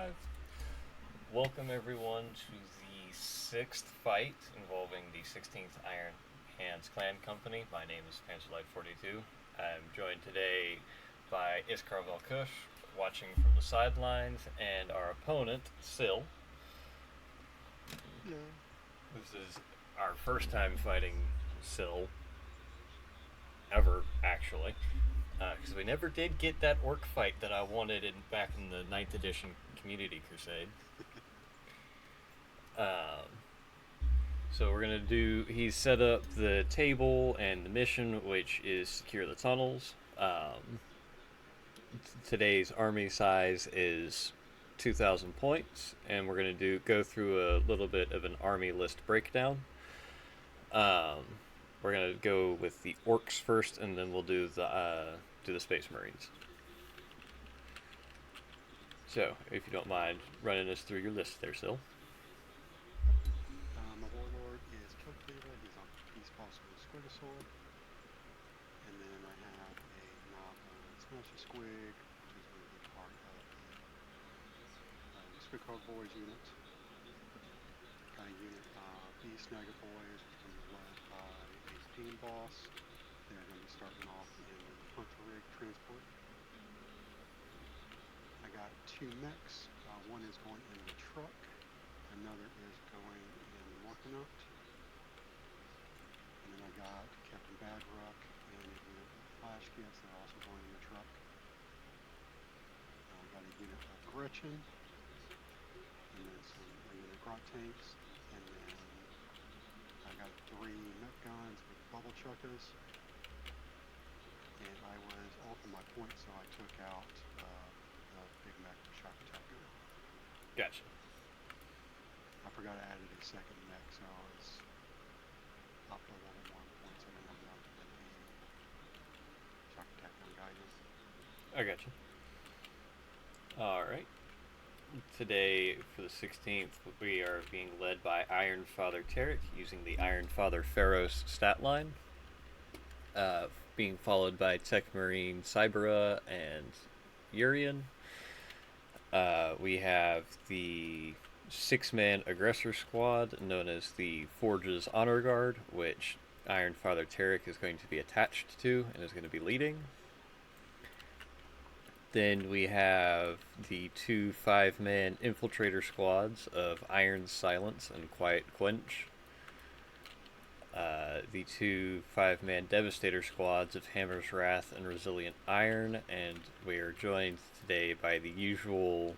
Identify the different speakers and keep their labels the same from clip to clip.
Speaker 1: live. Welcome everyone to the sixth fight involving the 16th Iron Hands Clan Company. My name is Panzerlight42. I'm joined today by Iskar Velkush, watching from the sidelines, and our opponent, Sil.
Speaker 2: Yeah.
Speaker 1: This is our first time fighting Sil, ever, actually. Because we never did get that orc fight that I wanted back in the 9th edition Community Crusade. So we're gonna do. He's set up the table and the mission, which is secure the tunnels. Today's army size is 2,000 points, and we're gonna go through a little bit of an army list breakdown. We're gonna go with the orcs first, and then we'll do the Space Marines. So, if you don't mind running us through your list there, Sil.
Speaker 2: Yep. My warlord is Kilcleaver. He's on Peace Possible Squigosaur. And then I have a knob on Smasher Squig, which is going to be part of the Squig Boys unit. Got a unit of Beast Snagger Boys, which is going to be led by a Dean Boss. They're going to be starting off in the Hunter Rig Transport. I got two mechs. One is going in the truck. Another is going in the Morkanaut. And then I got Captain Badrock and a unit of Flash Gifts that are also going in the truck. I got a unit of Gretchen, and then a unit of Grot Tanks, and then I got three Nut Guns with Bubble Chuckers. And I was off of my points, so I took out the Big Mac Shock Attack Gun.
Speaker 1: Gotcha.
Speaker 2: I forgot I added a second mech, so I was up a level 1 points. I didn't have enough to put the Shock Attack Gun guy in.
Speaker 1: I gotcha. Alright. Today, for the 16th, we are being led by Iron Father Tarek, using the Iron Father Pharaoh's stat line. Being followed by Tech Marine Cybera and Urian. We have the 6-man Aggressor Squad, known as the Forge's Honor Guard, which Iron Father Tarek is going to be attached to and is going to be leading. Then we have the two 5-man Infiltrator Squads of Iron Silence and Quiet Quench. The two 5-man Devastator Squads of Hammer's Wrath and Resilient Iron, and we are joined today by the usual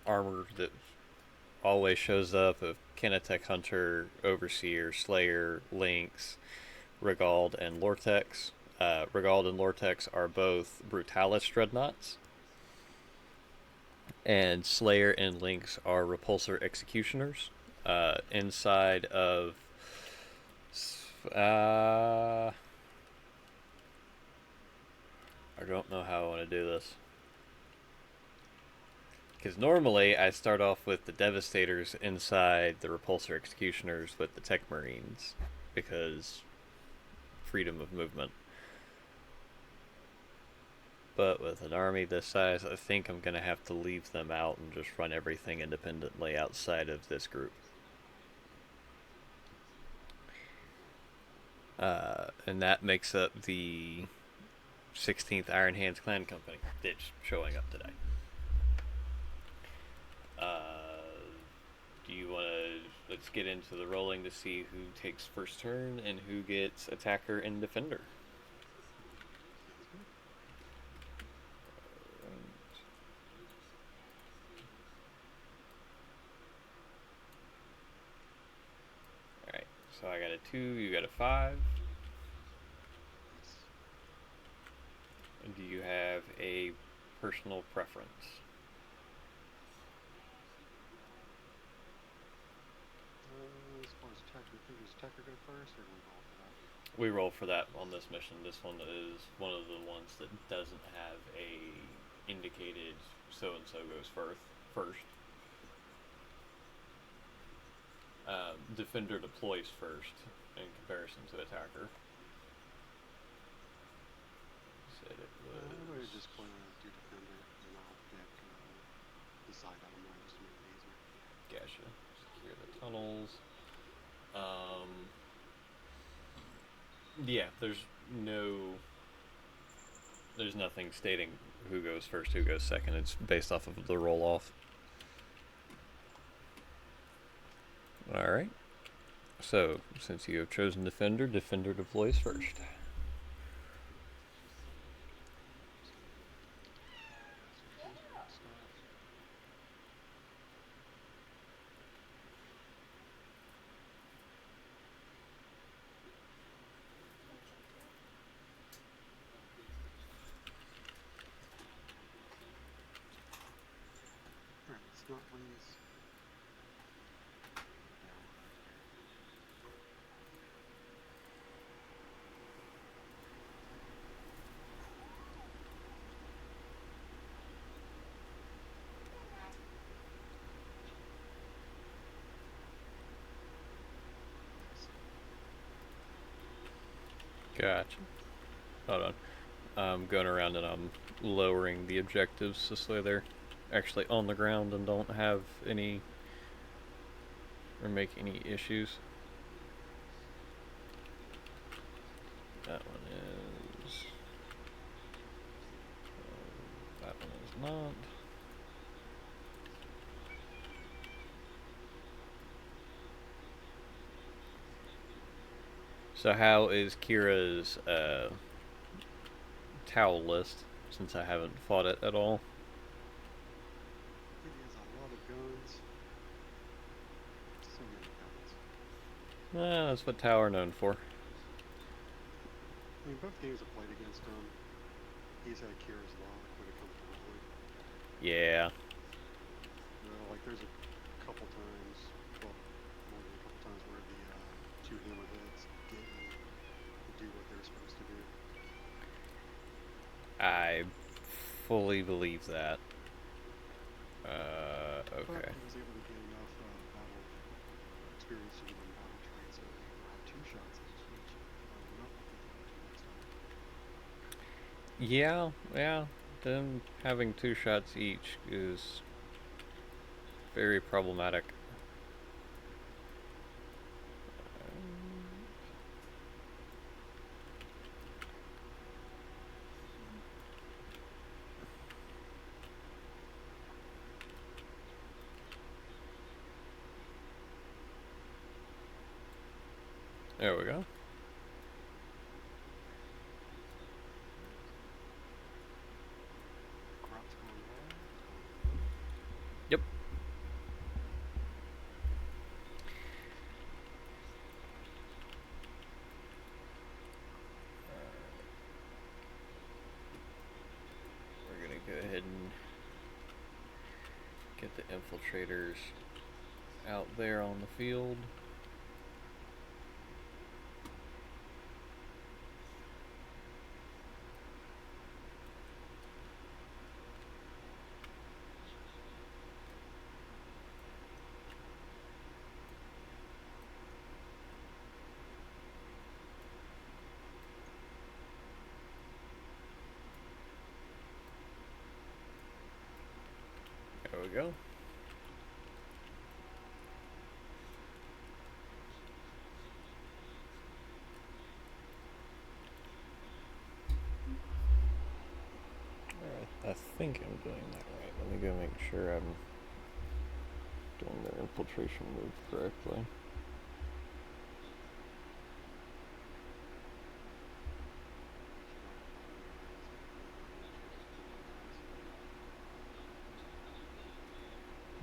Speaker 1: armor that always shows up of Kenatech Hunter, Overseer, Slayer, Lynx, Regald, and Lortex. Regald and Lortex are both Brutalis Dreadnoughts, and Slayer and Lynx are Repulsor Executioners. Inside of I don't know how I want to do this. Because normally I start off with the Devastators inside the Repulsor Executioners with the Tech Marines, because freedom of movement. But with an army this size, I think I'm going to have to leave them out and just run everything independently outside of this group. And that makes up the 16th Iron Hands Clan Company that's showing up today. Do you want to... Let's get into the rolling to see who takes first turn and who gets attacker and defender.
Speaker 2: Sounds good.
Speaker 1: Alright, so I got a 2, you got a 5.
Speaker 2: Yes.
Speaker 1: Do you have a personal preference?
Speaker 2: As far as attacker, I think does attacker go first, or do we roll for that?
Speaker 1: We roll for that on this mission. This one is one of the ones that doesn't have a indicated so and so goes first. Defender deploys first in comparison to attacker. Said it
Speaker 2: I'm going to
Speaker 1: was.
Speaker 2: just play do defender, and I'll pick the side I'm
Speaker 1: Gotcha. Secure the tunnels. Yeah, there's nothing stating who goes first, who goes second. It's based off of the roll off. Alright. So, since you have chosen Defender, Defender deploys first.
Speaker 2: Alright, let's not bring this down.
Speaker 1: Gotcha. Hold on. I'm going around and I'm lowering the objectives this way they're actually on the ground and don't have any or make any issues. That one is. That one is not. So how is Kira's towel list, since I haven't fought it at all?
Speaker 2: It has a lot of guns. So many guns.
Speaker 1: That's what Tau are known for.
Speaker 2: I mean, both games I've played against him, he's had Kira's luck when it comes to rolling.
Speaker 1: Yeah.
Speaker 2: Like there's a couple times, well, more than a couple times where the two hammerheads didn't do what they're supposed to do.
Speaker 1: I fully believe that. Okay.
Speaker 2: But I was able to get enough battle experience to get on battle train, so I was able to have two shots at each, which I'm not looking forward to next time.
Speaker 1: Yeah. Them having 2 shots each is very problematic. There we go. Yep. We're gonna go ahead and get the infiltrators out there on the field. There we go. Alright, I think I'm doing that right. Let me go make sure I'm doing their infiltration move correctly.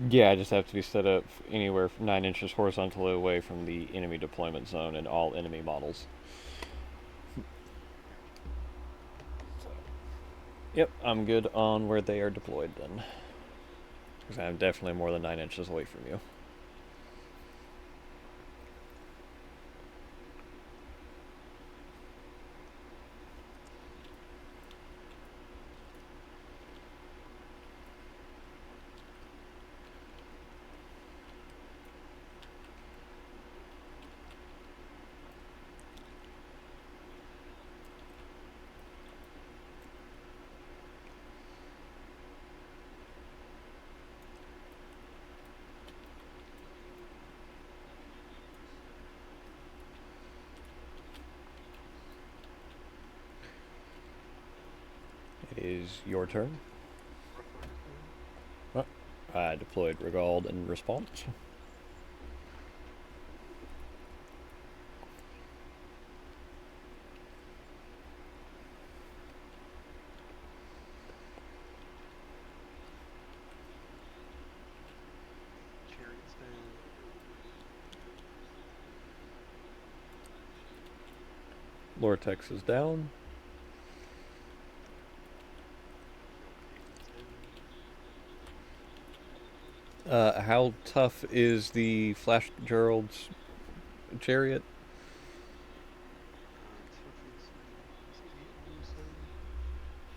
Speaker 1: Yeah, I just have to be set up anywhere from 9 inches horizontally away from the enemy deployment zone and all enemy models. So, yep, I'm good on where they are deployed then. Because I'm definitely more than 9 inches away from you. is your turn.
Speaker 2: Referring to him.
Speaker 1: I deployed Regald in response.
Speaker 2: Chariots down.
Speaker 1: Lortex is down.
Speaker 2: Elk Haven's down.
Speaker 1: How tough is the Flash Gerald's chariot?
Speaker 2: Toughness is 8, I want to say.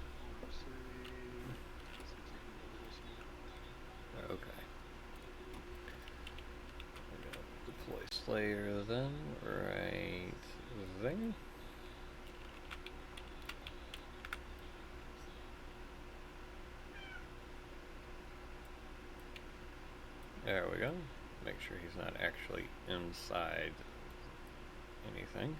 Speaker 2: I want to say 600 or so.
Speaker 1: Okay. We're gonna deploy Slayer then, right there. There we go. Make sure he's not actually inside anything.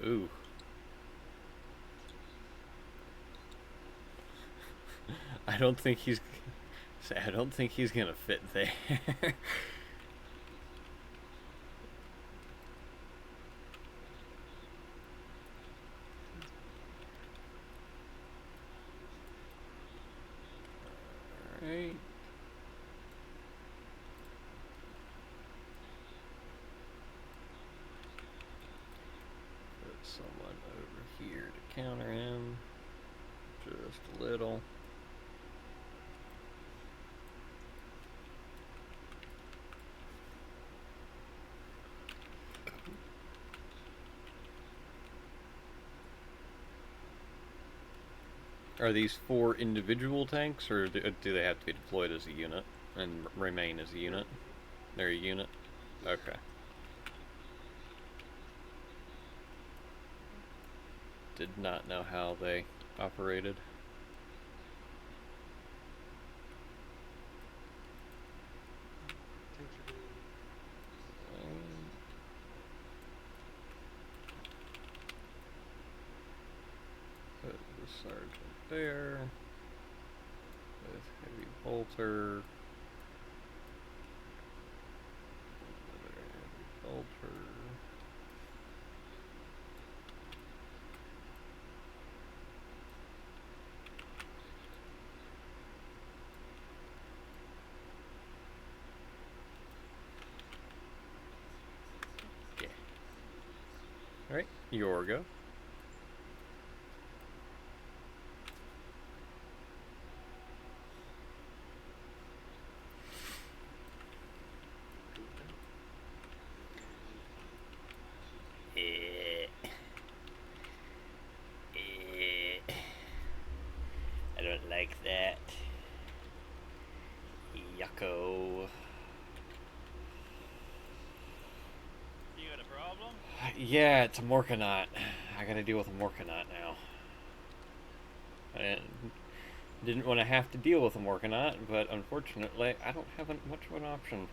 Speaker 1: Ooh. I don't think he's gonna fit there. Alright. Put someone over here to counter him. Just a little. Are these 4 individual tanks, or do they have to be deployed as a unit and remain as a unit? They're a unit? Okay. Did not know how they operated.
Speaker 2: Tanks are down.
Speaker 1: Put the sergeant there with heavy bolter. Another heavy bolter. Yeah. Alright, your go.
Speaker 2: Good down. And then end the turn.
Speaker 1: I don't like that. Yucko.
Speaker 3: You got a problem?
Speaker 1: Yeah, it's a Morkanaut. I gotta deal with a Morkanaut now. I didn't want to have to deal with a Morkanaut, but unfortunately, I don't have much of an option.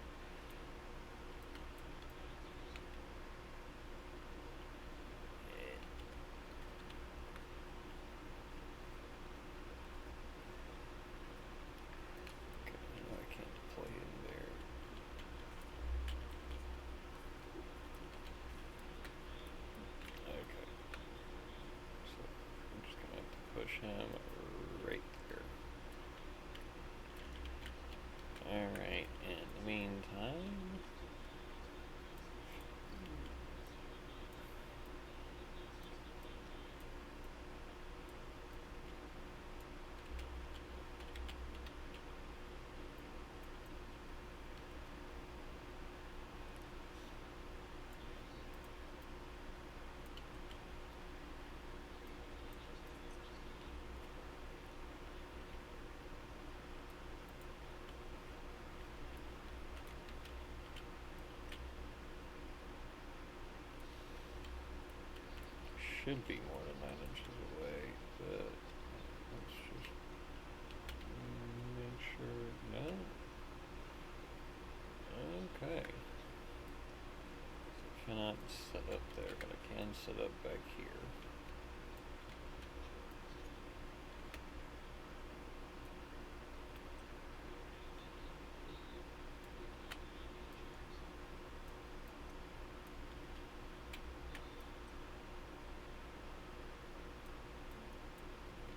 Speaker 1: Okay, no, I can't play in there. Okay. So I'm just gonna have to push him right there. Alright, in the meantime. Should be more than 9 inches away, but let's just and set up back here.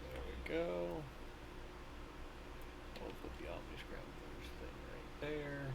Speaker 1: There we go. We'll put the Omni Scramblers thing right there.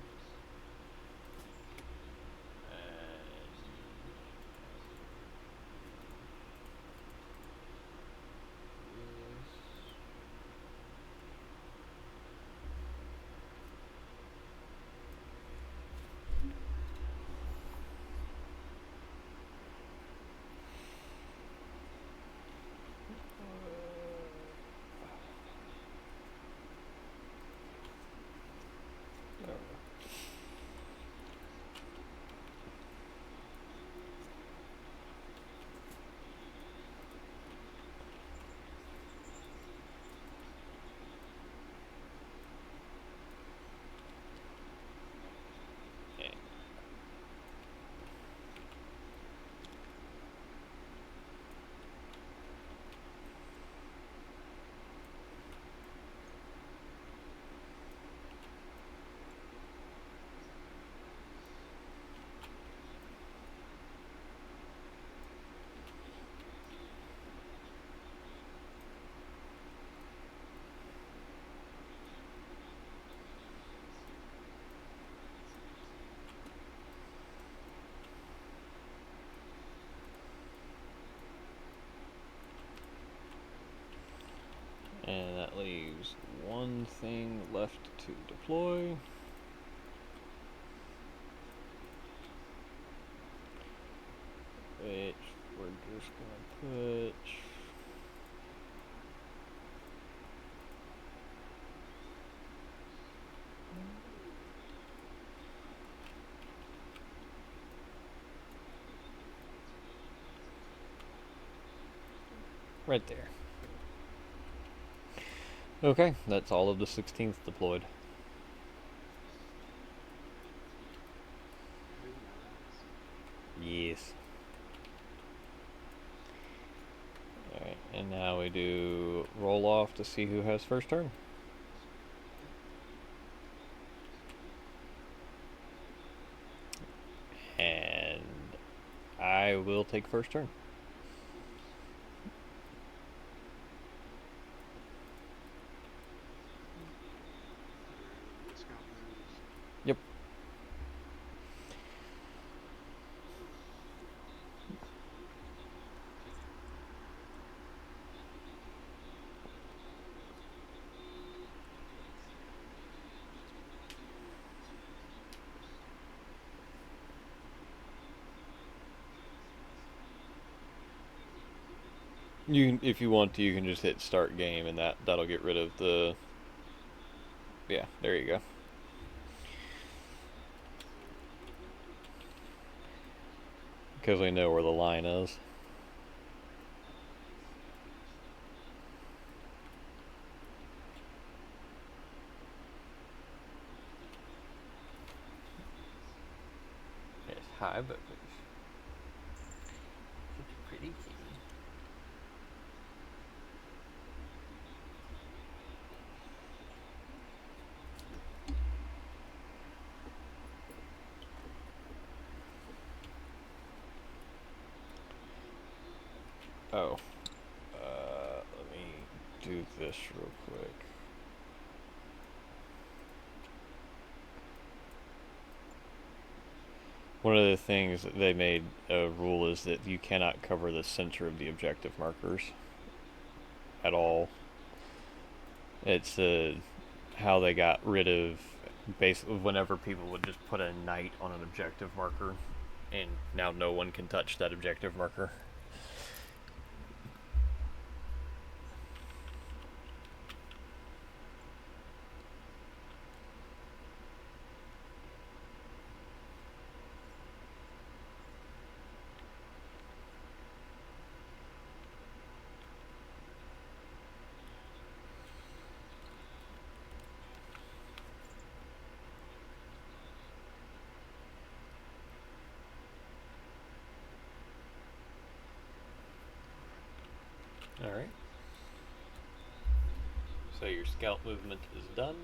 Speaker 1: And that leaves one thing left to deploy. Which we're just gonna put right there. Okay, that's all of the 16th deployed. Yes. Alright, and now we do roll off to see who has first turn. And I will take first turn. Yep. You, if you want to, you can just hit start game, and that'll get rid of the. Yeah, there you go. Because we know where the line is. Yes, hi, but pretty. Oh. Let me do this real quick. One of the things that they made a rule is that you cannot cover the center of the objective markers at all. It's how they got rid of basically whenever people would just put a knight on an objective marker, and now no one can touch that objective marker. So your scout movement is done.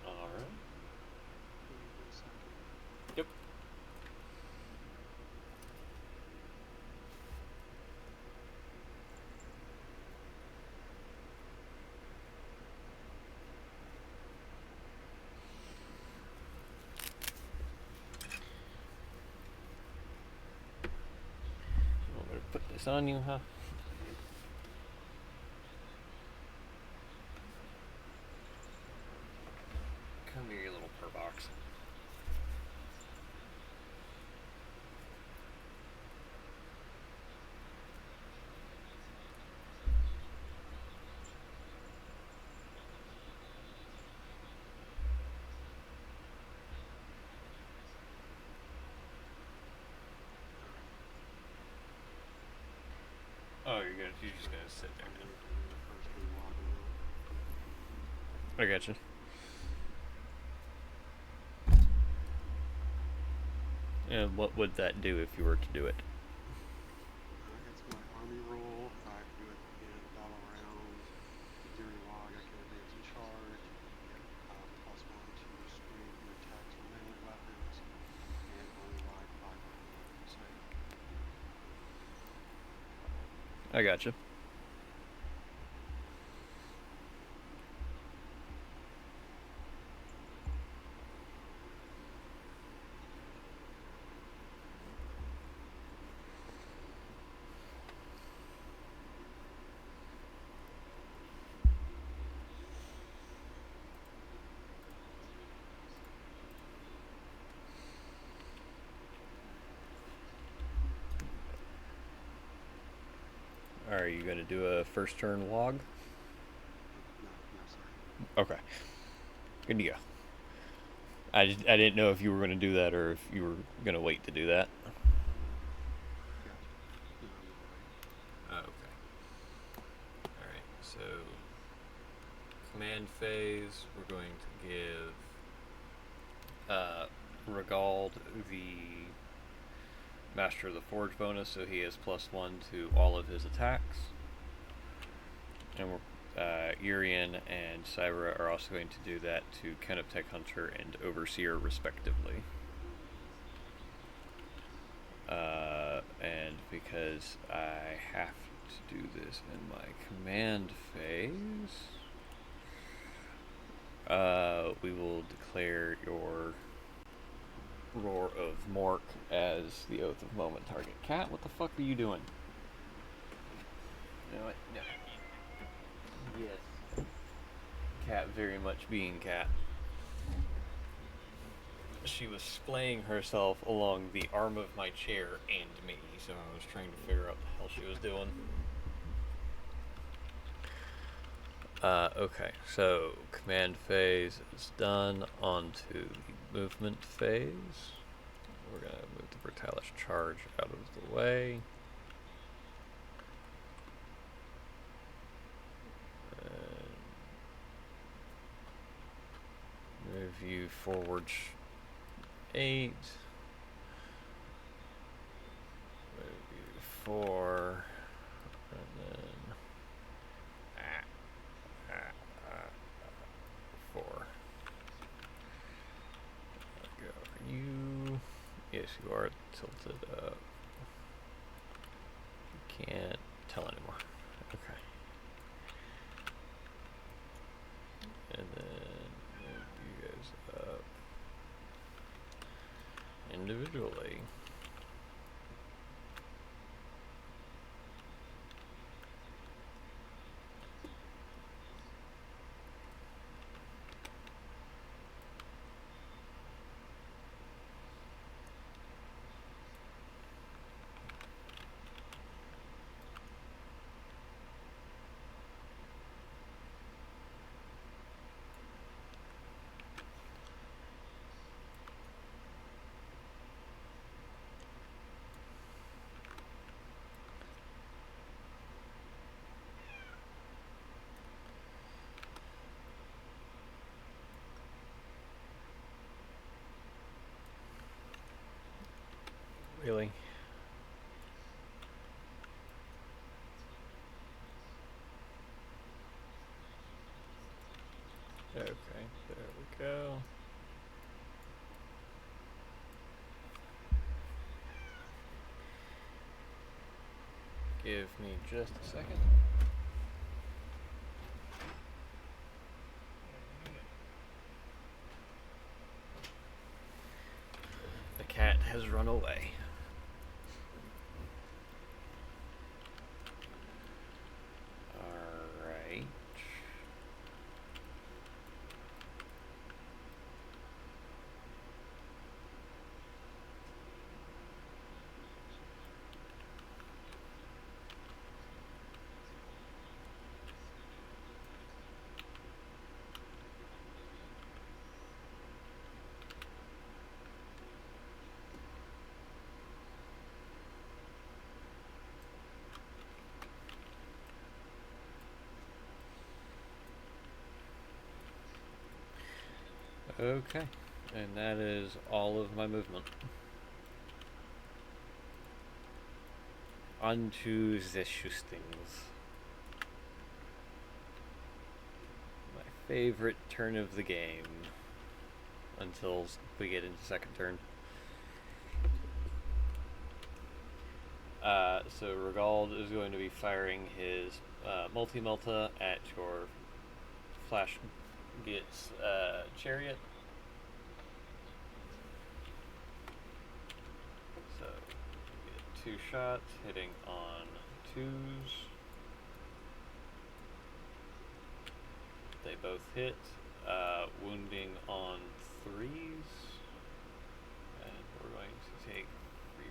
Speaker 2: Yes.
Speaker 1: Alright.
Speaker 2: Give me a second.
Speaker 1: Yep. I'm gonna put this on you, huh? Come here, you little purr box. Oh, you're just gonna sit there
Speaker 2: I'm
Speaker 1: now.
Speaker 2: gonna do the first turn logging out.
Speaker 1: I gotcha. And what would that do if you were to do it?
Speaker 2: It's my army roll. I do it at the beginning of the battle round. During log, I can advance and charge. Get +1 to strength and attacks with melee weapons, and only ride 5 rounds on crusade.
Speaker 1: I gotcha. Are you gonna do a first turn log?
Speaker 2: No, sir.
Speaker 1: Okay. Good to go. I didn't know if you were gonna do that or if you were gonna wait to do that.
Speaker 2: Gotcha. No, I'm gonna wait.
Speaker 1: Oh, okay. Alright, so command phase, we're going to give Regald the Master of the Forge bonus, so he has +1 to all of his attacks. And Urian and Syra are also going to do that to Keneptech Hunter and Overseer, respectively. And because I have to do this in my command phase, we will declare your Roar of Mork as the Oath of Moment target. Cat, what the fuck are you doing? You know what? No. Yes. Cat very much being Cat. She was splaying herself along the arm of my chair and me, so I was trying to figure out what the hell she was doing. Okay, so command phase is done. On to the movement phase. We're gonna move the Brutalis charge out of the way. Move you forward 8. Move you 4. And then 4. Go you. Yes, you are tilted up. You can't tell anymore. Okay. And then move you guys up individually. go. Give me just a second. The cat has run away. Alright. Okay, and that is all of my movement. On to the shoostings. My favorite turn of the game. Until we get into second turn. So Regald is going to be firing his multi-melta at your Flash Gets Chariot. So you get 2 shots, hitting on 2s. They both hit, wounding on 3s. And we're going to take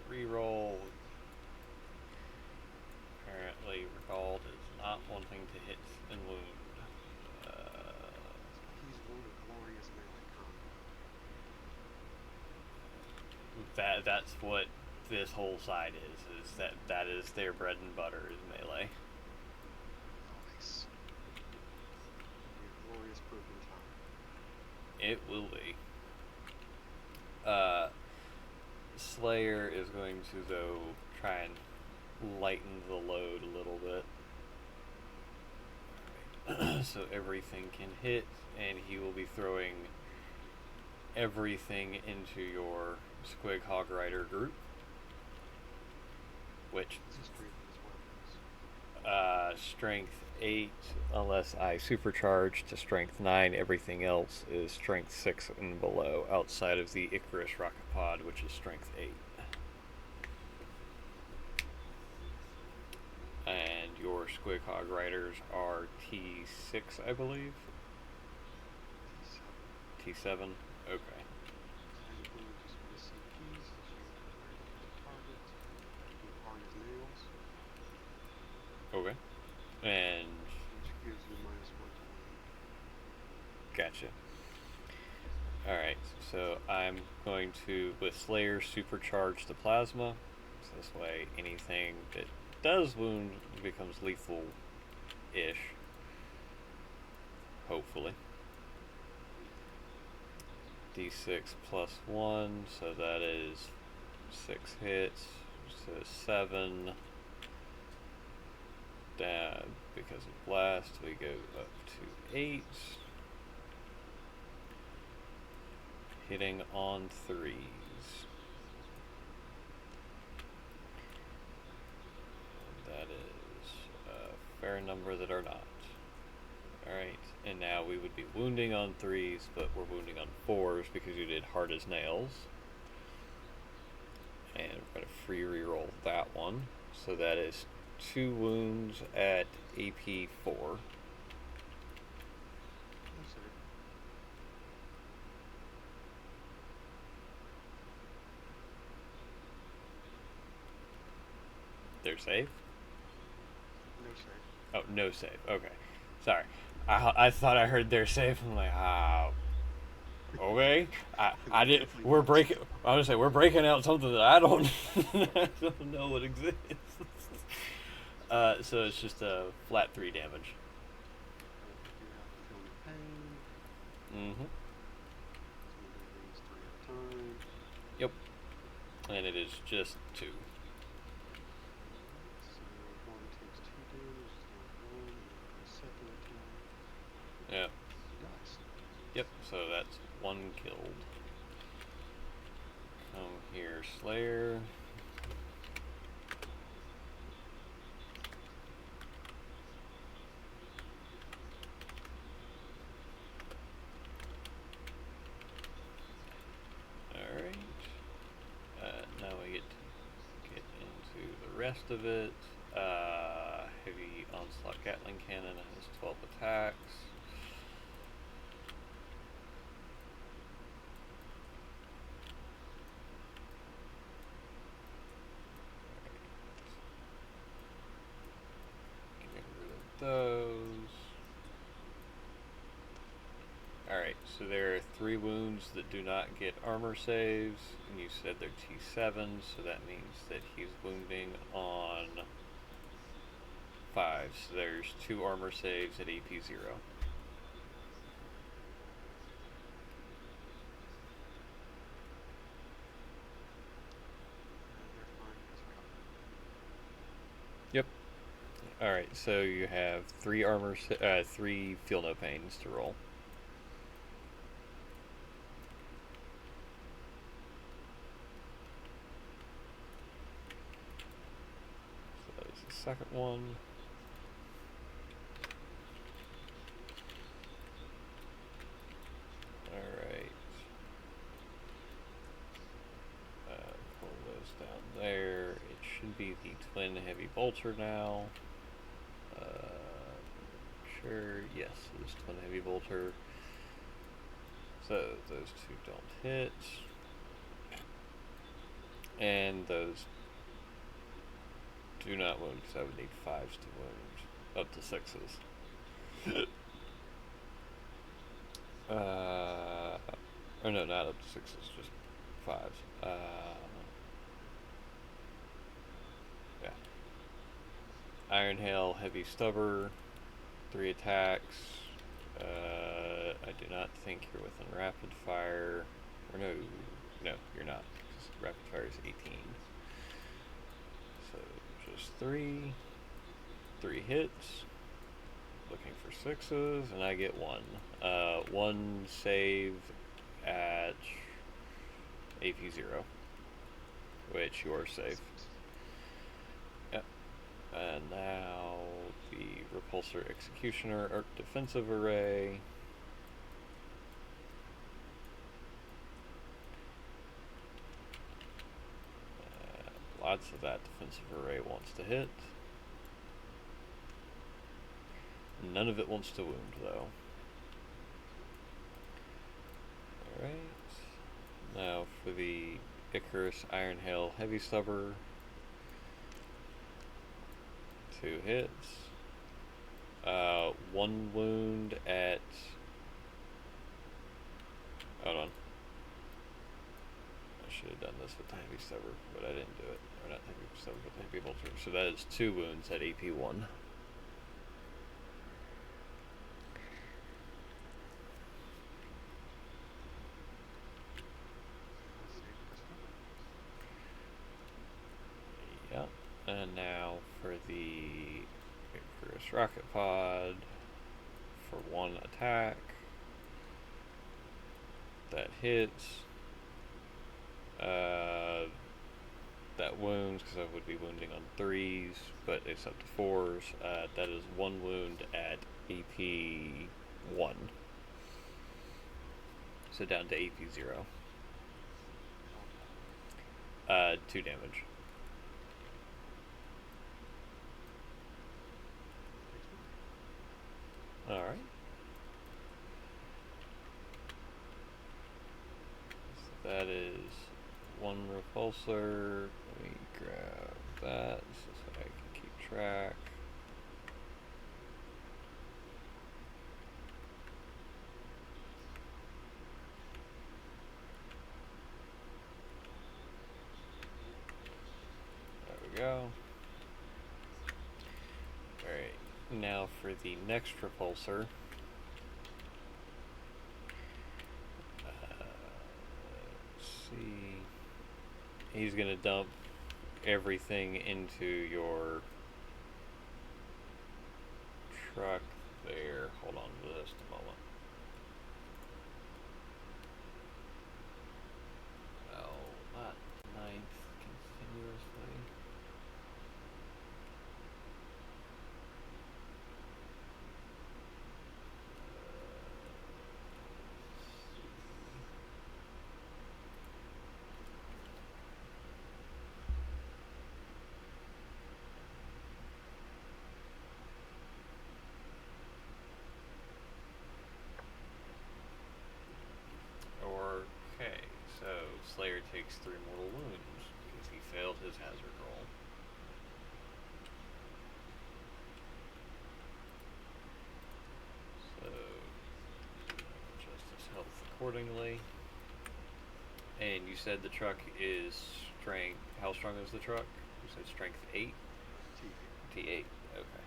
Speaker 1: re-roll. Apparently Regald is not wanting to hit and wound.
Speaker 2: He's wounded glorious melee combat.
Speaker 1: That's what this whole side is that is their bread and butter is melee.
Speaker 2: Nice. It'll be a glorious proving time.
Speaker 1: It will be. Slayer is going to though try and lighten the load a little bit. Alright. So everything can hit, and he will be throwing everything into your Squig Hog Rider group. Which strength 8 unless I supercharge to strength 9. Everything else is strength 6 and below outside of the Icarus rocket pod, which is strength 8. And your Squig Hog Riders are T6, I believe. T7. Okay. Okay. And
Speaker 2: which gives you -1 to wound.
Speaker 1: gotcha. Alright, so I'm going to, with Slayer, supercharge the plasma. So this way anything that does wound becomes lethal-ish. Hopefully. D6 plus 1, so that is 6 hits. So 7. Down because of blast, we go up to 8. Hitting on 3s. And that is a fair number that are not. Alright, and now we would be wounding on 3s, but we're wounding on 4s because you did hard as nails. And we're going to free reroll that one. So that is 2 wounds at AP 4. They're safe?
Speaker 2: No save.
Speaker 1: Oh, no save. Okay. Sorry. I thought I heard they're safe. I'm like, okay. I did. We're breaking. I was gonna say we're breaking out something that I don't, I don't know what exists. So it's just a flat 3 damage. Mm-hmm. Yep. And it is just 2. Yeah. Yep, so that's one killed. Come here, Slayer. Alright. Now we get to get into the rest of it. Heavy Onslaught Gatling Cannon has 12 attacks. Get rid of those. Alright, so there are 3 wounds that do not get armor saves, and you said they're T7, so that means that he's wounding on 5. So there's 2 armor saves at AP 0.
Speaker 2: They're fine because of cover.
Speaker 1: Yep. Alright, so you have 3 feel no pains to roll. So that was the second one. Alright. Pull those down there. It should be the twin heavy bolter now. Sure, yes, it is twin heavy bolter. So those 2 don't hit. And those do not wound, because I would need 5s to wound. Up to 6s. Or no, not up to 6s, just 5s. Yeah. Iron Hail, Heavy Stubber, 3 attacks. I do not think you're within rapid fire. Or no, you're not. Rapid fire is 18. So just 3. 3 hits. Looking for 6s, and I get 1. 1 save at AP 0, which you are safe. Yep. And now the Repulsor Executioner Ork Defensive Array. Lots of that defensive array wants to hit. None of it wants to wound, though. Alright. Now for the Icarus Iron Hail Heavy Stubber. 2 hits. 1 wound at... Hold on. I should have done this with the Heavy Stubber, but I didn't do it. Or not Heavy Stubber, but the Heavy Bolter. So that is 2 wounds at AP 1. Yep. And now for the Icarus Rocket Pod for 1 attack. That hits. That wounds, because I would be wounding on 3s, but it's up to 4s. That is 1 wound at AP 1. So down to AP 0. 2 damage. Alright. So that is 1 repulsor. Let me grab that so I can keep track. There we go. Alright, now for the next repulsor. Let's see. He's gonna dump everything into your truck there. Hold on to just a moment. takes 3 mortal wounds because he failed his hazard roll. So, adjust his health accordingly. And you said the truck is strength. How strong is the truck? You said strength 8?
Speaker 2: T8.
Speaker 1: T8. Okay.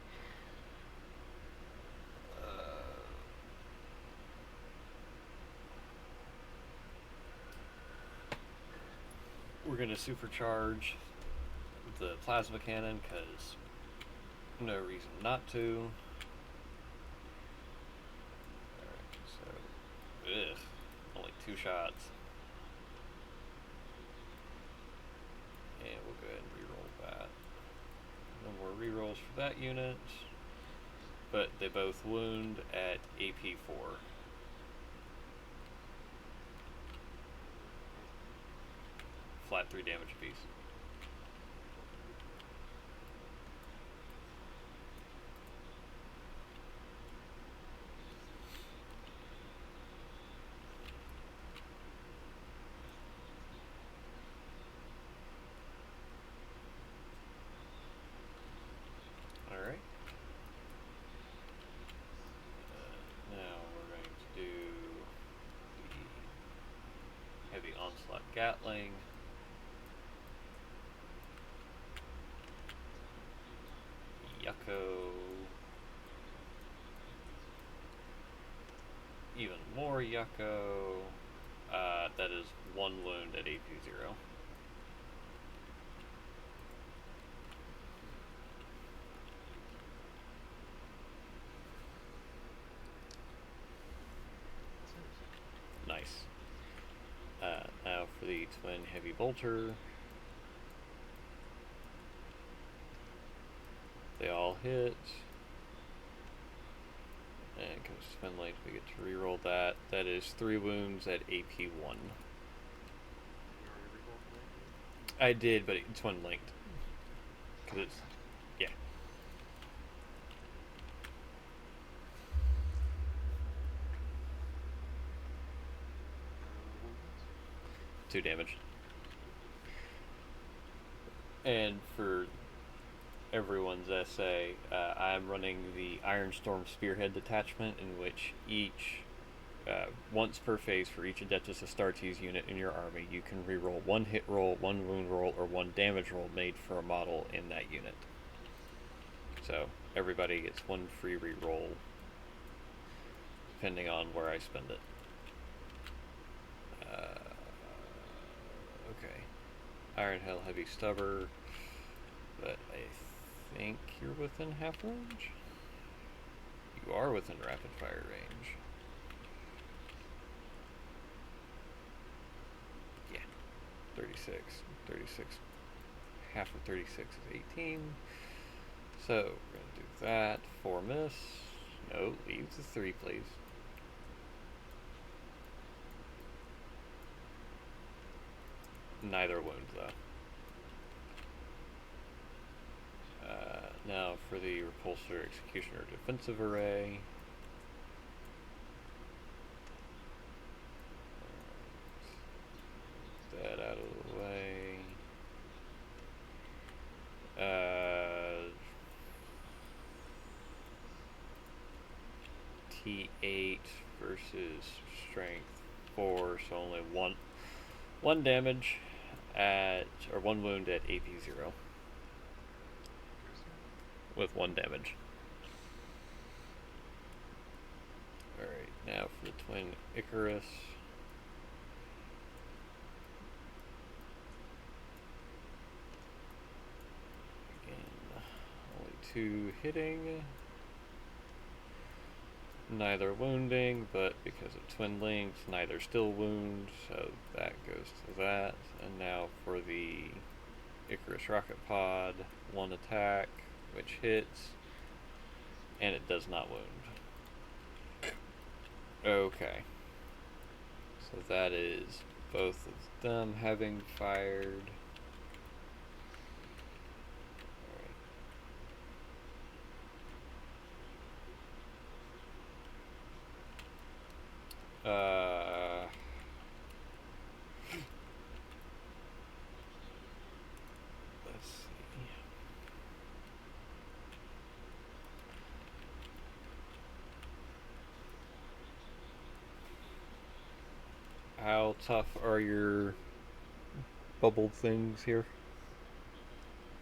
Speaker 1: We're going to supercharge the plasma cannon because no reason not to. Alright, so, only 2 shots. And we'll go ahead and reroll that. No more rerolls for that unit. But they both wound at AP 4. Flat 3 damage apiece. Alright. Now we're going to do the heavy onslaught Gatling. Yucko. Even more Yucko. That is 1 wound at AP 0. Nice. Now for the twin heavy bolter. They all hit. And comes twin length, we get to reroll that. That is 3 wounds at AP 1.
Speaker 2: You already rerolled that?
Speaker 1: I did, but it's twin linked. Because it's. Yeah.
Speaker 2: Wounds?
Speaker 1: 2 damage. And for everyone's essay, I'm running the Iron Storm Spearhead detachment, in which each, once per phase for each Adeptus Astartes unit in your army, you can reroll 1 hit roll, 1 wound roll, or 1 damage roll made for a model in that unit. So everybody gets 1 free reroll, depending on where I spend it. Okay. Iron Hell Heavy Stubber, but I think you're within half range? You are within rapid fire range. Yeah. 36. 36. Half of 36 is 18. So, we're going to do that. 4 miss. No, leave the 3, please. Neither wound, though. Now for the Repulsor Executioner Defensive Array. Get that out of the way. T8 versus Strength 4, so only one damage at, or 1 wound at AP 0. With 1 damage. Alright, now for the twin Icarus. Again, only 2 hitting. Neither wounding, but because of twin links, neither still wound, so that goes to that. And now for the Icarus Rocket Pod, 1 attack, which hits, and it does not wound. Okay. So that is both of them having fired. tough are your bubbled things here?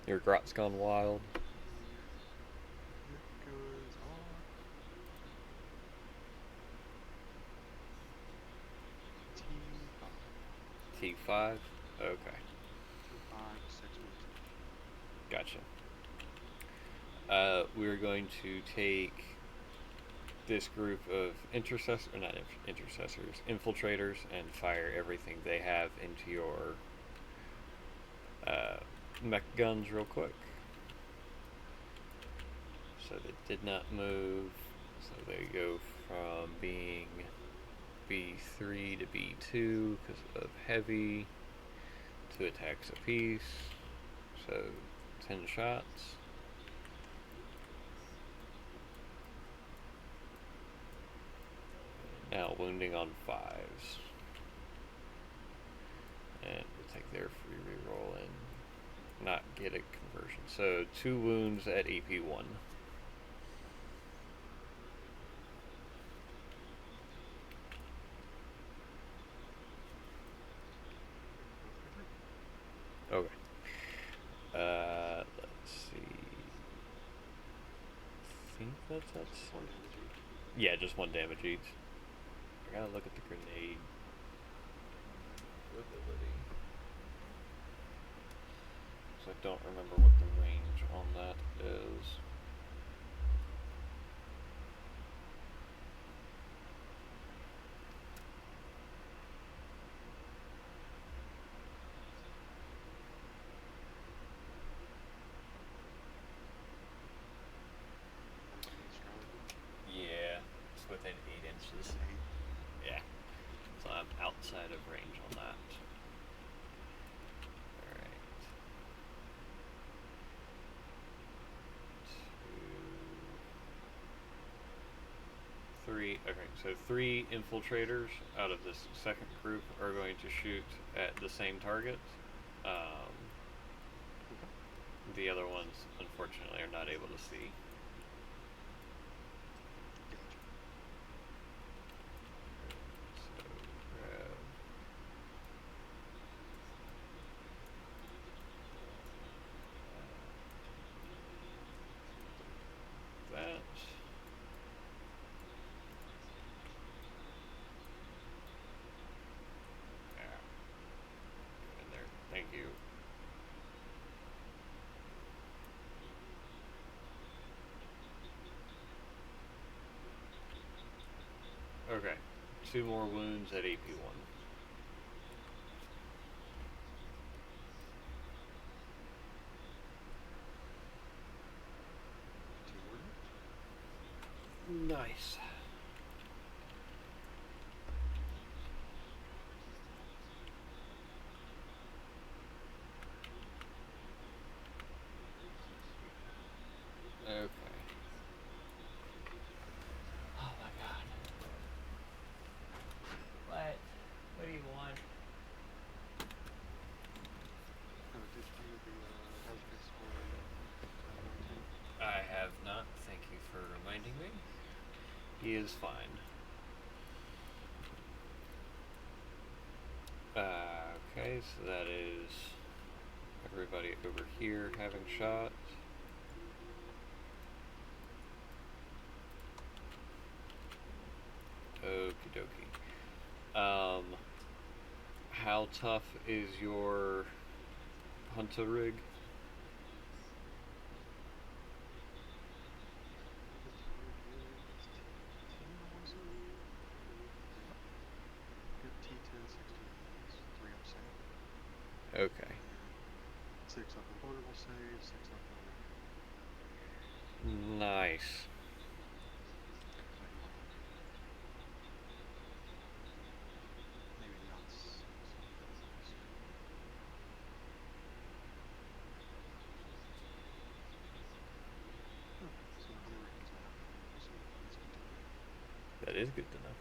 Speaker 1: Your grot's gone wild.
Speaker 2: Net guns are T5.
Speaker 1: T5? Okay,
Speaker 2: T5 with 6 wounds each.
Speaker 1: gotcha. We're going to take this group of intercessors, infiltrators, and fire everything they have into your mech guns real quick. So they did not move. So they go from being B3 to B2 because of heavy, 2 attacks apiece. So 10 shots. Now wounding on 5s. And we'll take their free reroll and not get a conversion. So 2 wounds at AP1. Okay. Let's see. I think that's
Speaker 2: Just 1 damage each.
Speaker 1: yeah, just 1 damage each. I gotta look at the grenade ability. So I don't remember what the range on that is. Yeah, it's within 8 inches.
Speaker 2: 8.
Speaker 1: Yeah. So I'm outside of range on that. Alright. 2, 3. Okay, so 3 infiltrators out of this second group are going to shoot at the same target.
Speaker 2: Okay.
Speaker 1: The other ones, unfortunately, are not able to see.
Speaker 2: Gotcha.
Speaker 1: So grab that. Yeah. Get in there. Thank you. Okay. 2 more wounds at AP1.
Speaker 2: Two more damage.
Speaker 1: Nice. Okay. Oh my god. What? What do you want?
Speaker 2: Oh, did you the Archbishop on 19?
Speaker 1: I have not. Thank you for reminding me. He is fine. Okay, so that is everybody over here having shots. Okie dokie. How tough is your hunter rig?
Speaker 2: T10, I want to say. Yep. Good T10 60s. 3 up save.
Speaker 1: Okay.
Speaker 2: And 6 up invulnerable save, 6 up on everything.
Speaker 1: Nice.
Speaker 2: Like 5. Maybe not 6 up invulnerable save. Okay, so the hunter rig does not have invulnerable save. That's good to know.
Speaker 1: That is good to know.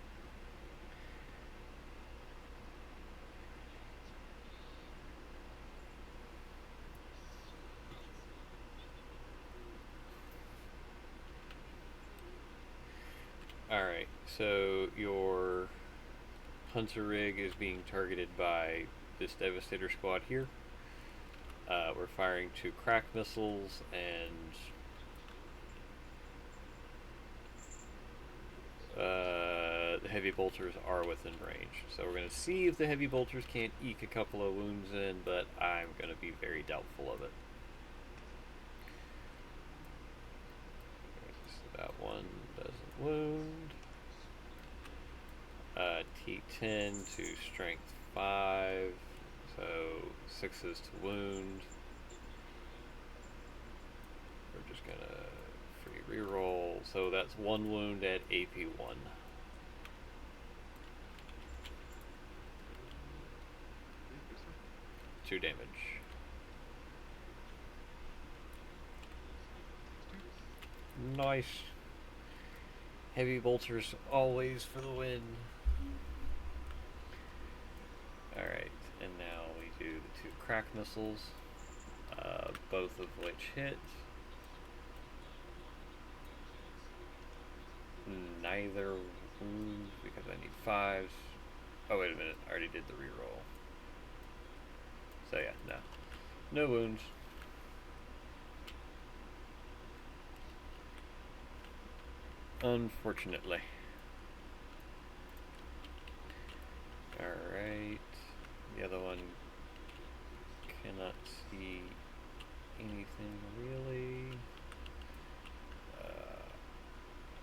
Speaker 1: Alright, so your Hunter rig is being targeted by this Devastator squad here. We're firing 2 crack missiles, and the heavy bolters are within range. So we're going to see if the heavy bolters can't eke a couple of wounds in, but I'm going to be very doubtful of it. So that one doesn't wound. T10 to strength 5, so 6s to wound. We're just going to free reroll, so that's 1 wound at AP1. Two damage. Nice. Heavy bolters always for the win. Alright, and now we do the 2 crack missiles, both of which hit. Neither wound because I need 5s. Oh, wait a minute, I already did the reroll. So yeah, no. No wounds. Unfortunately. Alright. The other one cannot see anything really.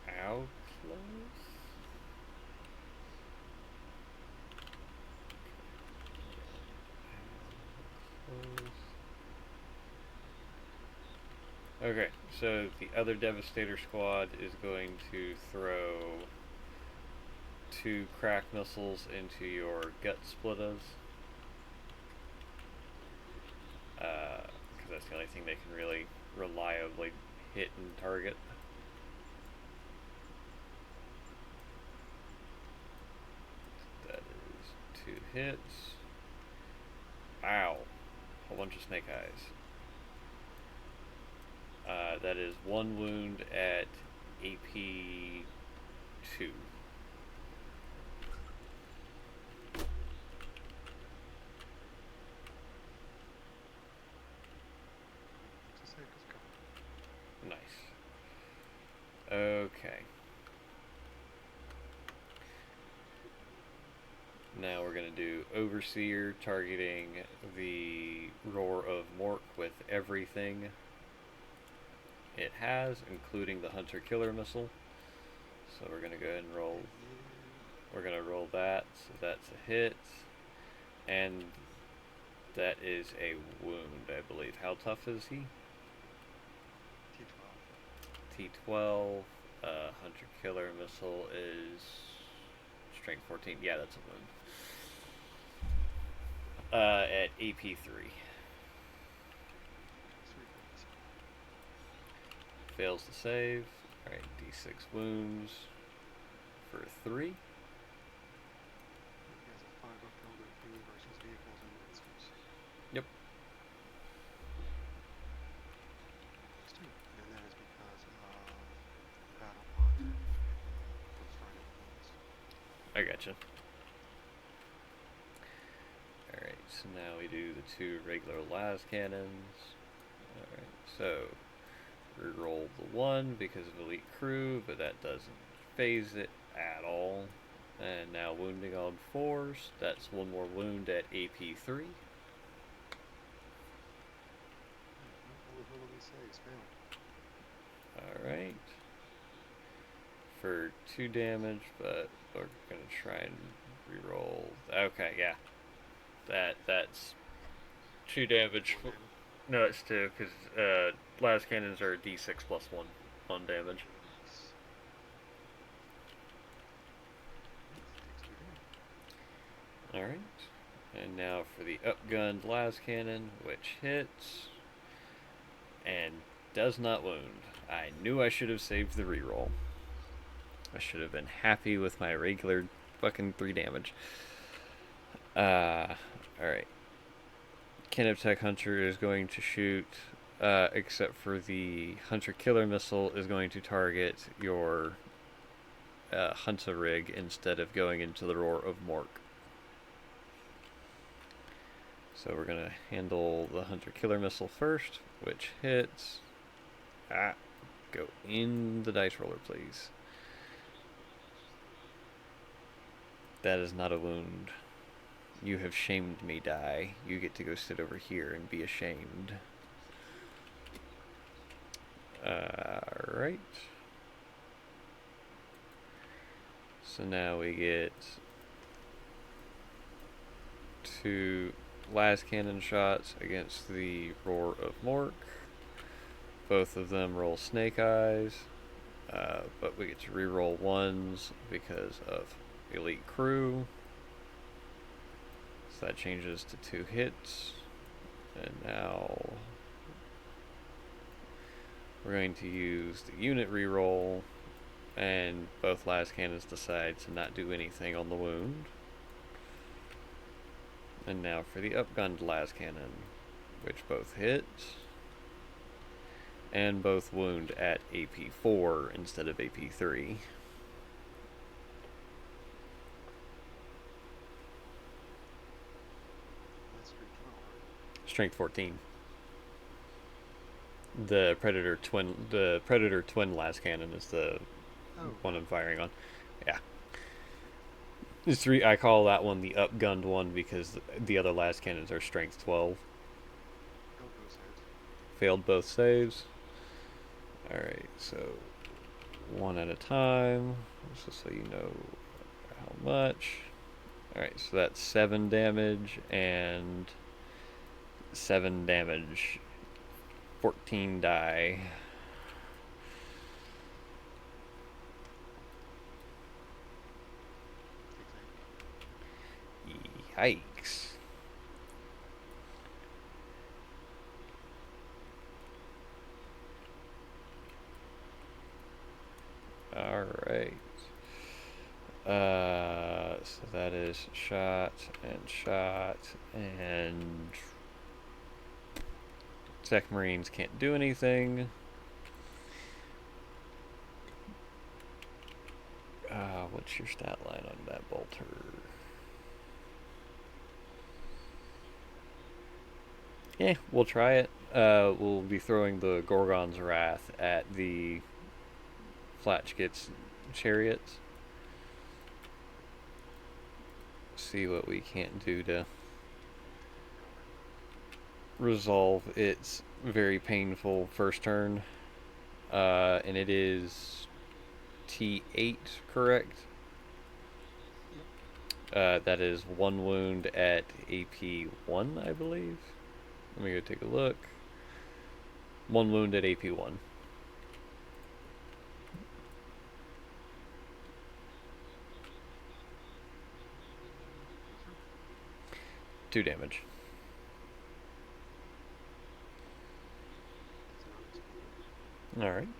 Speaker 1: How close? Okay, so the other Devastator squad is going to throw 2 crack missiles into your gut splitters. Because that's the only thing they can really reliably hit and target. That is 2 hits. Ow. Whole bunch of snake eyes. That is 1 wound at AP 2. Nice. Okay. Now we're going to do Overseer, targeting the Roar of Mork with everything it has, including the Hunter Killer Missile. So we're going to go ahead and roll. We're going to roll that, so that's a hit. And that is a wound, I believe. How tough is he? T12. Hunter Killer Missile is strength 14. Yeah, that's a wound. At AP3. Fails to save. Alright, D6 wounds for 3. Yep.
Speaker 2: And that is because of battle bond for the
Speaker 1: I gotcha. Alright, so now we do the 2 regular las cannons. Alright, so reroll the 1 because of elite crew, but that doesn't phase it at all. And now wounding on 4s. That's 1 more wound at AP3. Alright. For 2 damage, but we're gonna try and reroll. Okay, yeah. That's 2 damage. No, it's 2, because las cannons are D6 plus 1 on damage. Alright. And now for the upgunned las cannon, which hits and does not wound. I knew I should have saved the reroll. I should have been happy with my regular fucking 3 damage. Alright. Canoptech Hunter is going to shoot, except for the Hunter Killer Missile is going to target your Hunter rig instead of going into the Roar of Mork. So we're gonna handle the Hunter-Killer Missile first, which hits. Go in the dice roller, please. That is not a wound. You have shamed me, die. You get to go sit over here and be ashamed. Alright. So now we get 2 las cannon shots against the Roar of Mork. Both of them roll snake eyes, but we get to reroll 1s because of elite crew. So that changes to 2 hits. And now we're going to use the unit reroll, and both las cannons decide to not do anything on the wound. And now for the upgunned las cannon, which both hit and both wound at AP 4 instead of AP 3.
Speaker 2: That's strength 12, right?
Speaker 1: Strength 14. The Predator twin las cannon is the one I'm firing on. Yeah. There's 3. I call that one the upgunned one because the other las cannons are strength 12.
Speaker 2: Failed both saves.
Speaker 1: Failed both saves. Alright, so 1 at a time, just so you know how much. Alright, so that's 7 damage and 7 damage. 14 die. Yikes. Alright. So that is shot, and Tech Marines can't do anything. What's your stat line on that bolter? Yeah, we'll try it. We'll be throwing the Gorgon's Wrath at the Flatchkit's chariots. See what we can't do to resolve its very painful first turn. And it is T8, correct?
Speaker 2: Yep.
Speaker 1: That is 1 wound at AP 1, I believe. Let me go take a look. 1 wound at AP 1.
Speaker 2: Yes,
Speaker 1: 2 damage.
Speaker 2: sir.
Speaker 1: Alright.
Speaker 2: Do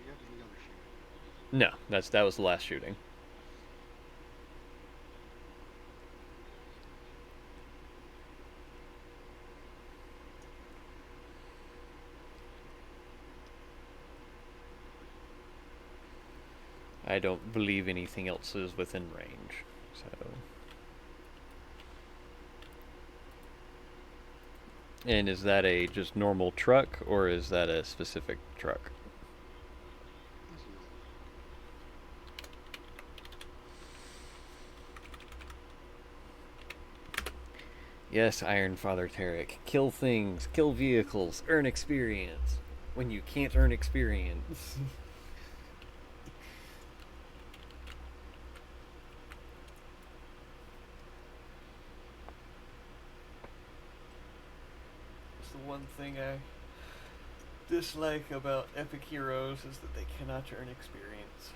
Speaker 2: you have any other shooting?
Speaker 1: No, that was the last shooting. I don't believe anything else is within range. So. And is that a just normal truck, or is that a specific truck?
Speaker 2: This is normal.
Speaker 1: Yes, Iron Father Tarek. Kill things, kill vehicles, earn experience. When you can't earn experience. It's the one thing I dislike about epic heroes is that they cannot earn experience.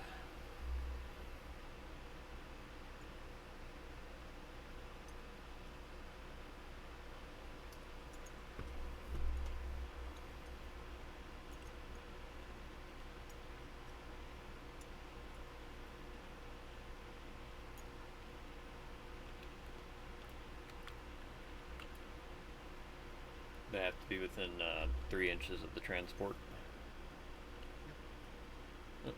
Speaker 1: They have to be within 3 inches of the transport.
Speaker 2: Yep.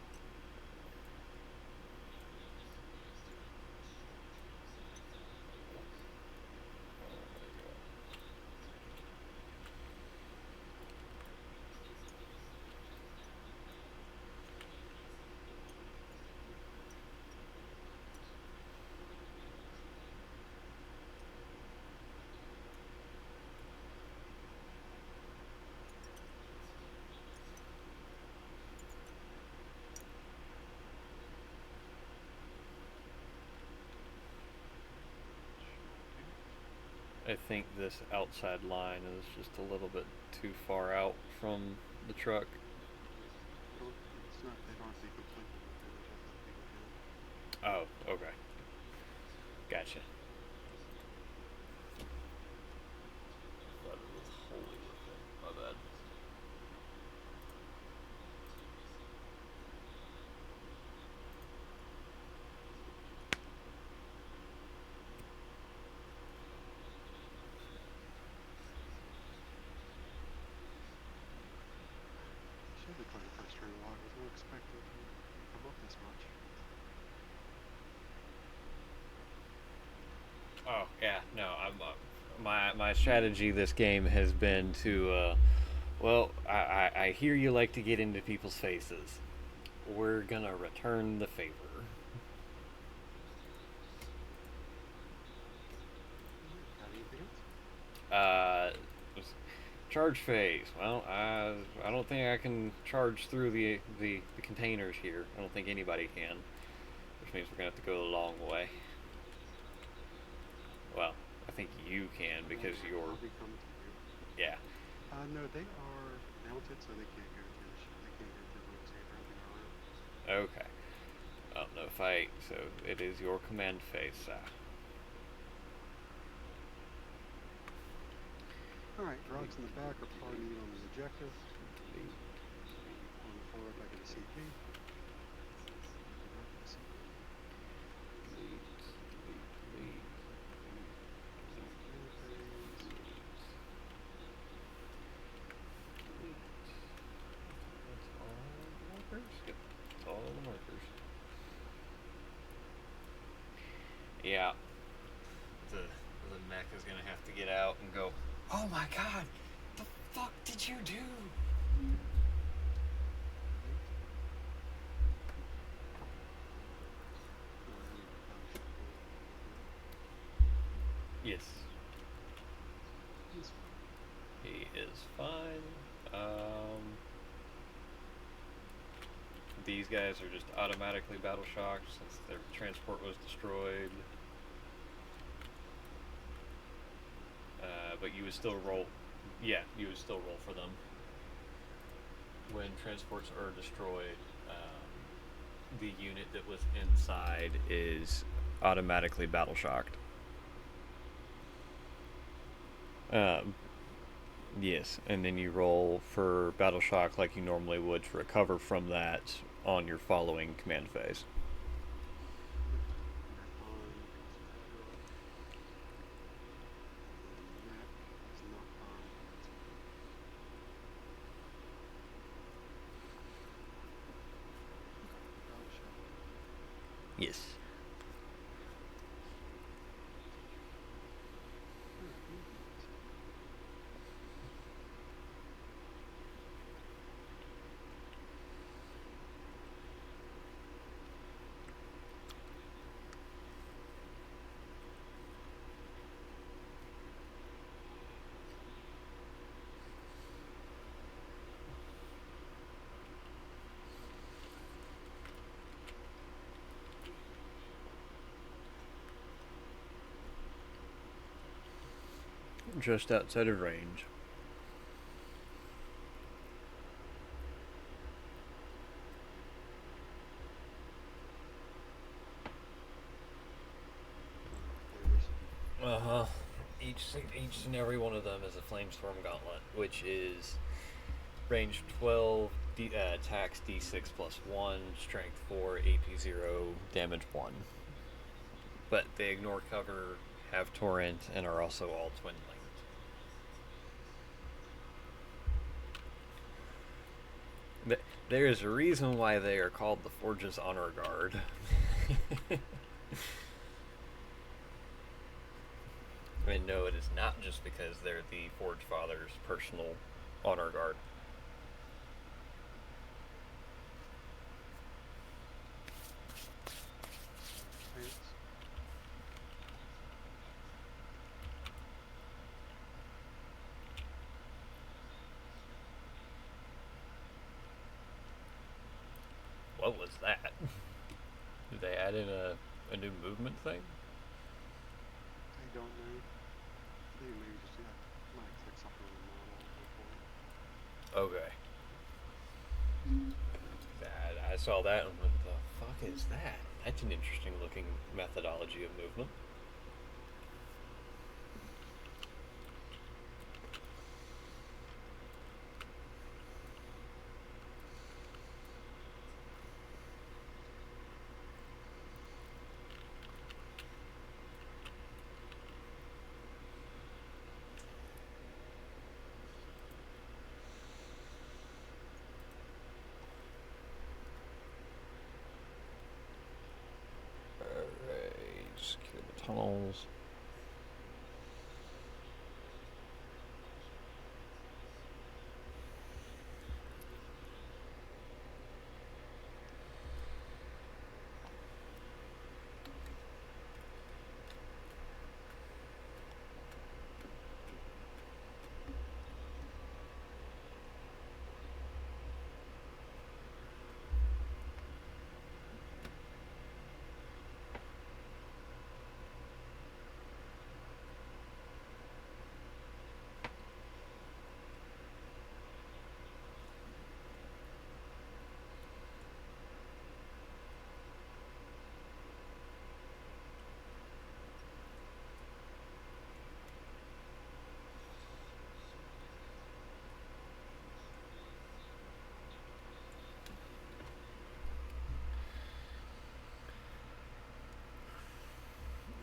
Speaker 1: I think this outside line is just a little bit too far out from the truck.
Speaker 2: It's not. They don't have to be completely within. They just have to be within.
Speaker 1: Oh, okay. Gotcha. Thought it was wholly within. My bad.
Speaker 2: Should be playing first turn log. I wasn't expecting to come up this much.
Speaker 1: Oh yeah, no. My strategy this game has been to well, I hear you like to get into people's faces. We're gonna return the favor.
Speaker 2: Got anything else?
Speaker 1: Uh, charge phase. Well, I don't think I can charge through the containers here. I don't think anybody can, which means we're gonna have to go a long way. Well, I think you can because you're.
Speaker 2: I'll be coming to you.
Speaker 1: Yeah.
Speaker 2: No, they are mounted, so they can't go through the they can't go through rooms either. They are around.
Speaker 1: Okay. Well, no fight. So it is your command phase.
Speaker 2: All right, drugs in the back are partying on the objective. On the forward, I get a CP.
Speaker 1: That's all the markers. Yeah. The mech is gonna have to get out and go. Oh my god! The fuck did you do? Yes.
Speaker 2: He's fine.
Speaker 1: He is fine. These guys are just automatically battle shocked since their transport was destroyed. But you would still roll. Yeah, you would still roll for them. When transports are destroyed, the unit that was inside is automatically battle shocked. Yes, and then you roll for battle shock like you normally would to recover from that on your following command phase. Yes. Just outside of range. Uh-huh. Each and every one of them is a Flamestorm Gauntlet, which is range 12, attacks D6 plus 1, strength 4, AP 0, damage 1. But they ignore cover, have torrent, and are also all twin linked. There is a reason why they are called the Forge's Honor Guard. And no, it is not just because they're the Forge Father's personal honor guard. What was that? Did they add in a new movement thing?
Speaker 2: I don't know. think maybe just might click something on the model at one point.
Speaker 1: Okay. That I saw that and what the fuck is that? That's an interesting looking methodology of movement. Alright, secure the tunnels.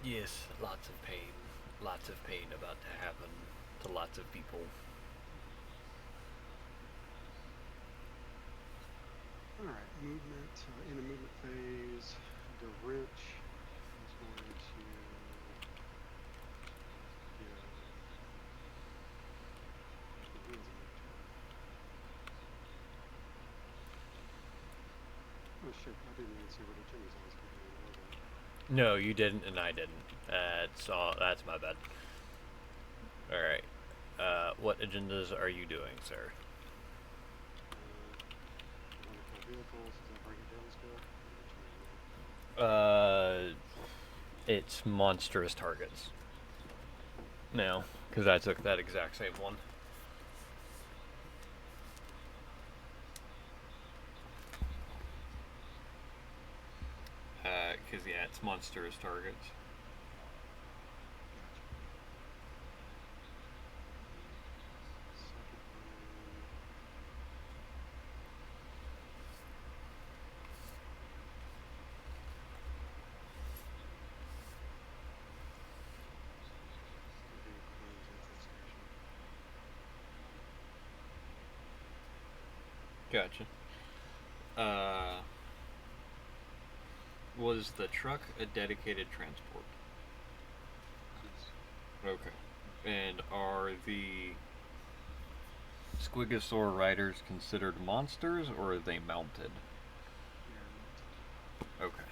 Speaker 1: Yes, lots of pain. Lots of pain about to happen to lots of people.
Speaker 2: Alright, movement. In the movement phase, the wrench is going to give. Actually, he hasn't moved yet. Oh shit, I didn't even see what Jimmy's eyes could do.
Speaker 1: No, you didn't, and I didn't. That's my bad. Alright. What agendas are you doing, sir?
Speaker 2: Wonderful vehicles, does that bring it down still?
Speaker 1: It's monstrous targets. No, because I took that exact same one. Because, yeah, it's monstrous targets. Gotcha. Was the truck a dedicated transport?
Speaker 2: Yes.
Speaker 1: Okay. And are the Squigosaur riders considered monsters, or are they mounted? Okay.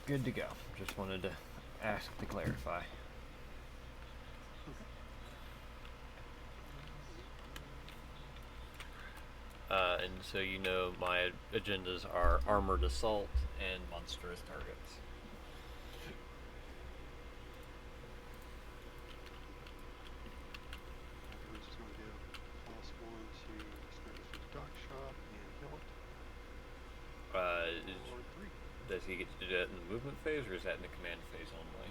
Speaker 1: Good to go. Just wanted to ask to clarify. And so you know my agendas are armored assault and monstrous targets.
Speaker 2: I'm just going to give +1 to Sniper's Dock Shop and Hilt. Or 3.
Speaker 1: Does he get to do that in the movement phase, or is that in the command phase only?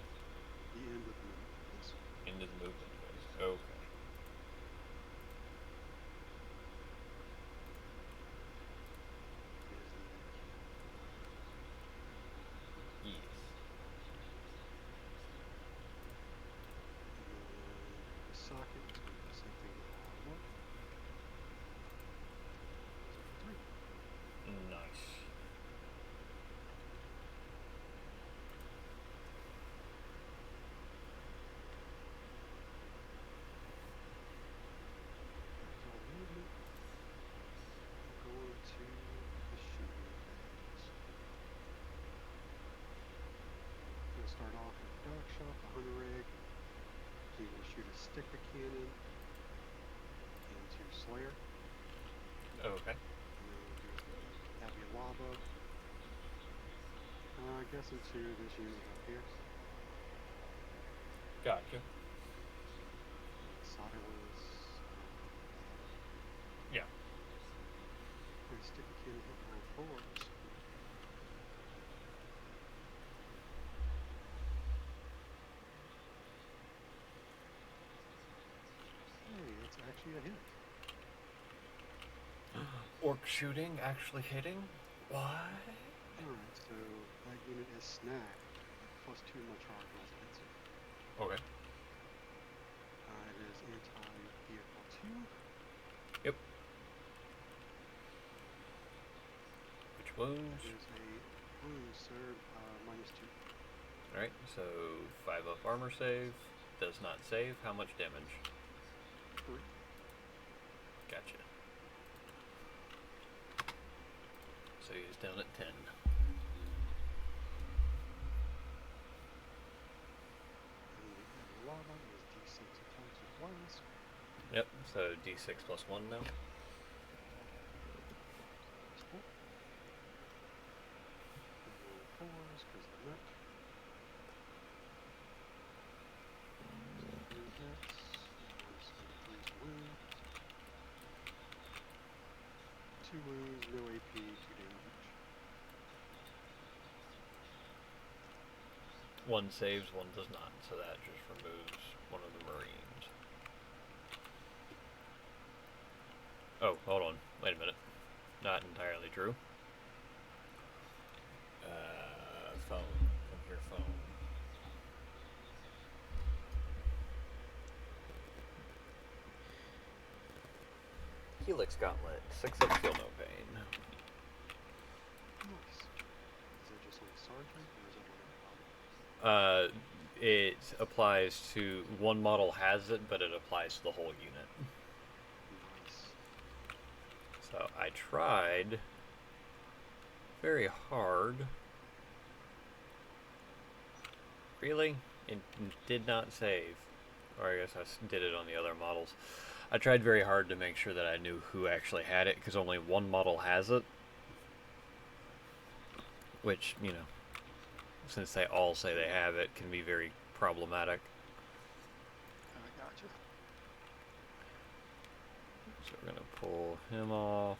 Speaker 2: The end of the movement phase.
Speaker 1: Into the movement phase. Okay. Yes.
Speaker 2: And the socket is going to be the same thing that I want. So 3.
Speaker 1: Nice.
Speaker 2: There's all the movement. We'll go into the shooting phase. We'll start off with the Dock Shop, the Hunter Rig. You're going to shoot a sticker cannon into Slayer.
Speaker 1: Okay.
Speaker 2: And then we'll do heavy lava. I guess into this unit up here.
Speaker 1: Gotcha.
Speaker 2: Solderless.
Speaker 1: Yeah.
Speaker 2: My sticky can hit roll 4s. Hey, it's actually a hit.
Speaker 1: Orc shooting actually hitting? What?
Speaker 2: Alright, so that unit is snagged. Plus 2 my charge rolls against it.
Speaker 1: Okay.
Speaker 2: It is anti-vehicle 2.
Speaker 1: Yep. Which wounds?
Speaker 2: That is a wound, sir, -2.
Speaker 1: Alright, so 5 up armor save. Does not save. How much damage?
Speaker 2: 3.
Speaker 1: Gotcha. So he's down at 10.
Speaker 2: And the lava is d6 attacks with blast.
Speaker 1: Yep, so d6 plus 1 now.
Speaker 2: Plus 4. Roll 4s because of the mech. 3 hits. So 3's a wound. 2 wounds, no AP, 2 damage.
Speaker 1: 1 saves, 1 does not, so that just removes one of the Marines. Oh, hold on. Wait a minute. Not entirely true. Phone. Come here, phone. Helix Gauntlet. 6 up, feel no pain.
Speaker 2: Nice. Is that just on the sergeant, or is that on every model?
Speaker 1: It applies to one model has it, but it applies to the whole unit.
Speaker 2: Nice.
Speaker 1: So I tried very hard. Really? It did not save. Or I guess I did it on the other models. I tried very hard to make sure that I knew who actually had it, because only one model has it. Which, you know, since they all say they have it, can be very problematic.
Speaker 2: I gotcha.
Speaker 1: So we're going to pull him off.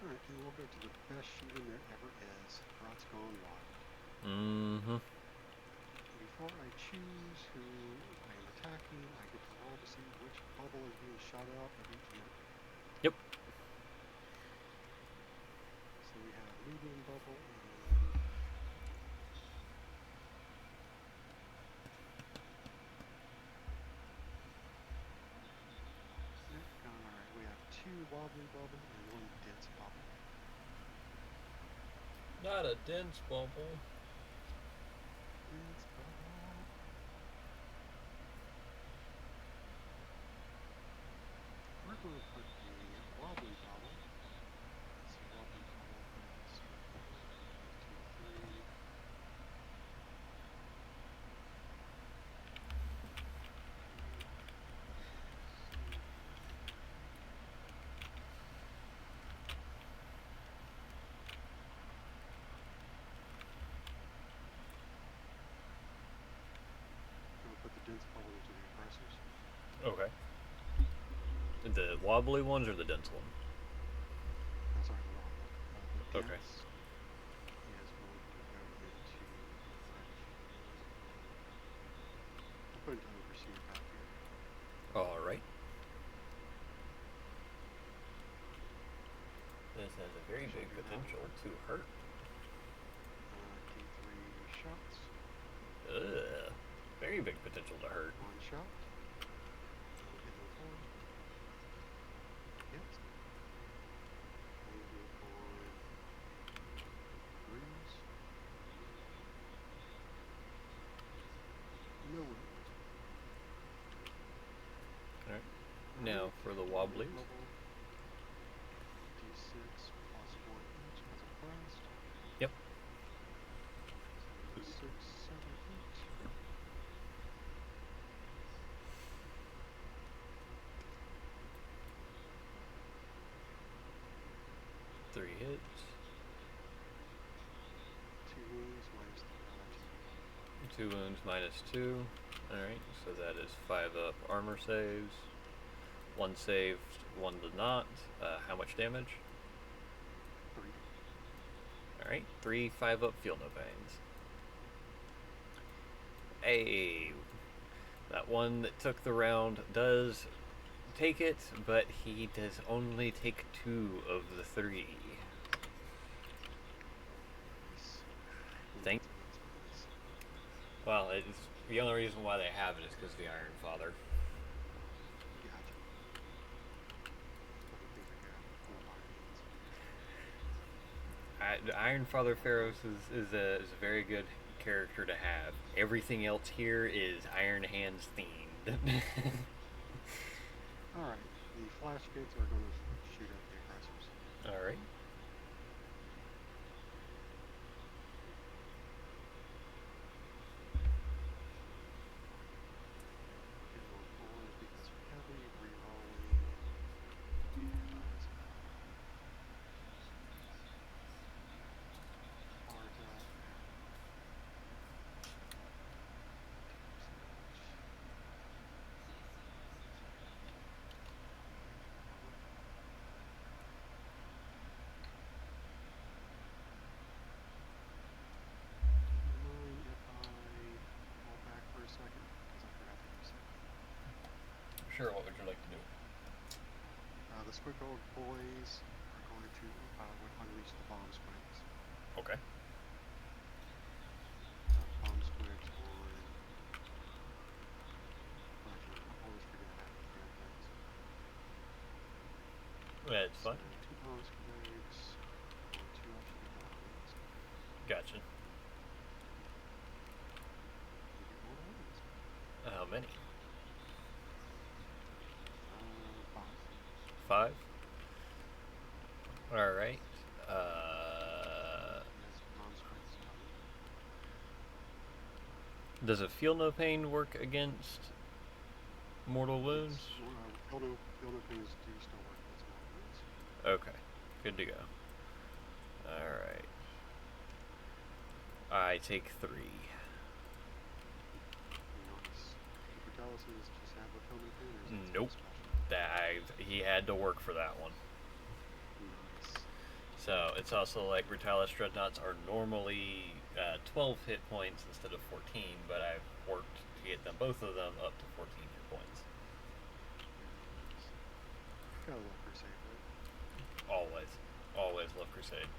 Speaker 2: Alright, and we'll go to the best shooting there ever is. Rod's Gone Wild.
Speaker 1: Mm-hmm.
Speaker 2: Before I choose who I am attacking, I get to roll to see which bubble is being shot out of each unit.
Speaker 1: Yep.
Speaker 2: So we have medium bubble and alright, we have 2 wobbly bubble and 1 dense bubble.
Speaker 1: Not a dense bubble.
Speaker 2: Dense bubble. We're going to put a wobbly bubble. Let's see, wobbly bubble is 1, 2, 3. I'll put the dense bubble into the oppressors.
Speaker 1: Okay. The wobbly ones or the dense one?
Speaker 2: I'm sorry, the wobbly. The
Speaker 1: Okay.
Speaker 2: dense is going to go into direction. I'll put it into overseer back here.
Speaker 1: Alright. This has a very big potential to hurt.
Speaker 2: D3 shots.
Speaker 1: Ugh. Very big potential to hurt.
Speaker 2: 1 shot. Hit on 4. Hit. Moving on. Bruise. No wound.
Speaker 1: Alright. Now for the wobblies.
Speaker 2: D6 plus 1 each as a blast.
Speaker 1: Yep.
Speaker 2: So 6, 7, 8.
Speaker 1: 3 hits.
Speaker 2: 2 wounds minus the
Speaker 1: 2 wounds -2. Alright, so that is 5 up armor saves. 1 saved, 1 did not. How much damage?
Speaker 2: 3.
Speaker 1: Alright, 3 5 up feel no pains. Hey, that one that took the round does take it, but he does only take 2 of the 3.
Speaker 2: Nice.
Speaker 1: Thank. Well, it's the only reason why they have it is because the Iron Father.
Speaker 2: Gotcha. Other things I got. More iron hands.
Speaker 1: The Iron Father Pharaohs is a very good character to have. Everything else here is Iron Hands themed.
Speaker 2: Alright, the flash kids are going to shoot at the aggressors.
Speaker 1: Alright.
Speaker 2: Hit on 4s because they're heavy, re-rolling. Cards up. Mind if I fall back for a second? Because I forgot to do something.
Speaker 1: Sure, what would you like to do?
Speaker 2: The Squiggle boys are going to unleash the bomb squigs.
Speaker 1: Okay.
Speaker 2: Bomb squigs on. Legend. I always forget how to do things.
Speaker 1: That's
Speaker 2: So,
Speaker 1: fine.
Speaker 2: 2 bomb squigs on 2 extra goblins.
Speaker 1: Gotcha.
Speaker 2: You get more wins.
Speaker 1: How many?
Speaker 2: 5.
Speaker 1: 5? Alright.
Speaker 2: Yes, bomb squigs coming.
Speaker 1: Does a feel no pain work against mortal wounds?
Speaker 2: Field of things do still work against mortal wounds.
Speaker 1: Okay. Good to go. Alright. I take 3.
Speaker 2: Nice. Brutality just have a field of pain, or is it
Speaker 1: Nope.
Speaker 2: special?
Speaker 1: He had to work for that one.
Speaker 2: Nice.
Speaker 1: So it's also like Brutalis Dreadnoughts are normally 12 hit points instead of 14, but I've worked to get them, both of them, up to 14 hit points.
Speaker 2: Gotta love Crusade, right?
Speaker 1: Always. Always love Crusade.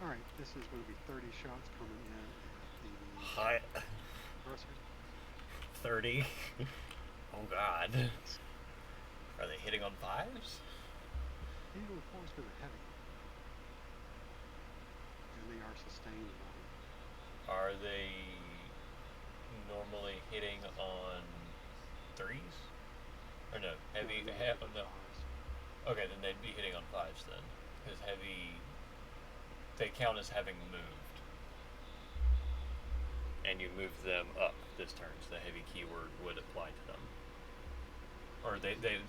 Speaker 2: Alright, this is going to be 30 shots coming in at the
Speaker 1: Hi.
Speaker 2: aggressors.
Speaker 1: 30. Oh god. Are they hitting on 5s?
Speaker 2: Hitting on 4s because they're heavy. And they are sustained by them.
Speaker 1: Are they normally hitting on 3s? Or no, heavy.
Speaker 2: No,
Speaker 1: No. Okay, then they'd be hitting on 5s then. Because heavy. They count as having moved. And you move them up this turn, so the heavy keyword would apply to them. Or they
Speaker 2: came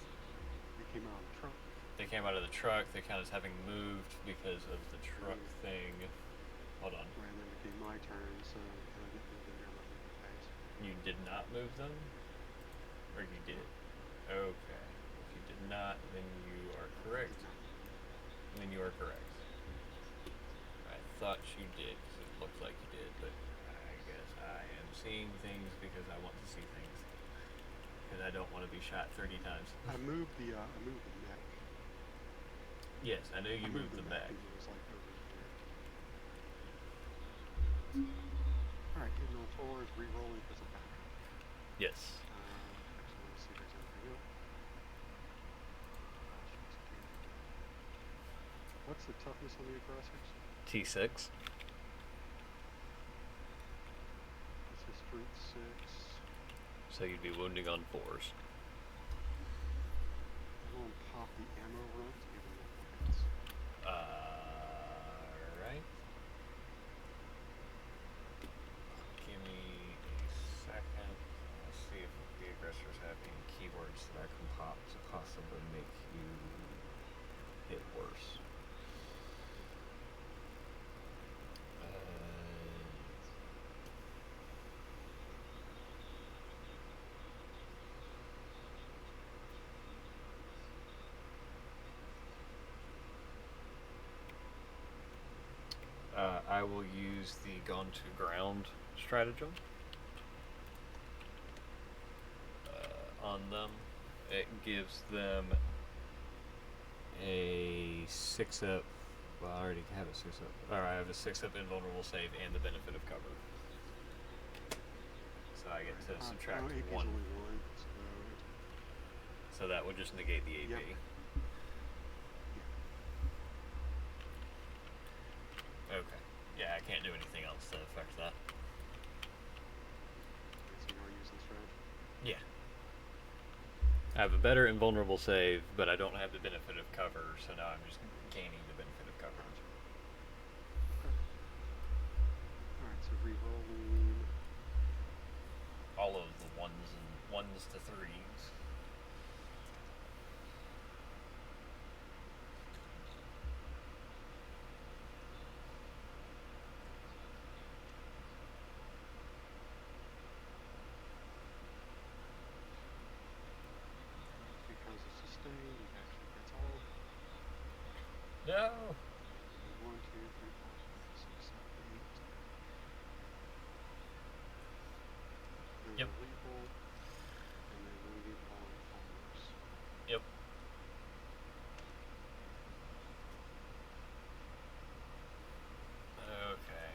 Speaker 2: out of the truck.
Speaker 1: They came out of the truck, they count as having moved because of the truck thing. Hold on.
Speaker 2: Right, then it became my turn, so can I get moved in here my moving phase?
Speaker 1: You did not move them? Or you did? Okay. If you did not, then you are correct. Then you are correct. I thought you did, because it looked like you did, but I guess I am seeing things because I want to see things. Because I don't want to be shot 30 times.
Speaker 2: I moved the neck.
Speaker 1: Yes, I know you moved the back.
Speaker 2: It was like over here. Alright, hitting on 4s, re-rolling because of backup.
Speaker 1: Yes.
Speaker 2: Actually, let's see if there's anything else. What's the toughness on the aggressors?
Speaker 1: T6.
Speaker 2: This is strength 6.
Speaker 1: So you'd be wounding on 4s.
Speaker 2: I'm going to pop the ammo run to give them more hits.
Speaker 1: Alright. Give me a second. Let's see if the aggressors have any keywords that I can pop to possibly make you hit worse. use the gone to ground stratagem on them. It gives them a 6-up. Well, I already have a 6-up. Alright, I have a 6-up invulnerable save and the benefit of cover. So I get to subtract
Speaker 2: AP's
Speaker 1: 1.
Speaker 2: only 1,
Speaker 1: So that would just negate the AP.
Speaker 2: Yep.
Speaker 1: Okay. Yeah, I can't do anything else to affect that.
Speaker 2: So you are using strategy?
Speaker 1: Yeah. I have a better invulnerable save, but I don't have the benefit of cover, so now I'm just gaining the benefit of cover.
Speaker 2: Okay. Alright, so re-rolling.
Speaker 1: All of the 1s to 3s.
Speaker 2: Because it's sustained, it actually gets all.
Speaker 1: No!
Speaker 2: 1, 2, 3, 4, 5, 6, 7, 8. Then
Speaker 1: Yep.
Speaker 2: lethal, and then wounded on Orks.
Speaker 1: Yep. Okay.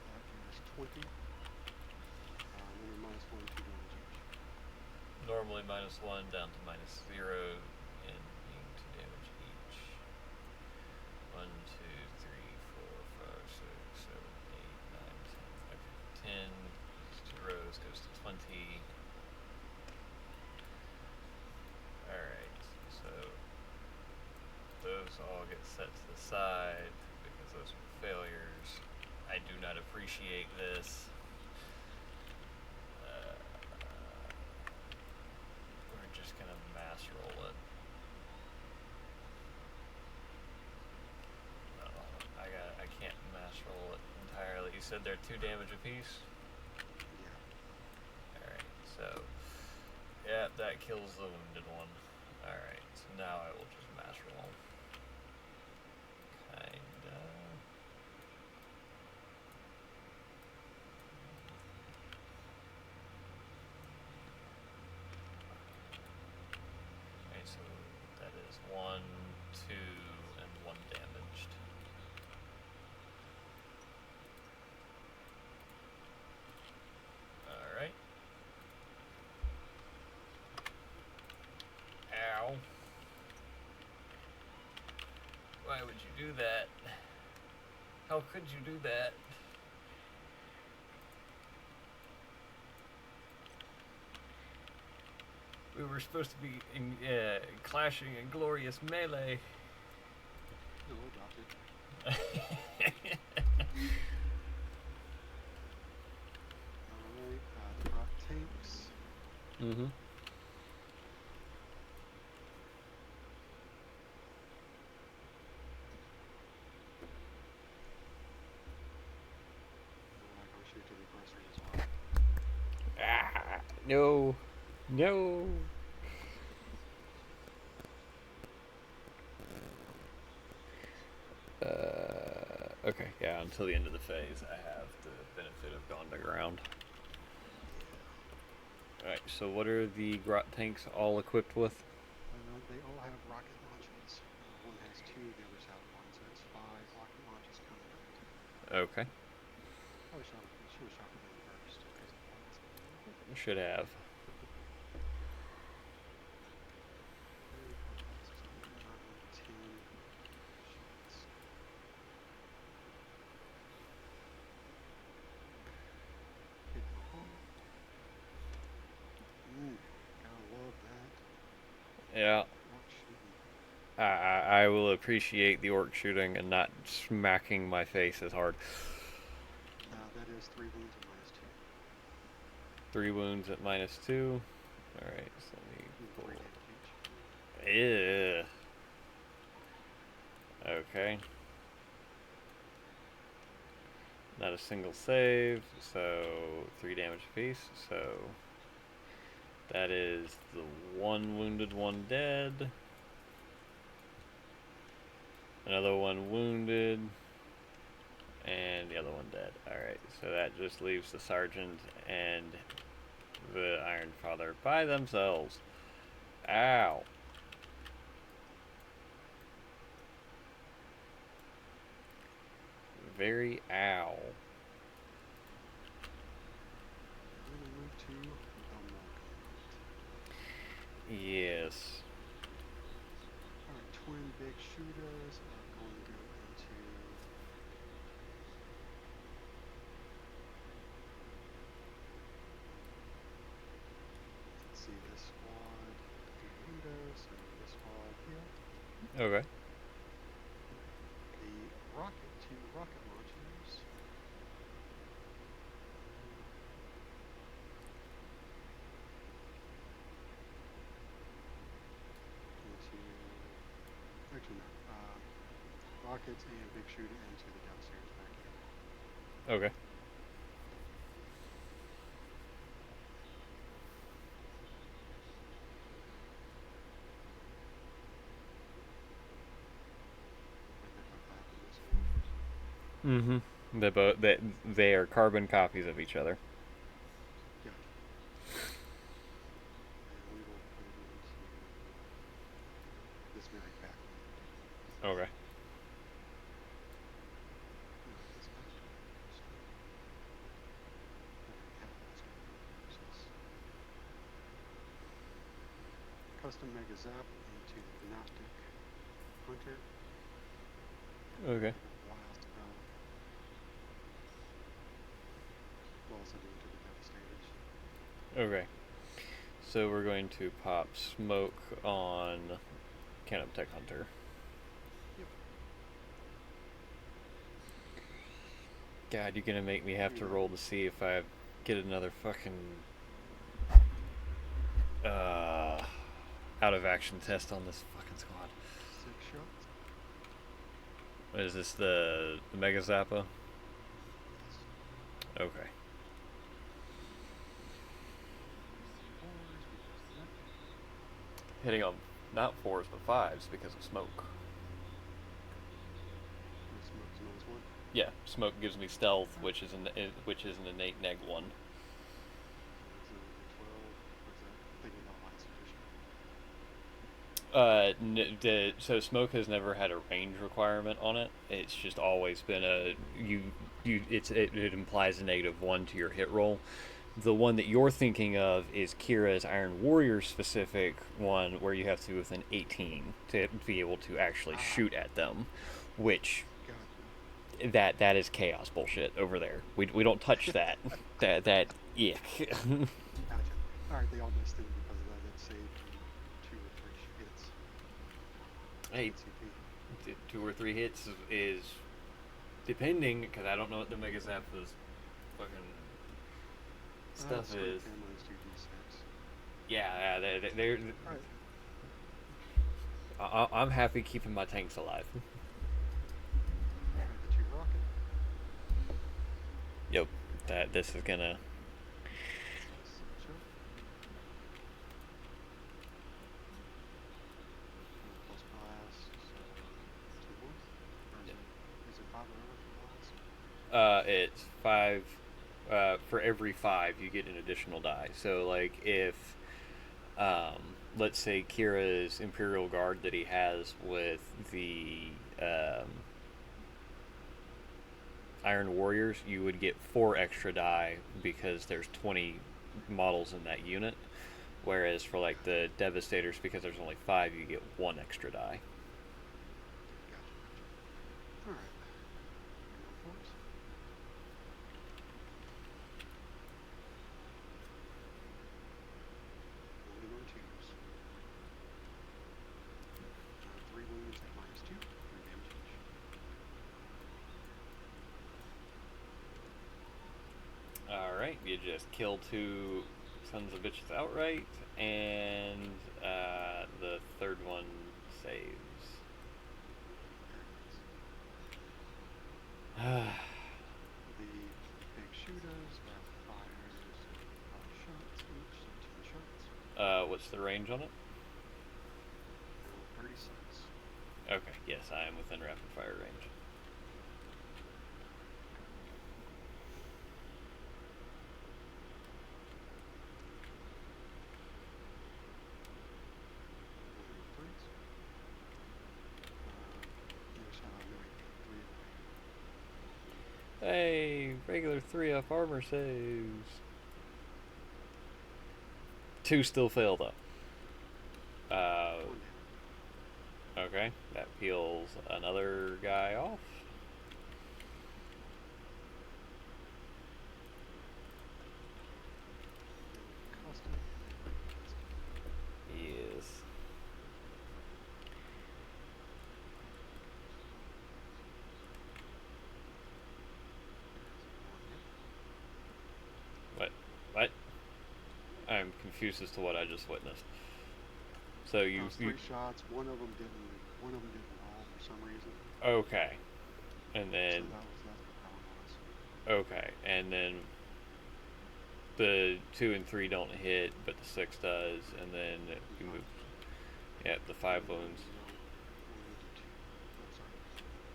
Speaker 2: That is 20. And then -1, 2 damage each.
Speaker 1: Normally -1 down to -0, and being 2 damage each. 1, 2, 3, 4, 5, 6, 7, 8, 9, 10. Okay. 10 2 rows goes to 20. Alright, so those all get set to the side because those were failures. I do not appreciate this. We're just gonna mass roll it. No, I can't mass roll it entirely. You said they're 2 damage apiece?
Speaker 2: Yeah.
Speaker 1: Alright, so yeah, that kills the wounded one. Alright, so now I will just mass roll. Kinda. Okay, so that is 1, 2, and 1 damaged. Alright. Ow. Why would you do that? How could you do that? We were supposed to be clashing in glorious melee.
Speaker 2: No, adopted. Alright, the Grot tanks.
Speaker 1: Mm-hmm.
Speaker 2: I'm going to shoot the aggressor as well.
Speaker 1: Ah, no. No. Okay, yeah, until the end of the phase, I have the benefit of gone to ground. Alright, so what are the grot tanks all equipped with?
Speaker 2: They all have rocket launches. One has 2, the others have 1, so it's 5 rocket launches coming out.
Speaker 1: Okay.
Speaker 2: Probably should have shot the gun first, because it was.
Speaker 1: Should have.
Speaker 2: 3, 4, 5, 6, 7, 8, 9, 10 shots. Hit the hole. Gotta love that.
Speaker 1: Yeah.
Speaker 2: Orc shooting.
Speaker 1: I will appreciate the orc shooting and not smacking my face as hard.
Speaker 2: That is 3 wounds at -2.
Speaker 1: 3 wounds at -2. Alright, so let me pull.
Speaker 2: 3 damage each.
Speaker 1: Ew. Okay. Not a single save, so 3 damage apiece. So that is the 1 wounded, 1 dead. Another 1 wounded. And the other one dead. Alright, so that just leaves the sergeant and the Iron Father by themselves. Ow. Very ow.
Speaker 2: We're gonna move to the Malcolm.
Speaker 1: Yes.
Speaker 2: Alright, twin big shooters are going to go into. Let's see, this squad through the windows, so this squad here.
Speaker 1: Okay.
Speaker 2: The two rocket launchers. Into. Actually, no. Rockets and big shooter into the downstairs back here.
Speaker 1: Okay. Mm-hmm. They are carbon copies of each other.
Speaker 2: Yeah. And we will put it into this very back one.
Speaker 1: Okay.
Speaker 2: This back door. Custom Mega Zap into the Gnostic Hunter.
Speaker 1: Okay.
Speaker 2: Blast out. Also into the Devastators.
Speaker 1: Okay. So we're going to pop smoke on Canop Tech Hunter.
Speaker 2: Yep.
Speaker 1: God, you're gonna make me have to roll to see if I get another fucking out of action test on this fucking squad.
Speaker 2: 6 shots.
Speaker 1: What is this, the Mega Zappa?
Speaker 2: Yes.
Speaker 1: Okay.
Speaker 2: 4s because of that.
Speaker 1: Hitting on not 4s but 5s because of smoke.
Speaker 2: And smoke's -1.
Speaker 1: Yeah, smoke gives me stealth, which is an innate neg 1.
Speaker 2: So it's a 12. What's that? I'm thinking about last edition.
Speaker 1: So smoke has never had a range requirement on it. It's just always been it implies a -1 to your hit roll. The one that you're thinking of is Kira's Iron Warrior specific one, where you have to be within 18 to be able to actually shoot at them, which
Speaker 2: Gotcha.
Speaker 1: that is chaos bullshit over there. We don't touch that. that ick.
Speaker 2: Gotcha. Alright, they all missed it because of that. That saved 2 or 3 hits.
Speaker 1: Hey,
Speaker 2: CP.
Speaker 1: 2 or 3 hits is depending, because I don't know what the Mega Zappa's fucking stuff is. Yeah, they're
Speaker 2: right.
Speaker 1: I'm happy keeping my tanks alive.
Speaker 2: Alright, the 2 rocket.
Speaker 1: Yep, this is gonna.
Speaker 2: Plus blast, so 2 more. Or is it 5 or over for blast?
Speaker 1: It's 5. For every 5, you get an additional die. So, like, if, let's say Kira's Imperial Guard that he has with the Iron Warriors, you would get 4 extra die because there's 20 models in that unit. Whereas for, like, the Devastators, because there's only 5, you get 1 extra die.
Speaker 2: Gotcha. Alright. More 4s. Only on 2s. 3 wounds at -2. 3 damage each.
Speaker 1: Alright, you just kill 2 sons of bitches outright, and the third one saves.
Speaker 2: The big shooters have fires 5 shots each, so 10 shots.
Speaker 1: What's the range on it?
Speaker 2: 36.
Speaker 1: Okay, yes, I am within rapid fire range. Hey, regular 3 up armor saves. 2 still fail though.
Speaker 2: One damage.
Speaker 1: Okay, that peels another guy off.
Speaker 2: Custom and custom.
Speaker 1: Yes.
Speaker 2: There's one hit.
Speaker 1: What? What? I'm confused as to what I just witnessed. So
Speaker 2: That
Speaker 1: you,
Speaker 2: was 3 shots. One of them didn't. One of them didn't roll for some reason.
Speaker 1: okay, and
Speaker 2: So
Speaker 1: then
Speaker 2: that's what that one was.
Speaker 1: okay, and then the 2 and 3 don't hit, but the 6 does, and then you move. Yeah, the 5 wounds.
Speaker 2: Wounded 2. Oh, sorry.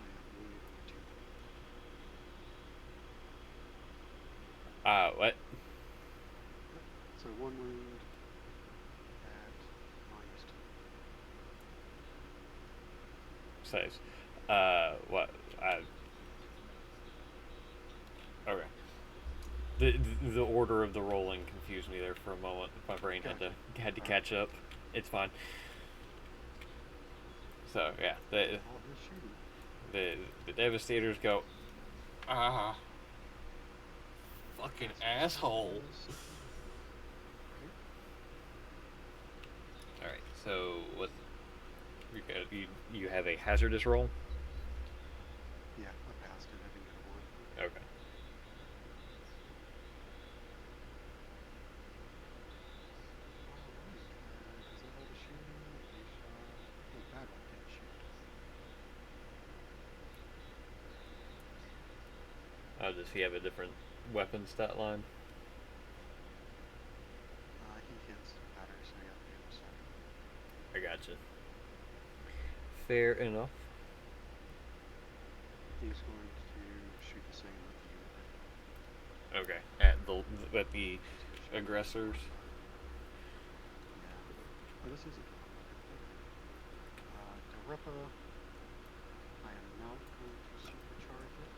Speaker 2: I have wounded only 2.
Speaker 1: What?
Speaker 2: Yep. So 1 wound at -2.
Speaker 1: Saves. What? Okay. The order of the rolling confused me there for a moment. My brain
Speaker 2: Gotcha.
Speaker 1: had to
Speaker 2: All right.
Speaker 1: catch up. It's fine. So yeah, the
Speaker 2: All his shooting.
Speaker 1: the the devastators go. Ah, fucking
Speaker 2: That's what
Speaker 1: asshole.
Speaker 2: it is. Okay.
Speaker 1: All right. So what? You have a hazardous roll.
Speaker 2: Yeah, I passed it. I didn't get a 1.
Speaker 1: Okay.
Speaker 2: Alright. Is that all the shooting? He shot. Oh, Bad Luck didn't shoot.
Speaker 1: Does he have a different weapon stat line?
Speaker 2: He hits better, so yeah, the other side.
Speaker 1: I gotcha. Fair enough.
Speaker 2: He's going to shoot the same that the unit did.
Speaker 1: Okay. At the
Speaker 2: Just to show you the
Speaker 1: aggressors.
Speaker 2: combat. Yeah. Oh, this isn't combat. Okay. Daripa, I am not going to supercharge it.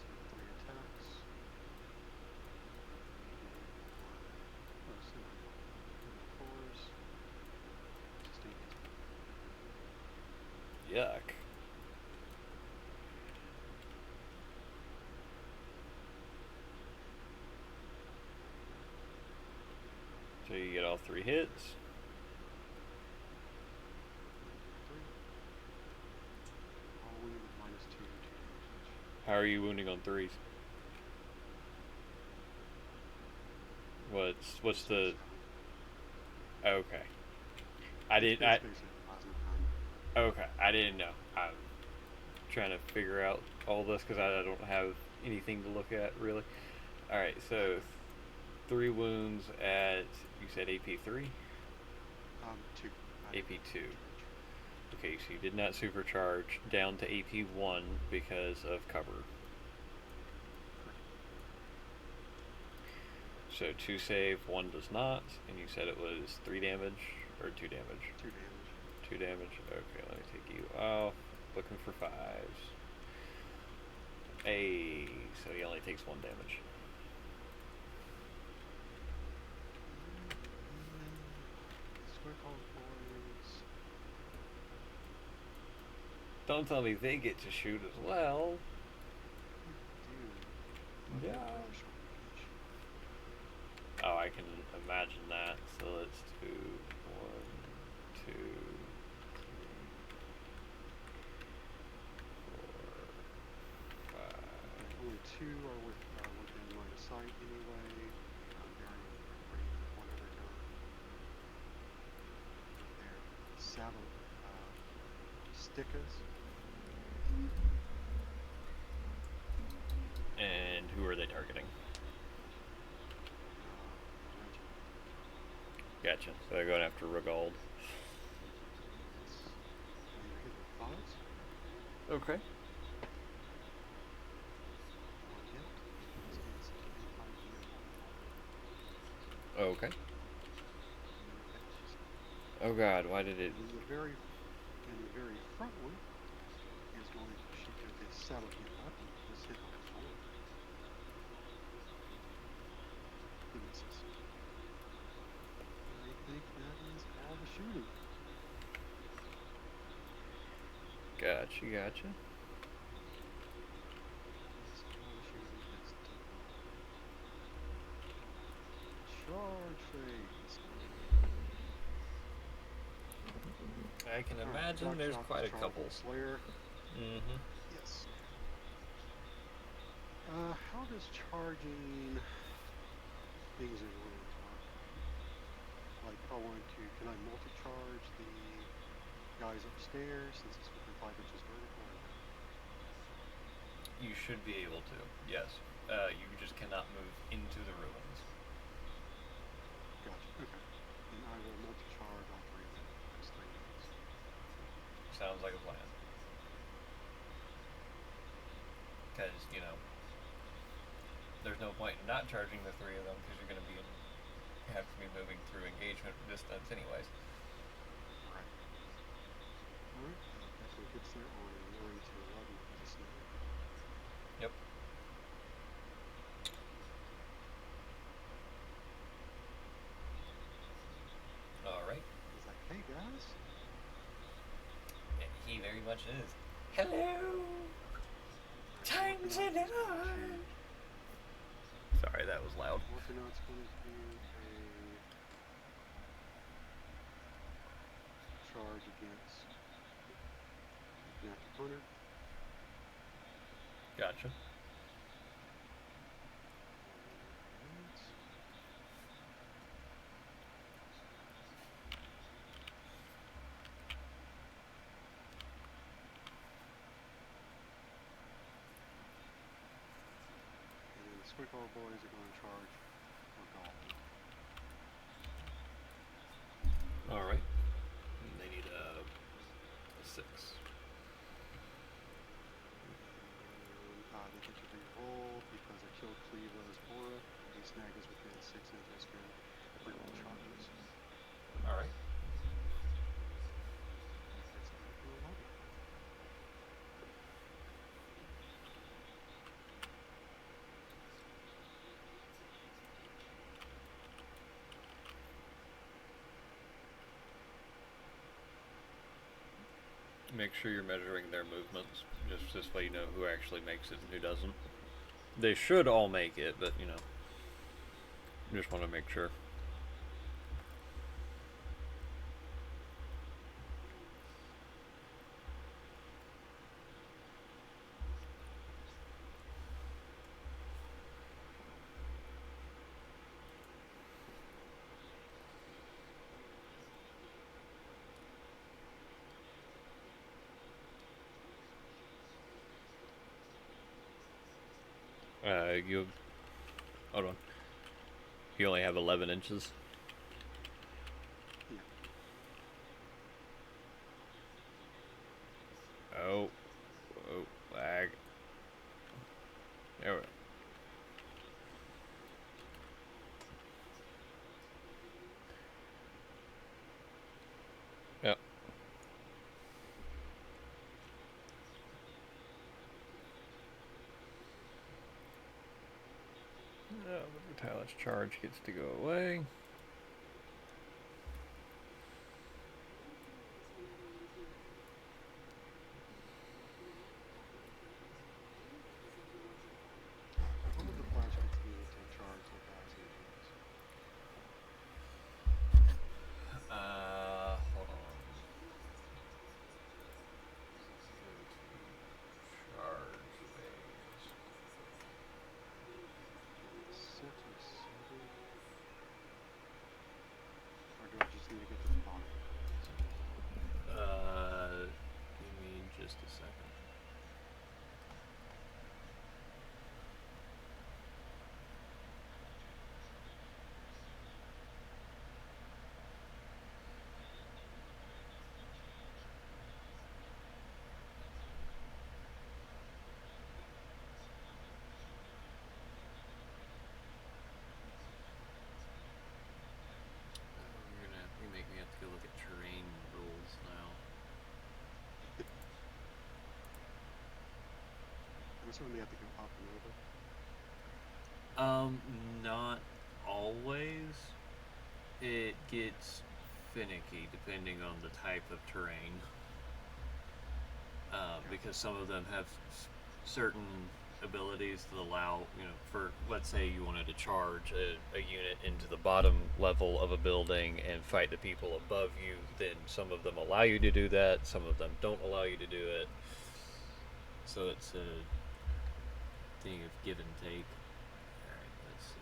Speaker 2: Take 3 attacks. Oh, semi-auto. Moving 4s. Sustain hits 1.
Speaker 1: Yuck. So you get all 3 hits.
Speaker 2: 3. All wounded with -2, 2 damage each.
Speaker 1: How are you wounding on 3s? What's the
Speaker 2: 6/7.
Speaker 1: okay? I
Speaker 2: It's
Speaker 1: didn't. I
Speaker 2: basically plasma gun.
Speaker 1: okay. I didn't know. I'm trying to figure out all this because I don't have anything to look at really. All right. So 3 wounds at you said AP 3,
Speaker 2: 2. I did not
Speaker 1: AP 2.
Speaker 2: supercharge.
Speaker 1: Okay, so you did not supercharge down to AP 1 because of cover.
Speaker 2: Correct.
Speaker 1: So 2 save, 1 does not, and you said it was 3 damage or 2 damage.
Speaker 2: 2 damage.
Speaker 1: 2 damage. Okay, let me take you off. Looking for 5s. So he only takes 1 damage.
Speaker 2: Square called boys.
Speaker 1: Don't tell me they get to shoot as well.
Speaker 2: They do. But
Speaker 1: Yeah.
Speaker 2: they're really short range.
Speaker 1: Oh, I can imagine that. So let's do 1, 2, 3, 4, 5.
Speaker 2: Yeah, only 2 are within line of sight anyway. They're in range with 1 other gun. They're saddle stickers.
Speaker 1: And who are they targeting?
Speaker 2: Regiment.
Speaker 1: Gotcha. So they're going after Regald.
Speaker 2: Yes. And they're hit with 5s.
Speaker 1: Okay.
Speaker 2: 1 hit. Sustain 6 to 8 fire damage.
Speaker 1: Okay.
Speaker 2: And then it finishes.
Speaker 1: Oh god, why did it...
Speaker 2: And then the very front one is going to shoot with his saddle hit weapon.
Speaker 1: Gotcha, gotcha.
Speaker 2: Yes, troubleshooting is done. Charge phase.
Speaker 1: I can
Speaker 2: Alright,
Speaker 1: imagine
Speaker 2: Black
Speaker 1: there's
Speaker 2: Shock is
Speaker 1: quite a couple.
Speaker 2: charging Slayer.
Speaker 1: Mm-hmm.
Speaker 2: Yes. How does charging things in ruins work? Like, if I wanted to, can I multi-charge the guys upstairs since it's within 5 inches vertical or no?
Speaker 1: You should be able to, yes. You just cannot move into the ruins.
Speaker 2: Gotcha. Okay. Then I will multi-charge all three of them. Those three units.
Speaker 1: Sounds like a plan. Because, there's no point in not charging the three of them because you're going to have to be moving through engagement distance anyways.
Speaker 2: Right. Alright, that definitely gets there on a 9 to 11 with the snow.
Speaker 1: Yep. Alright.
Speaker 2: He's like, hey guys.
Speaker 1: He very much is. Hello! Time's in it on! Sorry, that was loud.
Speaker 2: Orkanaut's going to do a charge against the Knacker Hunter.
Speaker 1: Gotcha.
Speaker 2: Alright. And then the Squickle boys are going to charge for golf.
Speaker 1: Alright. They need a 6.
Speaker 2: And they get to re-roll because I killed Cleva's aura. The snag is within 6 inches for re-roll charges.
Speaker 1: Alright.
Speaker 2: That's the lobby.
Speaker 1: Make sure you're measuring their movements. Just this way you know who actually makes it and who doesn't. They should all make it, but, just want to make sure. Hold on. You only have 11 inches.
Speaker 2: Yeah.
Speaker 1: Oh, lag. There we go. Yep. The Talus charge gets to go away.
Speaker 2: All of the flash gets needed to charge the guys in the ruins.
Speaker 1: Hold on. Charge phase.
Speaker 2: Six or 7. Or do I just need to get to the bottom?
Speaker 1: Give me just a second. You make me have to go look at terrain rules now.
Speaker 2: I'm assuming they have to go up and over.
Speaker 1: Not always. It gets finicky depending on the type of terrain. because some of them have certain abilities that allow, for let's say you wanted to charge a unit into the bottom level of a building and fight the people above you, then some of them allow you to do that, some of them don't allow you to do it. So it's a thing of give and take. Alright, let's see.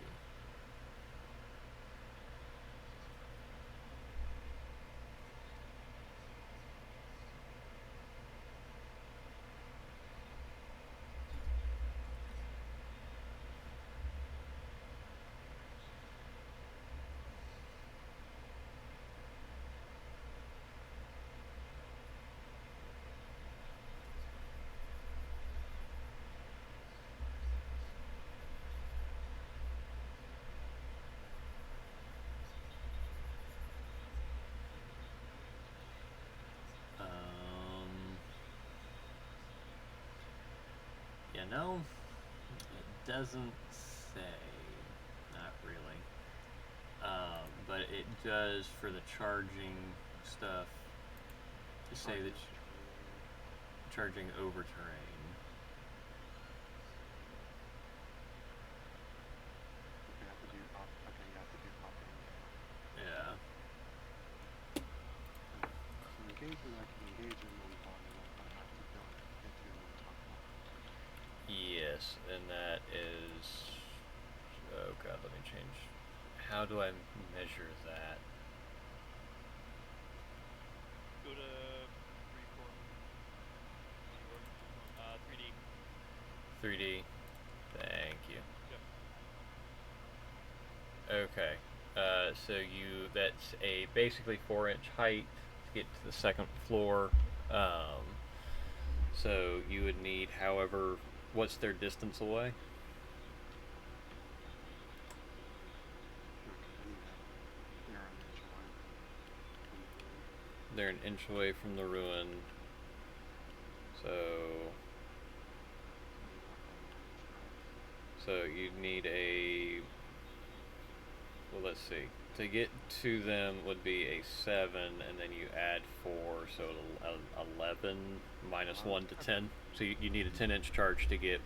Speaker 1: No, it doesn't say. Not really. But it does for the charging stuff to say that charging over terrain.
Speaker 2: Okay, you have to do up and down.
Speaker 1: Yeah.
Speaker 2: So engagement, I can engage him on the bottom level, but I have to go get to him on the top level.
Speaker 1: Yes, and that is. Oh god, let me change. How do I measure that?
Speaker 3: Go to report. 3D.
Speaker 1: 3D. Thank you.
Speaker 3: Yep.
Speaker 1: Okay. So that's a basically 4-inch height to get to the second floor. So you would need, however, what's their distance away? They're an inch away from the ruin. So you'd need a. Well, let's see. To get to them would be a 7, and then you add 4, so 11 minus 1 to 10. So you need a 10-inch charge to get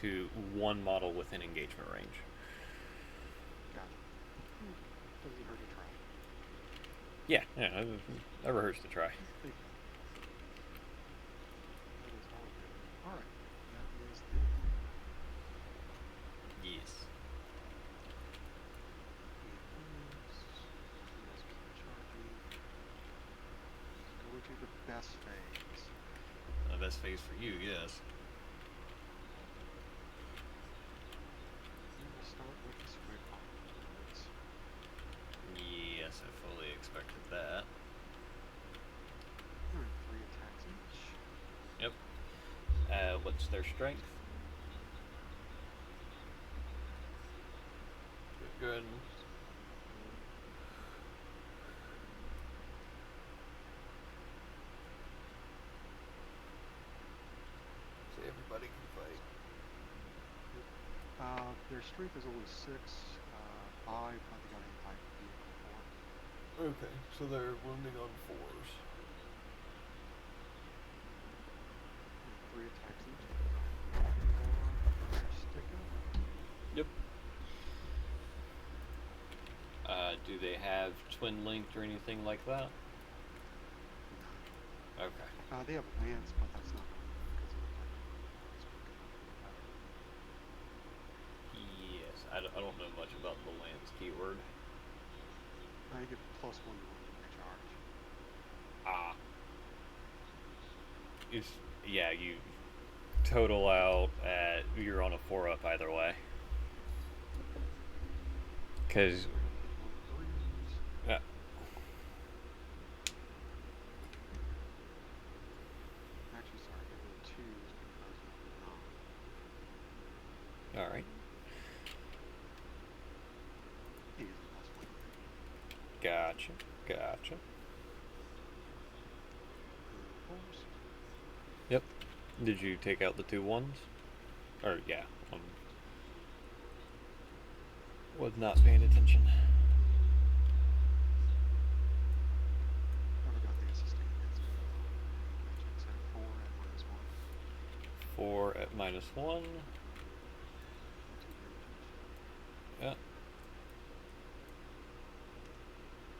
Speaker 1: to one model within engagement range.
Speaker 2: Got it. Doesn't hurt to try.
Speaker 1: Yeah, it never hurts to try.
Speaker 2: That is all good. Alright, that is it.
Speaker 1: Yes.
Speaker 2: Go to the best phase.
Speaker 1: The best phase for you, yes.
Speaker 2: We'll start with the squid options.
Speaker 1: Yes, I fully expected that.
Speaker 2: Alright, 3 attacks each.
Speaker 1: Yep. What's their strength? Good. So everybody can fight.
Speaker 2: Their strength is only 6. I probably got a high vehicle 4.
Speaker 1: Okay, so they're wounding on 4s.
Speaker 2: 3 attacks each. Stick up.
Speaker 1: Yep. Do they have twin linked or anything like that?
Speaker 2: No.
Speaker 1: Okay.
Speaker 2: They have lance, but that's not because of
Speaker 1: Yes, I don't know much about the lance keyword.
Speaker 2: you get +1 to your charge.
Speaker 1: Ah. Yeah, you total out at, you're on a 4-up either way. Because. Yeah.
Speaker 2: Actually, sorry, I rolled 2s because of 9.
Speaker 1: Alright.
Speaker 2: He is a +1.
Speaker 1: Gotcha.
Speaker 2: 4s.
Speaker 1: Yep. Did you take out the 2 1s? Or, yeah. Was not paying attention.
Speaker 2: Never got the assistant against me. Magic set 4 and
Speaker 1: 4 at -1.
Speaker 2: 2 damage
Speaker 1: Yeah.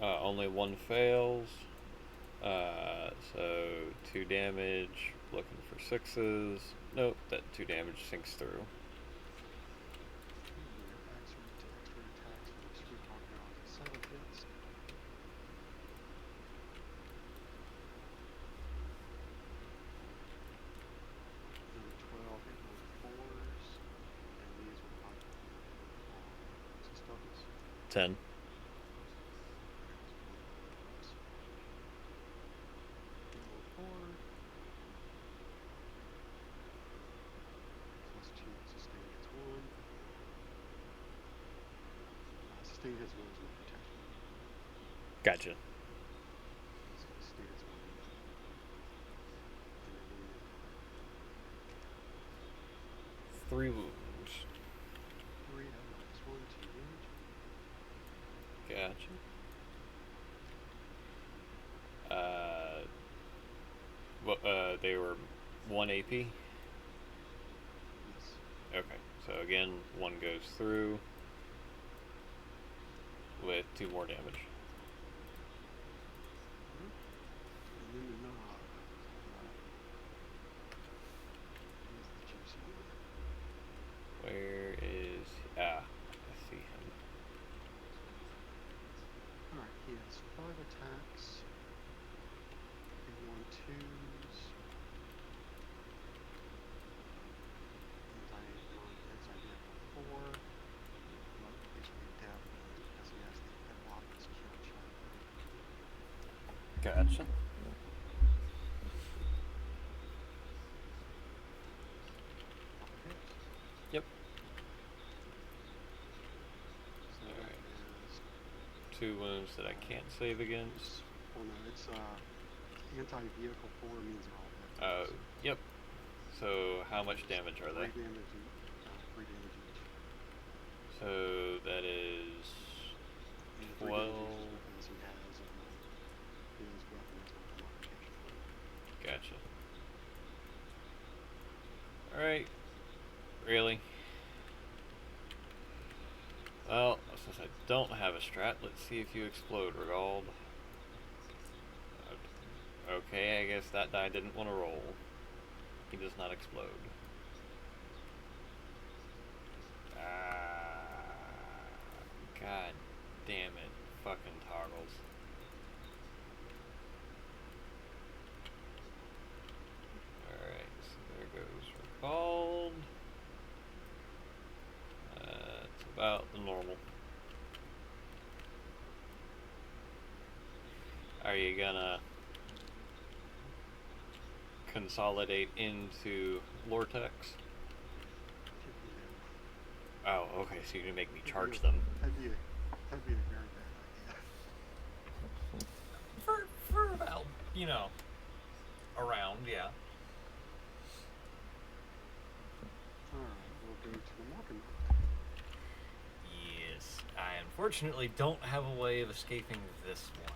Speaker 1: Only one fails. So 2 damage. Looking for 6s. Nope, that 2 damage sinks through.
Speaker 2: Your extra attacks from the street crocodiles at 7 hits. Another 12 hit on 4s, and these will not. What's his toughness?
Speaker 1: 10.
Speaker 2: Roll 4. Plus 2. Sustain hits 1. Sustain hits 1 is no protection.
Speaker 1: Gotcha.
Speaker 2: So sustain hits 1. And then wounded
Speaker 1: 3 wounds.
Speaker 2: 3 at -1, 2 damage.
Speaker 1: Gotcha. They were 1 AP.
Speaker 2: Yes.
Speaker 1: Okay, so again, 1 goes through with 2 more damage.
Speaker 2: And then the knob. Here's the juicy one.
Speaker 1: Where is... I see him.
Speaker 2: Alright, he has 5 attacks. He won 2s. Anti-vehicle 4. Well, he's going to be dead because he has the headlock kill check.
Speaker 1: Gotcha.
Speaker 2: Hit.
Speaker 1: Yep.
Speaker 2: So that
Speaker 1: Alright.
Speaker 2: is
Speaker 1: 2 wounds that I can't save against.
Speaker 2: well, no, it's anti-vehicle 4 means they're all hit.
Speaker 1: Yep. So how much damage are they?
Speaker 2: 3 damage each. 3 damage each.
Speaker 1: So that is
Speaker 2: And 3 damage
Speaker 1: 12.
Speaker 2: each because he has his weapon has no modification on it.
Speaker 1: Gotcha. Alright. Really? Well, since I don't have a strat, let's see if you explode, Regald. Okay, I guess that die didn't want to roll. He does not explode. God damn it. Fucking toggles. Alright, so there goes Recalled. It's about the normal. Are you gonna consolidate into Lortex? Oh, okay, so you're gonna make me charge them.
Speaker 2: That'd be a very bad idea.
Speaker 1: For about, around, yeah.
Speaker 2: Alright, we'll go to the Morgan.
Speaker 1: Yes, I unfortunately don't have a way of escaping this one.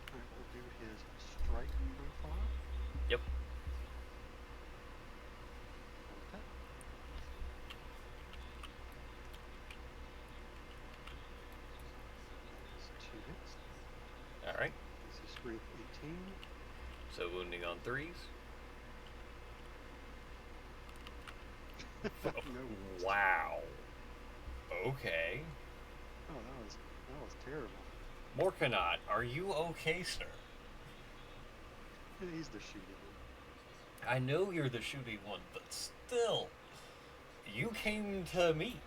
Speaker 2: Alright, we'll do his strike profile.
Speaker 1: Yep.
Speaker 2: Okay. That's 2 hits.
Speaker 1: Alright.
Speaker 2: This is strength 18.
Speaker 1: So wounding on 3s.
Speaker 2: No.
Speaker 1: Wow. Okay.
Speaker 2: Oh, that was terrible.
Speaker 1: Morkanot, are you okay, sir?
Speaker 2: Yeah, he's the shooty one.
Speaker 1: I know you're the shooty one, but still. You came to me.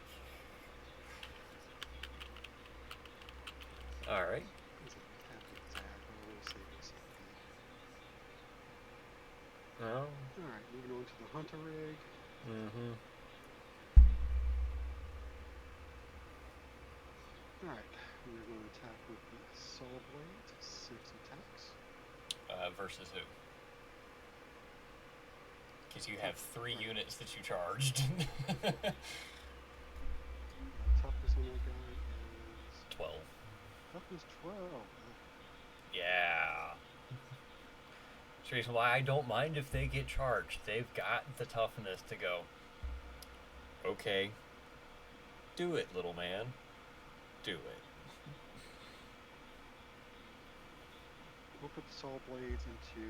Speaker 1: Alright.
Speaker 2: He's a happy attack. We'll save this up.
Speaker 1: Well.
Speaker 2: Alright, moving on to the Hunter rig.
Speaker 1: Mm-hmm.
Speaker 2: Alright, we're going to attack with the Soul Blade. 6 attacks.
Speaker 1: Versus who? Because you have 3 units that you charged.
Speaker 2: Toughness on that guy is
Speaker 1: 12.
Speaker 2: toughness 12.
Speaker 1: Yeah. That's the reason why I don't mind if they get charged. They've got the toughness to go, okay, do it, little man. Do it.
Speaker 2: We'll put the saw blades into...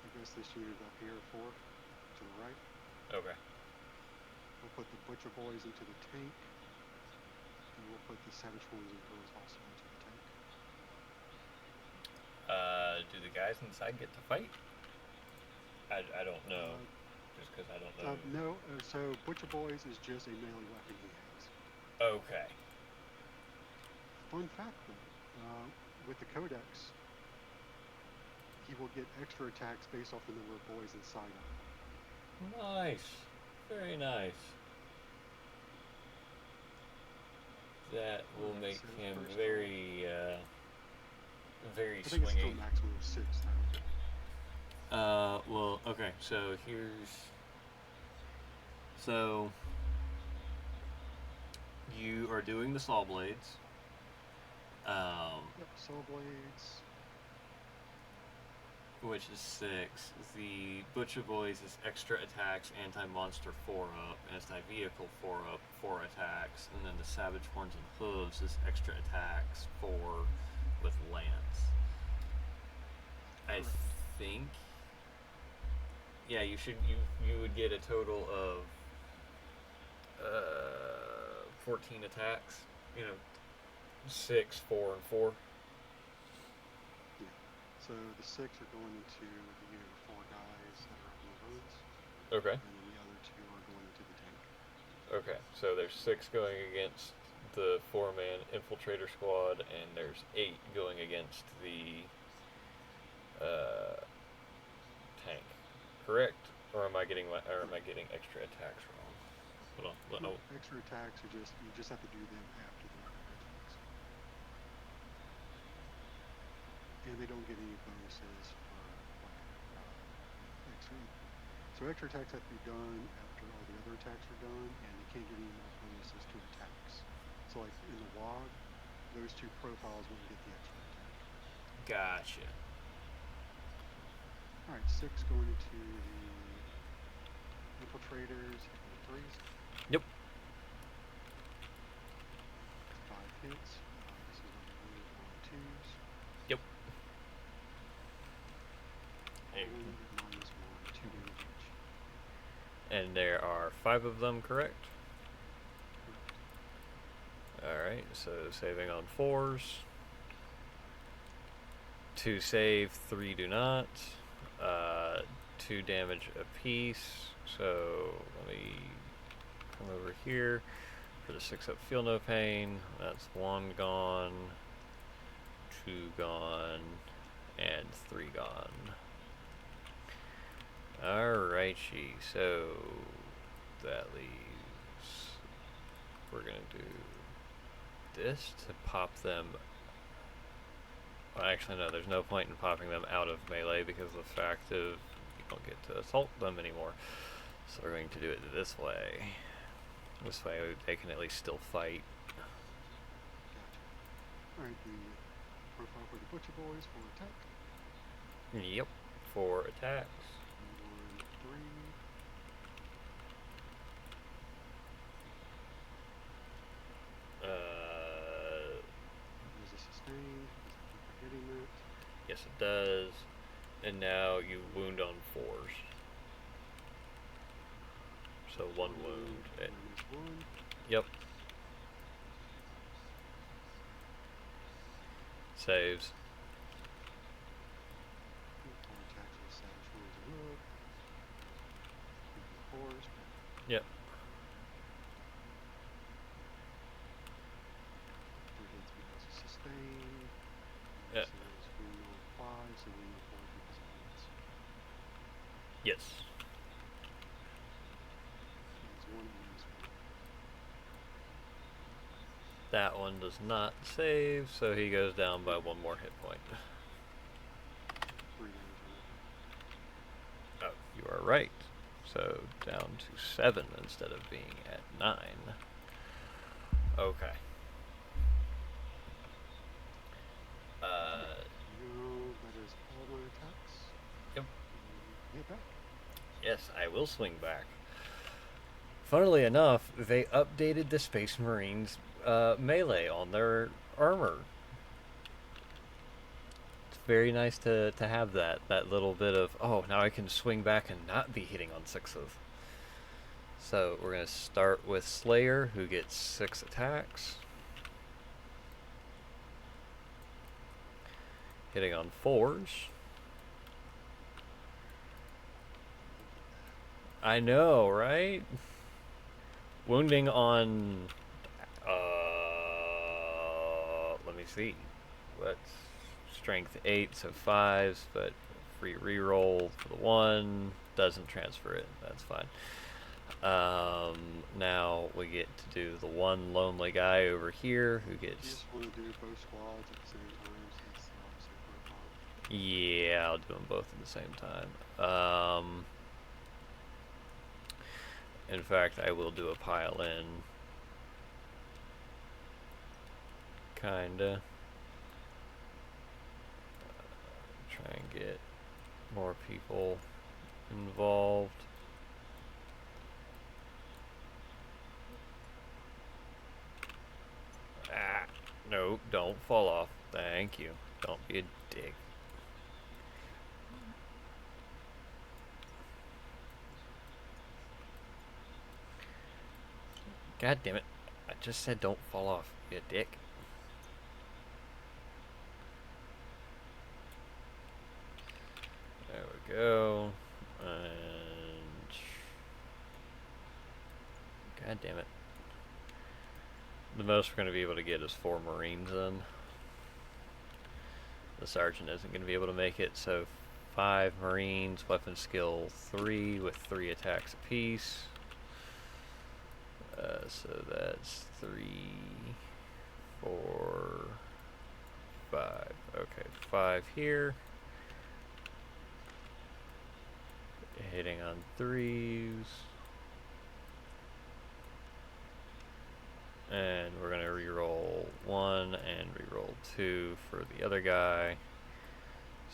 Speaker 2: I guess this unit up here, 4, to the right.
Speaker 1: Okay.
Speaker 2: We'll put the butcher boys into the tank. And we'll put the savage horns and crows also into the tank.
Speaker 1: Do the guys inside get to fight? I don't know. Just because I don't know.
Speaker 2: No, so butcher boys is just a melee weapon he has.
Speaker 1: Okay.
Speaker 2: Fun fact though, with the codex, he will get extra attacks based off the number of boys inside of him.
Speaker 1: Nice. Very nice. That will
Speaker 2: Alright,
Speaker 1: make
Speaker 2: so
Speaker 1: him
Speaker 2: first
Speaker 1: very, very
Speaker 2: I think it's still
Speaker 1: swingy.
Speaker 2: a maximum of 6 though.
Speaker 1: Well, okay, so here's... So... You are doing the saw blades.
Speaker 2: Yep, saw blades.
Speaker 1: Which is 6. The Butcher Boys is extra attacks, anti-monster 4-up, anti-vehicle 4-up, 4 attacks, and then the Savage Horns and Hooves is extra attacks 4 with Lance. I think... Yeah, you would get a total of 14 attacks. 6, 4, and 4.
Speaker 2: So the 6 are going into the unit of 4 guys that are on the roads,
Speaker 1: Okay.
Speaker 2: and then the other 2 are going into the tank.
Speaker 1: Okay, so there's 6 going against the 4-man infiltrator squad, and there's 8 going against the tank. Correct? Or am I getting extra attacks wrong? Hold on.
Speaker 2: No, extra attacks are just, you just have to do them after the regular attacks. And they don't get any bonuses for extra. So extra attacks have to be done after all the other attacks are done, and you can't get any more bonuses to attacks. So like in the WOG, those 2 profiles wouldn't get the extra attack.
Speaker 1: Gotcha.
Speaker 2: Alright, 6 going into the infiltrators, hitting the 3s.
Speaker 1: Yep.
Speaker 2: 5 hits. This is going to move on 2s.
Speaker 1: Yep.
Speaker 2: All wounded at -1, 2 damage each.
Speaker 1: And there are 5 of them, correct? Alright, so saving on 4s. 2 save, 3 do not. 2 damage apiece. So let me come over here for the 6-up feel no pain. That's 1 gone, 2 gone, and 3 gone. Alrighty, so that leaves, we're gonna do this to pop them. Well, actually no, there's no point in popping them out of melee because of the fact of you don't get to assault them anymore. So we're going to do it this way. This way they can at least still fight.
Speaker 2: Gotcha. Alright, the profile for the Butcher Boys for attack.
Speaker 1: Yep, 4 attacks.
Speaker 2: 1, 3. Is it sustained? Does it keep hitting that?
Speaker 1: Yes it does. And now you wound on 4s. So 1 wound.
Speaker 2: Minus 1.
Speaker 1: Yep. Saves.
Speaker 2: 4 attacks with Savage Horns and Hoof. 4s.
Speaker 1: Yep.
Speaker 2: 3 hits because of sustain.
Speaker 1: Yeah.
Speaker 2: This is wound on 5, so wound on 4 because of hits.
Speaker 1: Yes.
Speaker 2: It's 1 minus 1.
Speaker 1: That one does not save, so he goes down by 1 more hit point.
Speaker 2: 3 damage on it.
Speaker 1: Oh, you are right. So down to 7 instead of being at 9. Okay. Yes, I will swing back. Funnily enough, they updated the Space Marines melee on their armor. It's very nice to have that little bit of, oh, now I can swing back and not be hitting on sixes. So we're going to start with Slayer, who gets 6 attacks. Hitting on 4s. I know, right? Wounding on... let me see. What's strength 8, so 5s, but free reroll for the 1. Doesn't transfer it. That's fine. Now we get to do the one lonely guy over here who
Speaker 2: You
Speaker 1: gets...
Speaker 2: just want to do both squads at the same time since they're obviously protocol.
Speaker 1: Yeah, I'll do them both at the same time. In fact, I will do a pile in. Kinda. Try and get more people involved. Ah, no, don't fall off. Thank you. Don't be a dick. God damn it. I just said don't fall off, you dick. There we go. And... God damn it. The most we're going to be able to get is 4 Marines in. The Sergeant isn't going to be able to make it, so 5 Marines, weapon skill 3 with 3 attacks apiece. So that's 3, 4, 5. Okay, 5 here. Hitting on 3s. And we're going to reroll 1 and reroll 2 for the other guy.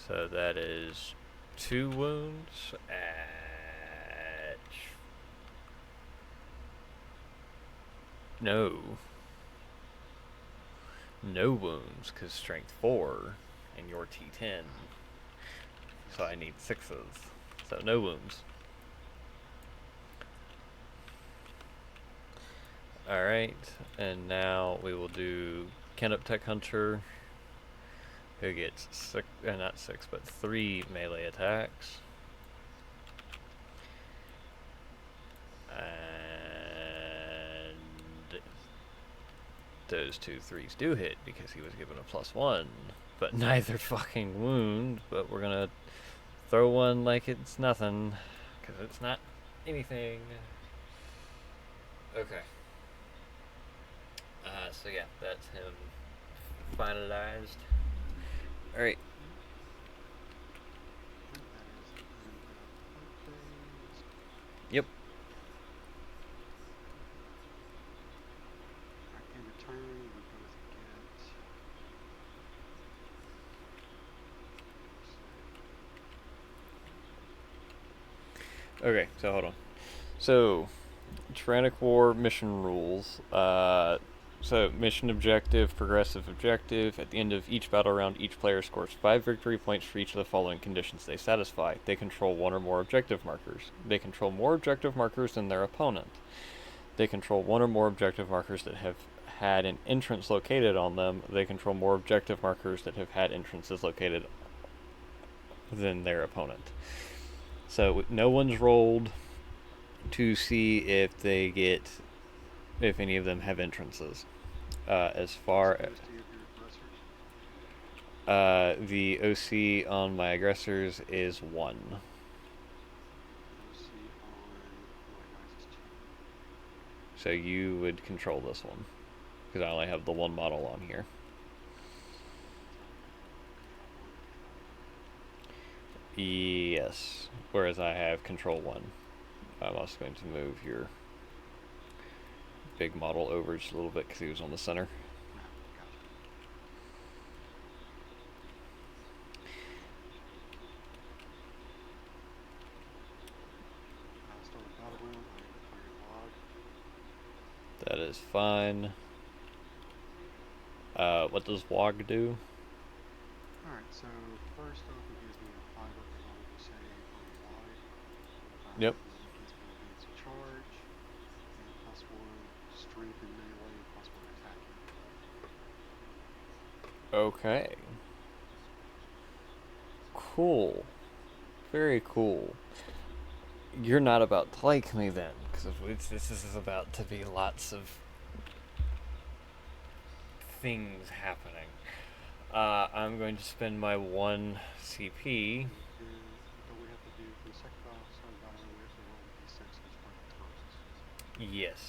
Speaker 1: So that is 2 wounds at... No wounds, because strength 4 and your T10. So I need 6s. So no wounds. Alright, and now we will do Kentup Tech Hunter, who gets 6, not 6, but 3 melee attacks. And those 2 3s do hit because he was given a +1, but neither fucking wound. But we're gonna throw one like it's nothing, because it's not anything. Okay. So yeah, that's him finalized. Alright.
Speaker 2: I think that is the end of part phase.
Speaker 1: Yep.
Speaker 2: Alright, in return, we both get...
Speaker 1: Okay, so hold on. So, Tyrannic War mission rules. So, mission objective, progressive objective. At the end of each battle round, each player scores 5 victory points for each of the following conditions they satisfy. They control 1 or more objective markers. They control more objective markers than their opponent. They control 1 or more objective markers that have had an entrance located on them. They control more objective markers that have had entrances located than their opponent. So, no one's rolled to see if they get, if any of them have entrances. As far as the OC on my aggressors is 1. So you would control this one, because I only have the 1 model on here. Yes, whereas I have control 1. I'm also going to move your big model over just a little bit because he was on the center. is fine. What does WOG do?
Speaker 2: Alright, so first off, it gives me a 5 upper level to save on wide.
Speaker 1: Yep.
Speaker 2: It gives me advanced charge, and +1 strength in melee, and +1 attack in melee.
Speaker 1: Okay. Cool. Very cool. You're not about to like me then, because this is about to be lots of things happening. I'm going to spend my 1 CP.
Speaker 2: And don't we have to do, for the second battle, start battle, we have to roll d6s for the turns.
Speaker 1: Yes.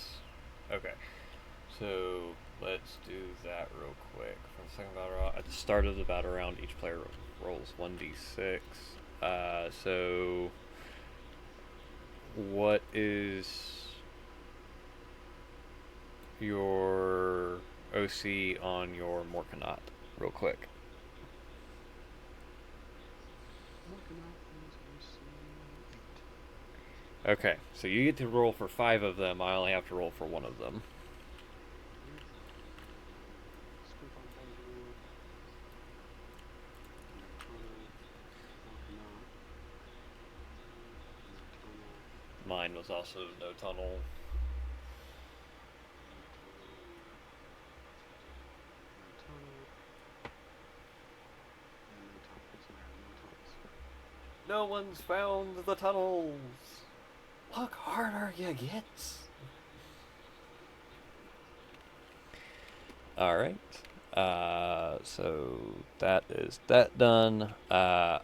Speaker 1: Okay. So let's do that real quick. For the second battle round, at the start of the battle round, each player rolls 1d6. So what is your OC on your Morkanot, real quick?
Speaker 2: Morkanot is OC 8.
Speaker 1: Okay, so you get to roll for 5 of them. I only have to roll for 1 of them.
Speaker 2: Alright, strength on target. No tunnel. Morkanot. No tunnel.
Speaker 1: Mine was also no tunnel.
Speaker 2: No tunnel. And no tunnels. So there are no tunnels.
Speaker 1: No one's found the tunnels. Look harder, you gits. Alright. So that is that done.
Speaker 2: Oh, and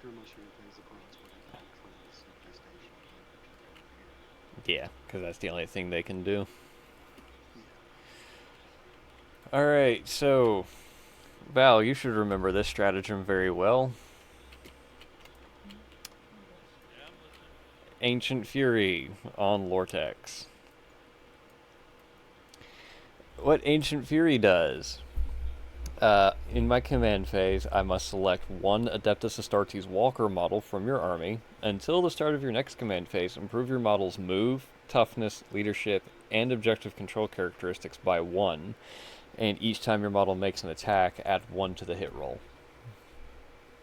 Speaker 2: during my shooting phase, the class would have had cleanse infestation, but I can't do that again.
Speaker 1: Yeah, because that's the only thing they can do.
Speaker 2: Yeah.
Speaker 1: Alright, so Val, you should remember this stratagem very well.
Speaker 3: Yeah, I'm listening.
Speaker 1: Ancient Fury on Lortex. What Ancient Fury does, in my command phase, I must select 1 Adeptus Astartes Walker model from your army. Until the start of your next command phase, improve your model's move, toughness, leadership, and objective control characteristics by 1. And each time your model makes an attack, add 1 to the hit roll.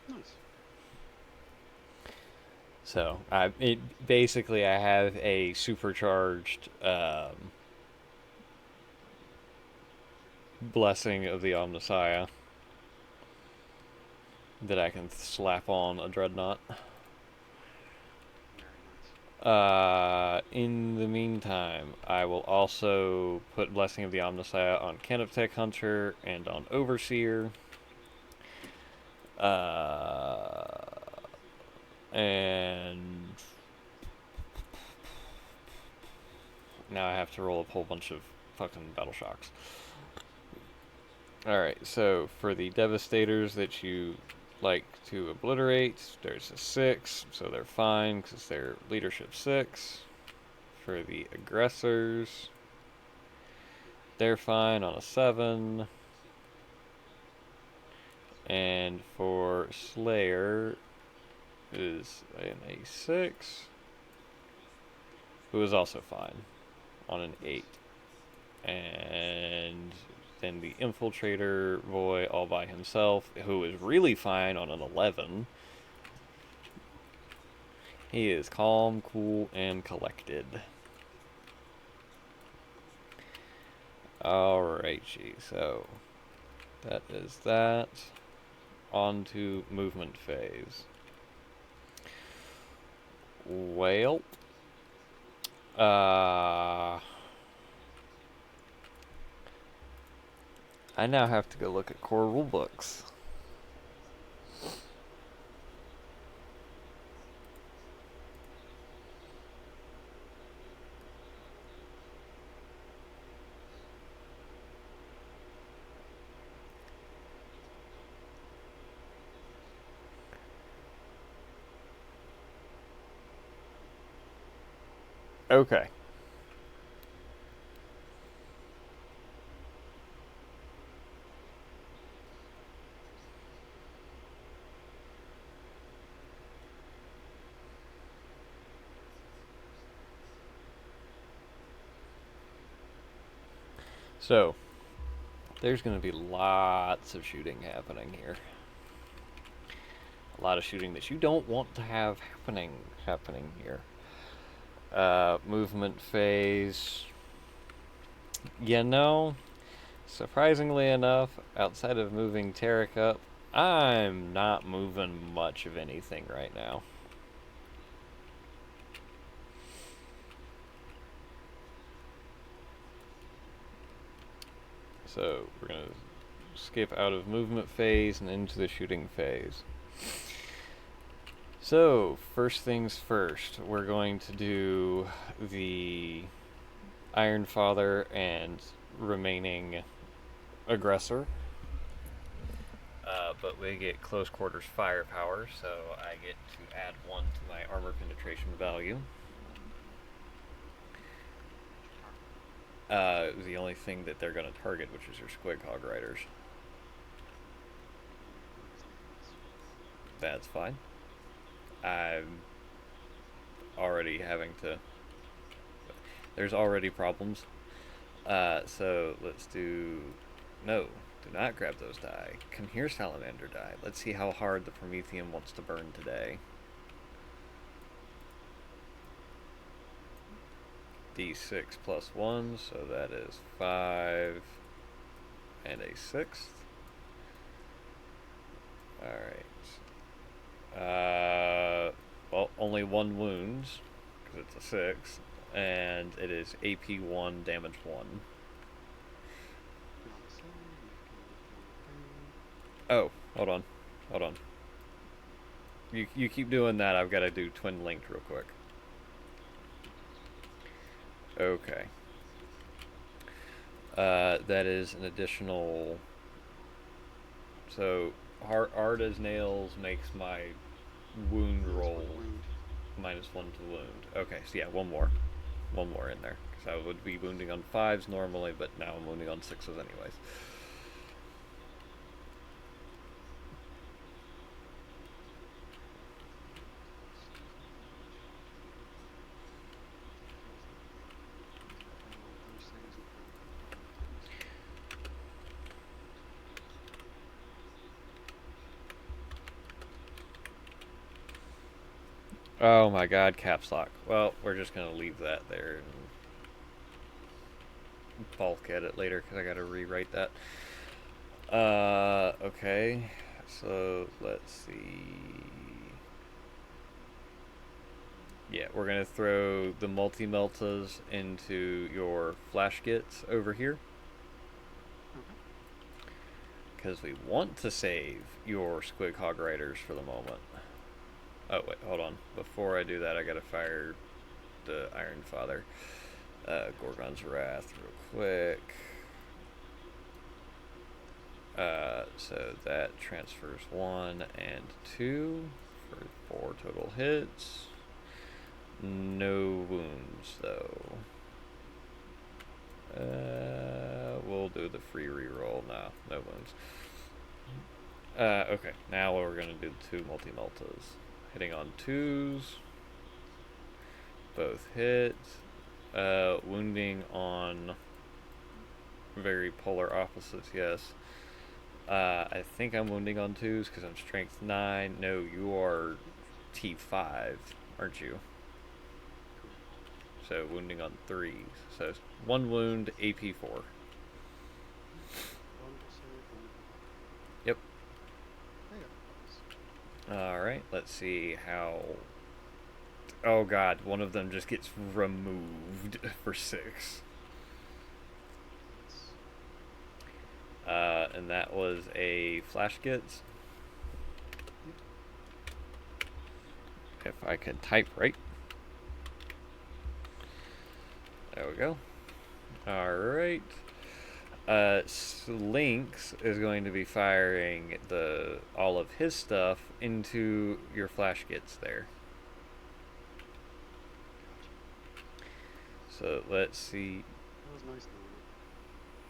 Speaker 2: Nice.
Speaker 1: So, basically, I have a supercharged Blessing of the Omnissiah that I can slap on a Dreadnought.
Speaker 2: Very nice.
Speaker 1: In the meantime, I will also put Blessing of the Omnissiah on Canoptech Hunter and on Overseer. And now I have to roll a whole bunch of fucking Battle Shocks. Alright, so for the Devastators that you like to obliterate, there's a 6, so they're fine because they're leadership 6. For the Aggressors, they're fine on a 7. And for Slayer is an A6, who is also fine on an 8. And then the Infiltrator boy all by himself, who is really fine on an 11. He is calm, cool, and collected. Alrighty, so that is that. On to movement phase. Well, I now have to go look at core rulebooks. Okay. So, there's going to be lots of shooting happening here. A lot of shooting that you don't want to have happening here. Movement phase. You know, surprisingly enough, outside of moving Tarek up, I'm not moving much of anything right now. So we're going to skip out of movement phase and into the shooting phase. So, first things first, we're going to do the Iron Father and remaining aggressor. But we get close quarters firepower, so I get to add 1 to my armor penetration value. The only thing that they're going to target, which is your Squig Hog Riders. That's fine. I'm already having to... There's already problems. So let's do... No, do not grab those die. Come here, Salamander die. Let's see how hard the Prometheum wants to burn today. D6 plus 1, so that is 5 and a 6th. Alright. Well, only 1 wounds, because it's a 6, and it is AP 1, damage 1. Oh, hold on. You keep doing that, I've got to do twin linked real quick. Okay. That is an additional... So, hard as nails makes my wound roll -1 to wound. Okay, so yeah, one more in there, because I would be wounding on 5s normally, but now I'm wounding on 6s anyways. Oh my god, caps lock. Well, we're just gonna leave that there and bulk at it later, because I gotta rewrite that. Okay. So, let's see. Yeah, we're gonna throw the multi-meltas into your flash gits over here. Because we want to save your Squig Hog Riders for the moment. Oh, wait, hold on. Before I do that, I gotta fire the Iron Father. Gorgon's Wrath real quick. So that transfers 1 and 2 for 4 total hits. No wounds, though. We'll do the free reroll. No wounds. Okay, now we're gonna do the 2 multi-meltas. Hitting on 2s. Both hit. Wounding on very polar opposites, yes. I think I'm wounding on 2s because I'm strength 9. No, you are T5, aren't you? So wounding on 3s. So 1 wound, AP 4. Yep. Alright, let's see how... Oh god, one of them just gets removed for 6. And that was a flash gets. If I could type right. There we go. Alright. Slinks is going to be firing all of his stuff into your flash gets there. So let's see.
Speaker 2: That was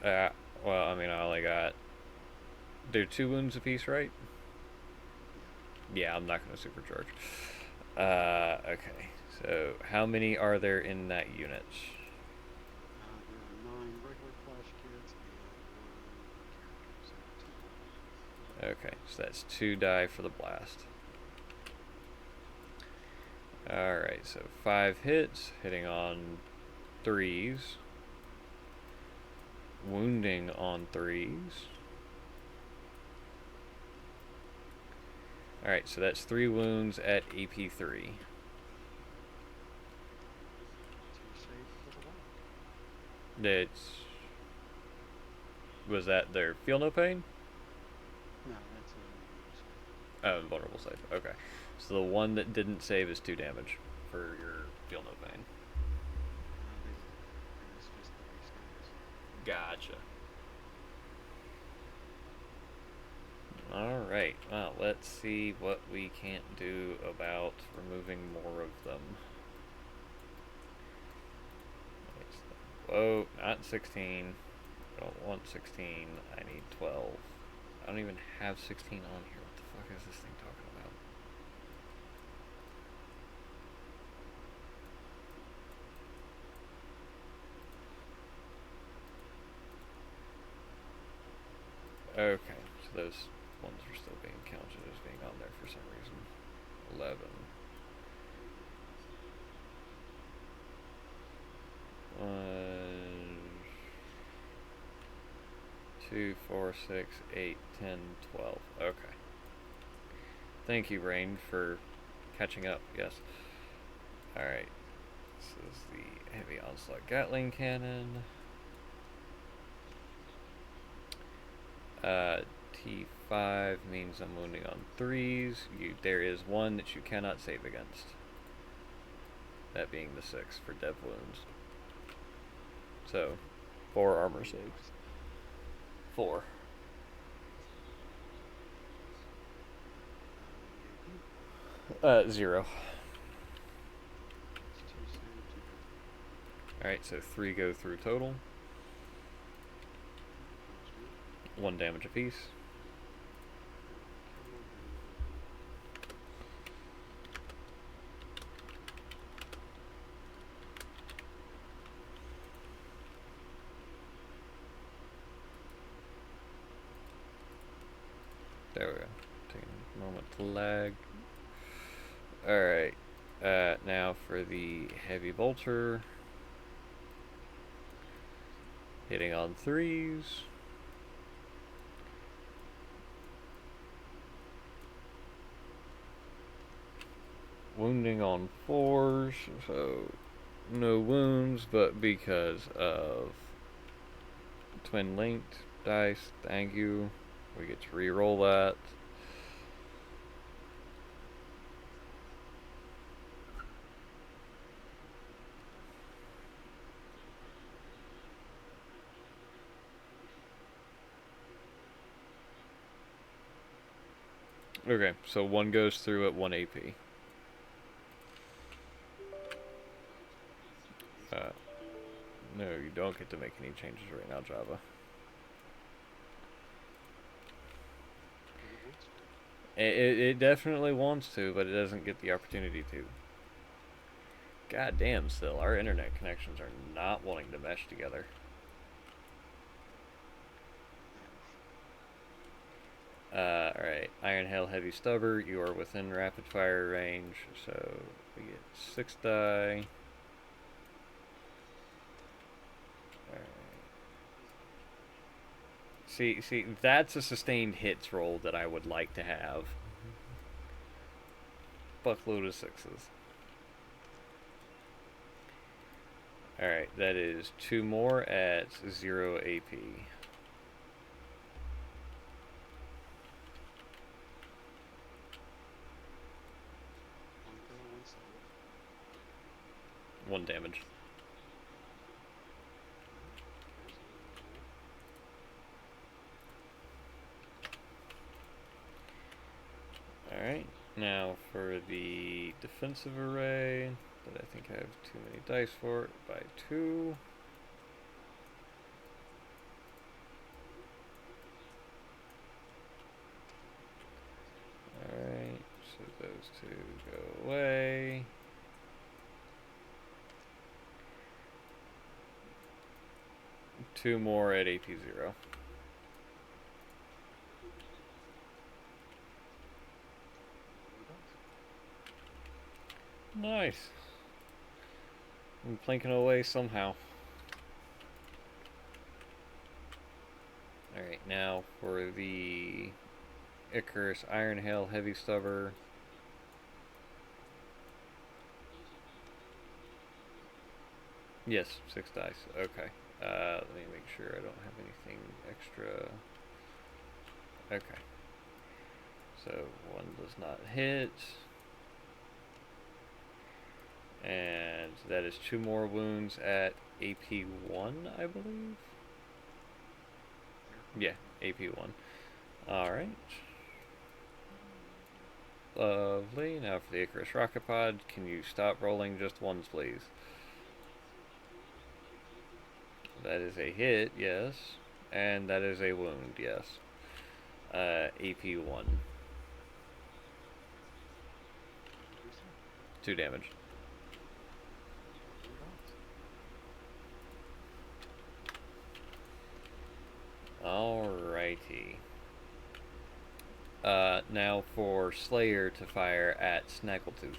Speaker 2: nice.
Speaker 1: Well, I mean, I only got... They're 2 wounds apiece, right? Yeah, I'm not going to supercharge. Okay. So, how many are there in that unit?
Speaker 2: There are 9 regular flash kits
Speaker 1: Okay, so that's 2 die for the blast. Alright, so 5 hits, hitting on 3s. Wounding on 3s. Alright, so that's 3 wounds at AP3.
Speaker 2: What's your save for the whack?
Speaker 1: That's... Was that their feel no pain?
Speaker 2: No, that's a vulnerable save.
Speaker 1: Oh, vulnerable save. Okay. So the one that didn't save is 2 damage for your feel no pain.
Speaker 2: They did. And it's just the base dice.
Speaker 1: Gotcha. Alright, well, let's see what we can't do about removing more of them. Whoa, not 16. I don't want 16. I need 12. I don't even have 16 on here. What the fuck is this thing talking about? Okay, so those ones are still being counted as being on there for some reason. 11. 2, 4, 6, 8, 10, 12. Okay. Thank you, Rain, for catching up. Yes. Alright. This is the heavy onslaught Gatling cannon. T5 means I'm wounding on 3s. There is one that you cannot save against. That being the 6 for dev wounds. So, 4 armor saves. 4.
Speaker 2: AP?
Speaker 1: 0.
Speaker 2: It's 2 save, 2 death.
Speaker 1: Alright, so 3 go through total.
Speaker 2: Gotcha.
Speaker 1: 1 damage apiece. There we go. Taking a moment to lag. Alright. Now for the heavy bolter. Hitting on 3s. Wounding on 4s. So no wounds, but because of twin linked dice, thank you. We get to re-roll that. Okay, so 1 goes through at 1 AP. No, you don't get to make any changes right now, Java.
Speaker 2: But it wants to.
Speaker 1: It definitely wants to, but it doesn't get the opportunity to. God damn, still, our internet connections are not wanting to mesh together. Alright. Iron Hail Heavy Stubber, you are within rapid fire range, so we get 6 die. See, that's a sustained hits roll that I would like to have. Buckload of 6s. Alright, that is 2 more at 0 AP.
Speaker 2: One kill, 1 save.
Speaker 1: 1 damage.
Speaker 2: There's a roll.
Speaker 1: Alright, now for the defensive array, that I think I have too many dice for it, by 2. Alright, so those 2 go away. Two more at AP0. Nice. I'm planking away somehow. Alright, now for the Icarus Iron Hail Heavy Stubber. Yes, 6 dice. Okay. Let me make sure I don't have anything extra. Okay. So 1 does not hit. And that is 2 more wounds at AP1, I believe? Yeah, AP1. Alright. Lovely. Now for the Icarus Rocket Pod, can you stop rolling just ones, please? That is a hit, yes. And that is a wound, yes. AP1. 2 damage. Alrighty. Now for Slayer to fire at Snaggletooth.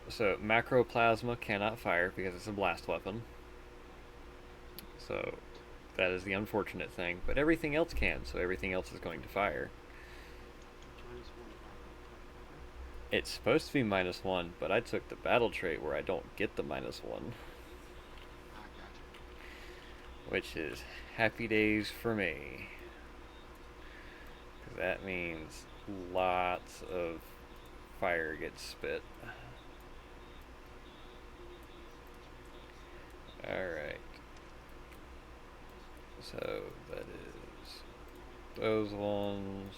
Speaker 1: So Macroplasma cannot fire because it's a blast weapon. So that is the unfortunate thing. But everything else can, so everything else is going to fire. It's supposed to be -1, but I took the battle trait where I don't get the -1. Which is happy days for me. Because that means lots of fire gets spit. Alright. So that is those ones.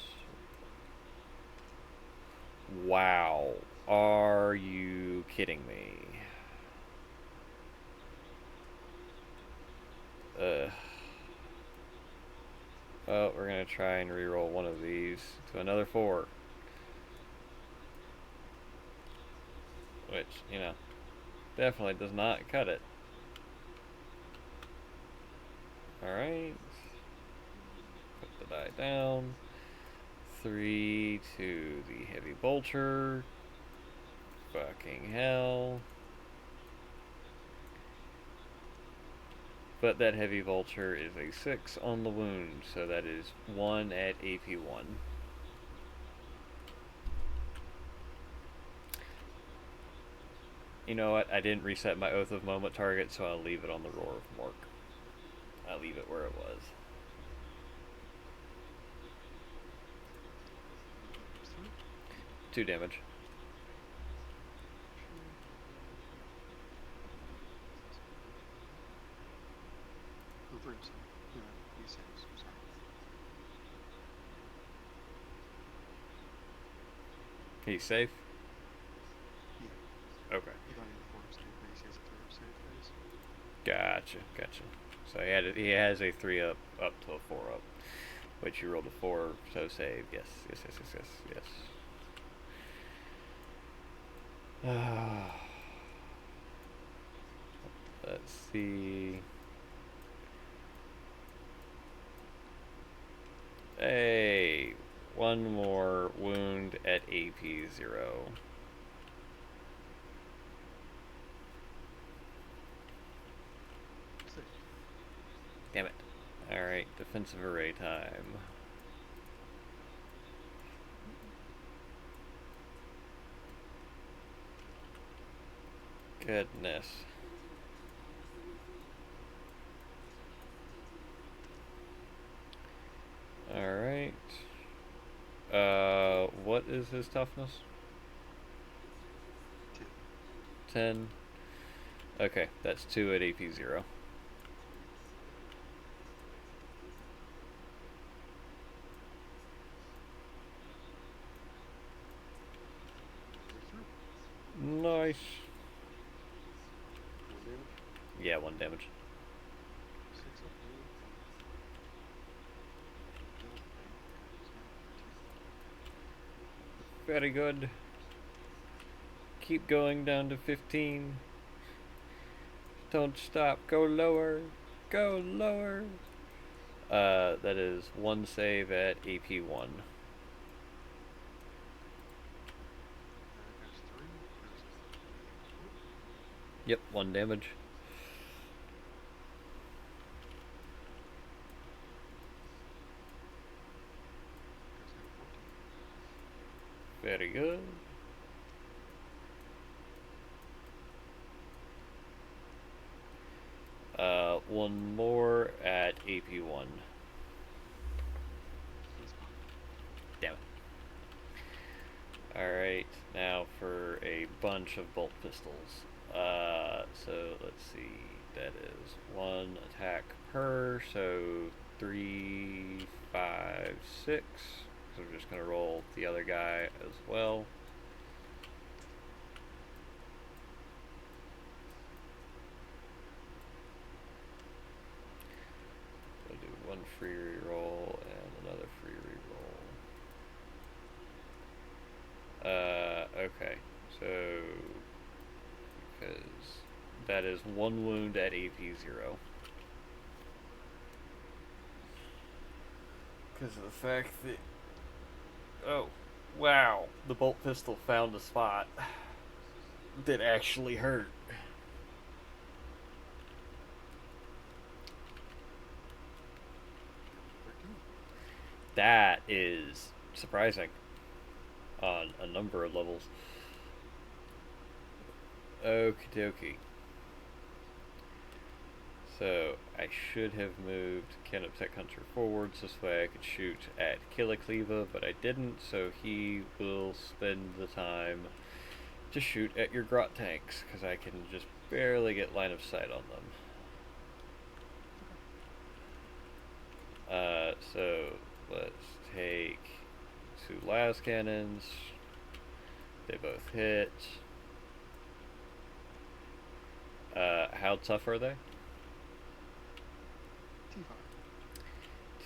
Speaker 1: Wow. Are you kidding me? Well, we're gonna try and reroll one of these to another 4. Which, you know, definitely does not cut it. Alright. Put the die down. 3 to the heavy bolter. Fucking hell. But that heavy vulture is a 6 on the wound, so that is 1 at AP1. You know what? I didn't reset my Oath of Moment target, so I'll leave it on the Roar of Mork. I'll leave it where it was. Two damage. He's safe?
Speaker 2: Yeah.
Speaker 1: Okay. Gotcha, gotcha. So he has a 3 up to a 4 up. Which you rolled a 4, so save. Yes, yes, yes, yes, yes, yes. Let's see. Hey, 1 more wound at AP0. Damn it. Alright, defensive array time. Goodness. Alright. What is his toughness? 10. Okay, that's 2 at AP0. Nice. Yeah, 1 damage. Very good. Keep going down to 15. Don't stop. Go lower. Go lower. That is 1 save at AP1. Yep, 1 damage.
Speaker 2: Dex saving 14.
Speaker 1: Very good. One more at AP1.
Speaker 2: He's fine.
Speaker 1: Damn it. Alright, now for a bunch of bolt pistols. So let's see. That is 1 attack per, so 3, 5, 6. So we're just going to roll the other guy as well. We'll do 1 free reroll and another free reroll. Okay. So, because that is 1 wound at AP0. Because of the fact that... Oh, wow. The bolt pistol found a spot that actually hurt.
Speaker 2: 13.
Speaker 1: That is surprising on a number of levels. Okie dokie. So I should have moved Kenneth Tech Hunter forwards, this way I could shoot at Killicleva, but I didn't, so he will spend the time to shoot at your grot tanks, because I can just barely get line of sight on them. So let's take 2 las cannons. They both hit. How tough are they?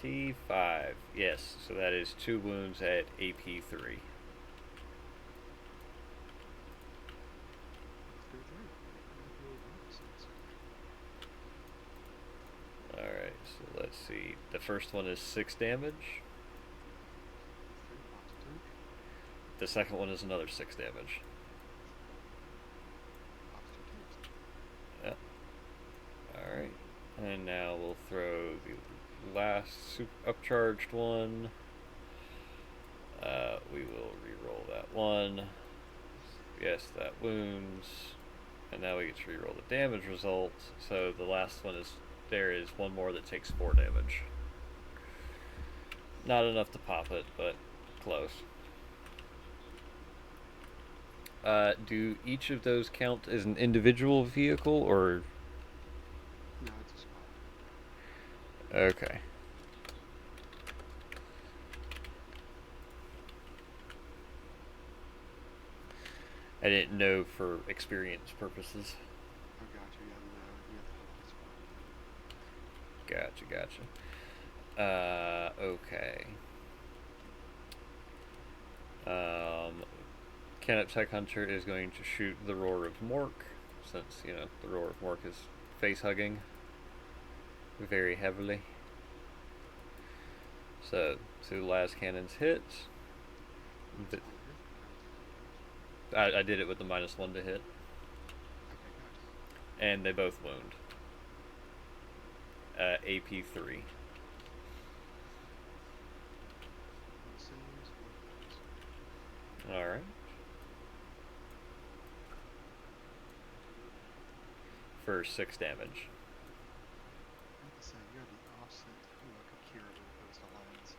Speaker 2: T5.
Speaker 1: T5. Yes, so that is 2 wounds at AP3.
Speaker 2: 3-3.
Speaker 1: Alright, so let's see. The first one is 6 damage.
Speaker 2: 3 pots attack.
Speaker 1: The second one is another 6 damage.
Speaker 2: Pops 2
Speaker 1: Yep. Alright. And now we'll throw the last upcharged one. We will re-roll that one. Yes, that wounds. And now we get to re-roll the damage result. So the last one is... There is one more that takes 4 damage. Not enough to pop it, but close. Do each of those count as an individual vehicle, or...
Speaker 2: No, it's a squad.
Speaker 1: Okay. I didn't know for experience purposes.
Speaker 2: Oh, gotcha. Yeah, no, you have to have a squad.
Speaker 1: Gotcha. Okay. Kenneth Tech Hunter is going to shoot the Roar of Mork, since, you know, the Roar of Mork is face-hugging very heavily. So, 2 las cannons hit. I did it with the -1 to hit.
Speaker 2: Okay, gotcha.
Speaker 1: And they both wound. AP3.
Speaker 2: One saves, one fails.
Speaker 1: Alright. For 6 damage.
Speaker 2: I have to say, you're the opposite look of Kira when it comes to lads.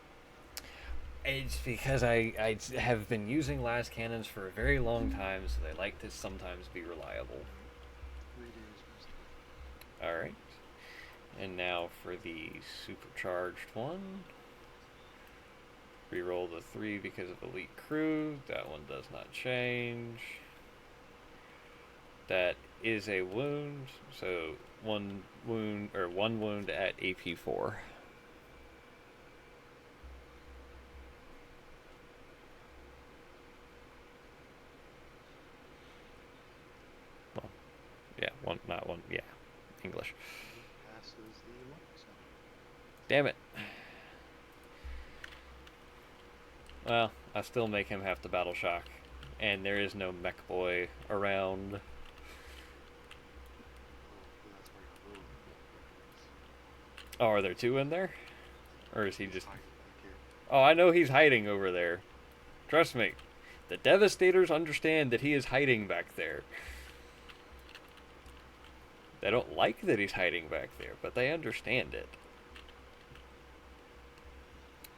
Speaker 1: It's because I have been using las cannons for a very long time, so they like to sometimes be reliable.
Speaker 2: 3 days first.
Speaker 1: Alright. And now for the supercharged one. Reroll the 3 because of Elite Crew. That one does not change. That is a wound, so 1 wound at AP4. Well, yeah, not one, yeah, English.
Speaker 2: Passes the luck, so.
Speaker 1: Damn it. Well, I still make him have to battle shock, and there is no mech boy around. Oh, are there two in there? Or is he
Speaker 2: He's
Speaker 1: just...
Speaker 2: hiding back here.
Speaker 1: Oh, I know he's hiding over there. Trust me. The Devastators understand that he is hiding back there. They don't like that he's hiding back there, but they understand it.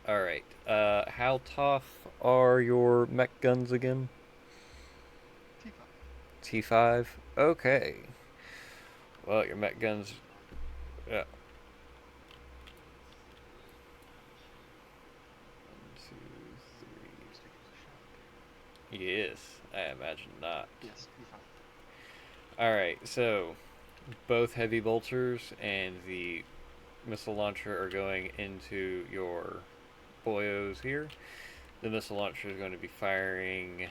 Speaker 1: Alright, how tough are your mech guns again?
Speaker 2: T5.
Speaker 1: T5? Okay. Well, your mech guns... Yeah. 1,
Speaker 2: Wants to give it a shot.
Speaker 1: 2, 3. Yes, I imagine not.
Speaker 2: Yes, T5.
Speaker 1: Alright, so both heavy bolters and the missile launcher are going into your boyos here. The missile launcher is going to be firing...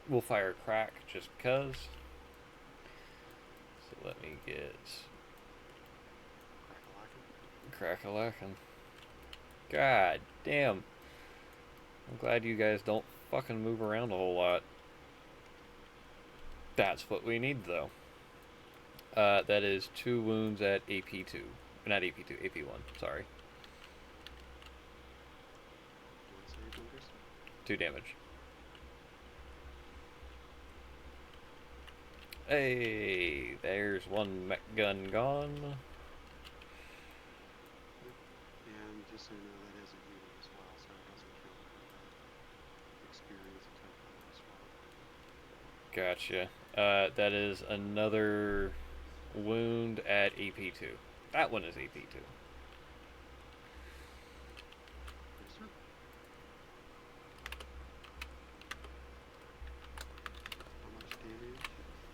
Speaker 1: We'll fire crack just because. So let me get... Crack-a-lackin'. God damn. I'm glad you guys don't fucking move around a whole lot. That's what we need, though. That is 2 wounds at AP2. Not AP2, AP1, sorry. 2 damage. Hey, there's 1 mech gun gone.
Speaker 2: And just so you know, that is a unit as well, so it doesn't count for the experience attack as well.
Speaker 1: Gotcha. That is another wound at AP2. That one is AP2.
Speaker 2: Yes, sir. How much damage?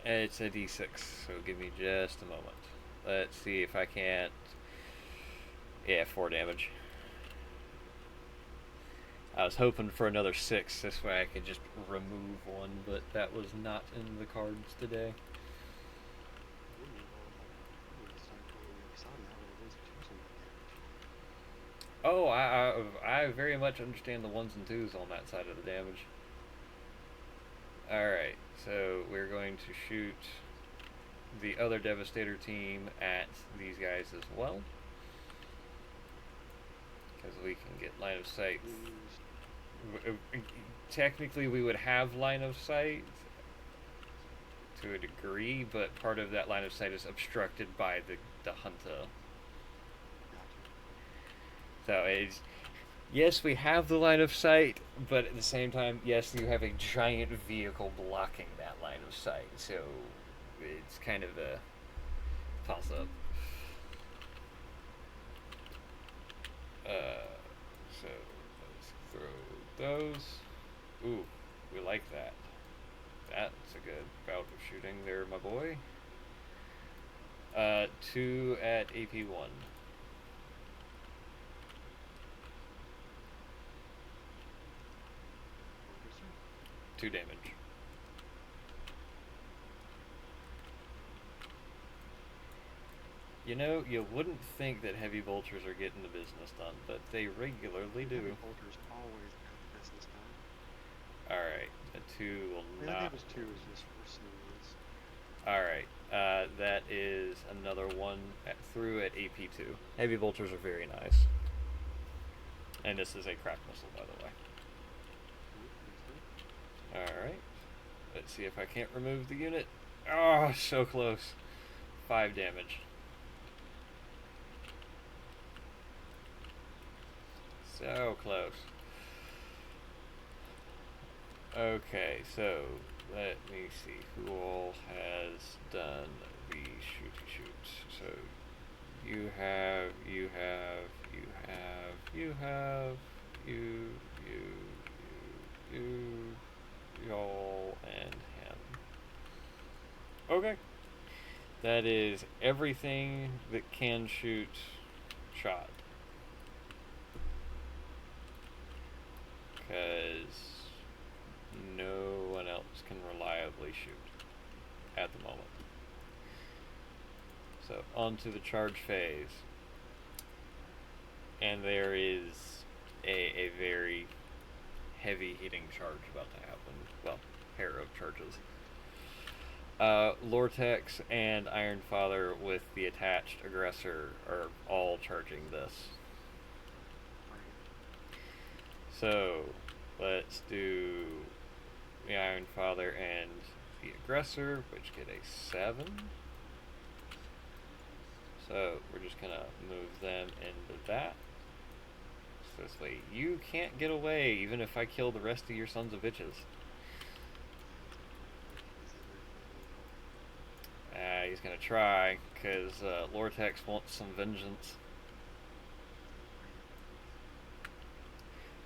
Speaker 1: It's a d6, so give me just a moment. Let's see if I can't... Yeah, 4 damage. I was hoping for another 6, this way I could just remove one, but that was not in the cards today. Oh, I very much understand the 1s and 2s on that side of the damage. Alright, so we're going to shoot the other Devastator team at these guys as well. Because we can get line of sight. Technically, we would have line of sight to a degree, but part of that line of sight is obstructed by the hunter. So it's... Yes, we have the line of sight, but at the same time, yes, you have a giant vehicle blocking that line of sight. So it's kind of a toss-up. So let's throw those. Ooh, we like that. That's a good bout of shooting there, my boy. 2 at AP1. 2 damage. You know, you wouldn't think that heavy bolters are getting the business done, but they regularly do.
Speaker 2: Heavy bolters always get the business done.
Speaker 1: Alright, a 2 will not...
Speaker 2: I think it was 2 is just for singles.
Speaker 1: Alright, that is another 1 through at AP2. Heavy bolters are very nice. And this is a crack missile, by the way. Alright. Let's see if I can't remove the unit. Oh, so close. 5 damage. So close. Okay, so let me see who all has done the shooty shoots. So you have, you y'all, and him. Okay. That is everything that can shoot shot. Because no one else can reliably shoot at the moment. So on to the charge phase. And there is a very heavy hitting charge about to happen. Well, pair of charges. Lortex and Ironfather with the attached aggressor are all charging this.
Speaker 2: Right.
Speaker 1: So let's do the Ironfather and the aggressor, which get a 7. So we're just gonna move them into that. So this way you can't get away even if I kill the rest of your sons of bitches. He's gonna try, because Lortex wants some vengeance.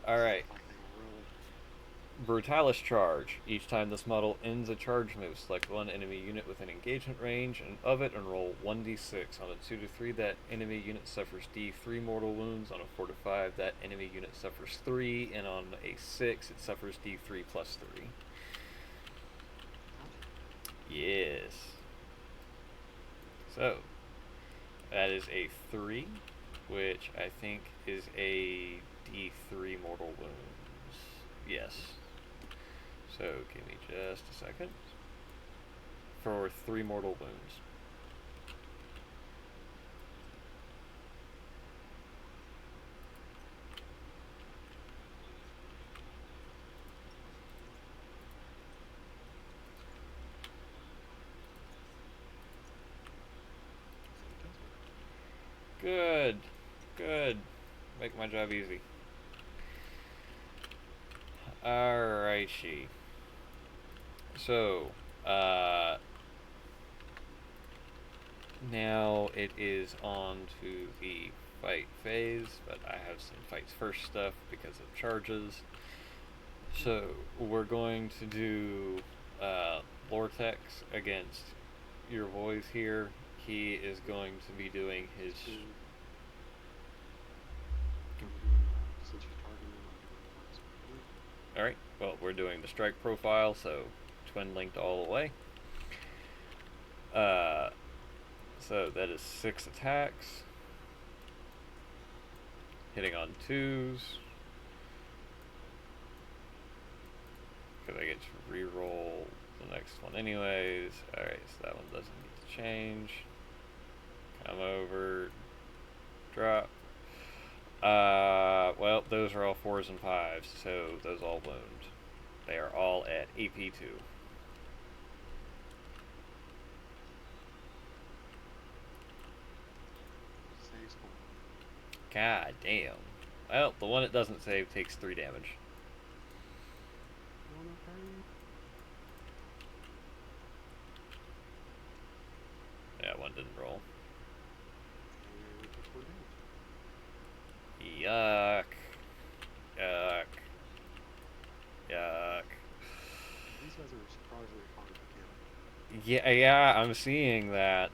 Speaker 1: Alright. Brutalis charge. Each time this model ends a charge move, select one enemy unit within engagement range and of it and roll 1d6. On a 2 to 3, that enemy unit suffers d3 mortal wounds. On a 4 to 5, that enemy unit suffers 3, and on a 6, it suffers d3 plus 3. Yes. So, that is a 3, which I think is a d3 mortal wounds. Yes. So, give me just a second. For 3 mortal wounds. Good. Good. Make my job easy. Alrighty. So, now it is on to the fight phase, but I have some fights first stuff because of charges. So, we're going to do Lortex against your boys here. He is going to be doing his... Alright, well, we're doing the strike profile, so twin linked all the way. So that is 6 attacks. Hitting on 2s. Because I get to reroll the next one anyways. Alright, so that one doesn't get to change. Come over. Drop. Well, those are all 4s and 5s, so those all wound. They are all at AP2. God damn. Well, the one that doesn't save takes 3 damage. Yeah, one didn't roll. Yuck. Yuck. Yuck.
Speaker 2: These guys are surprisingly hard to kill.
Speaker 1: Yeah, I'm seeing that.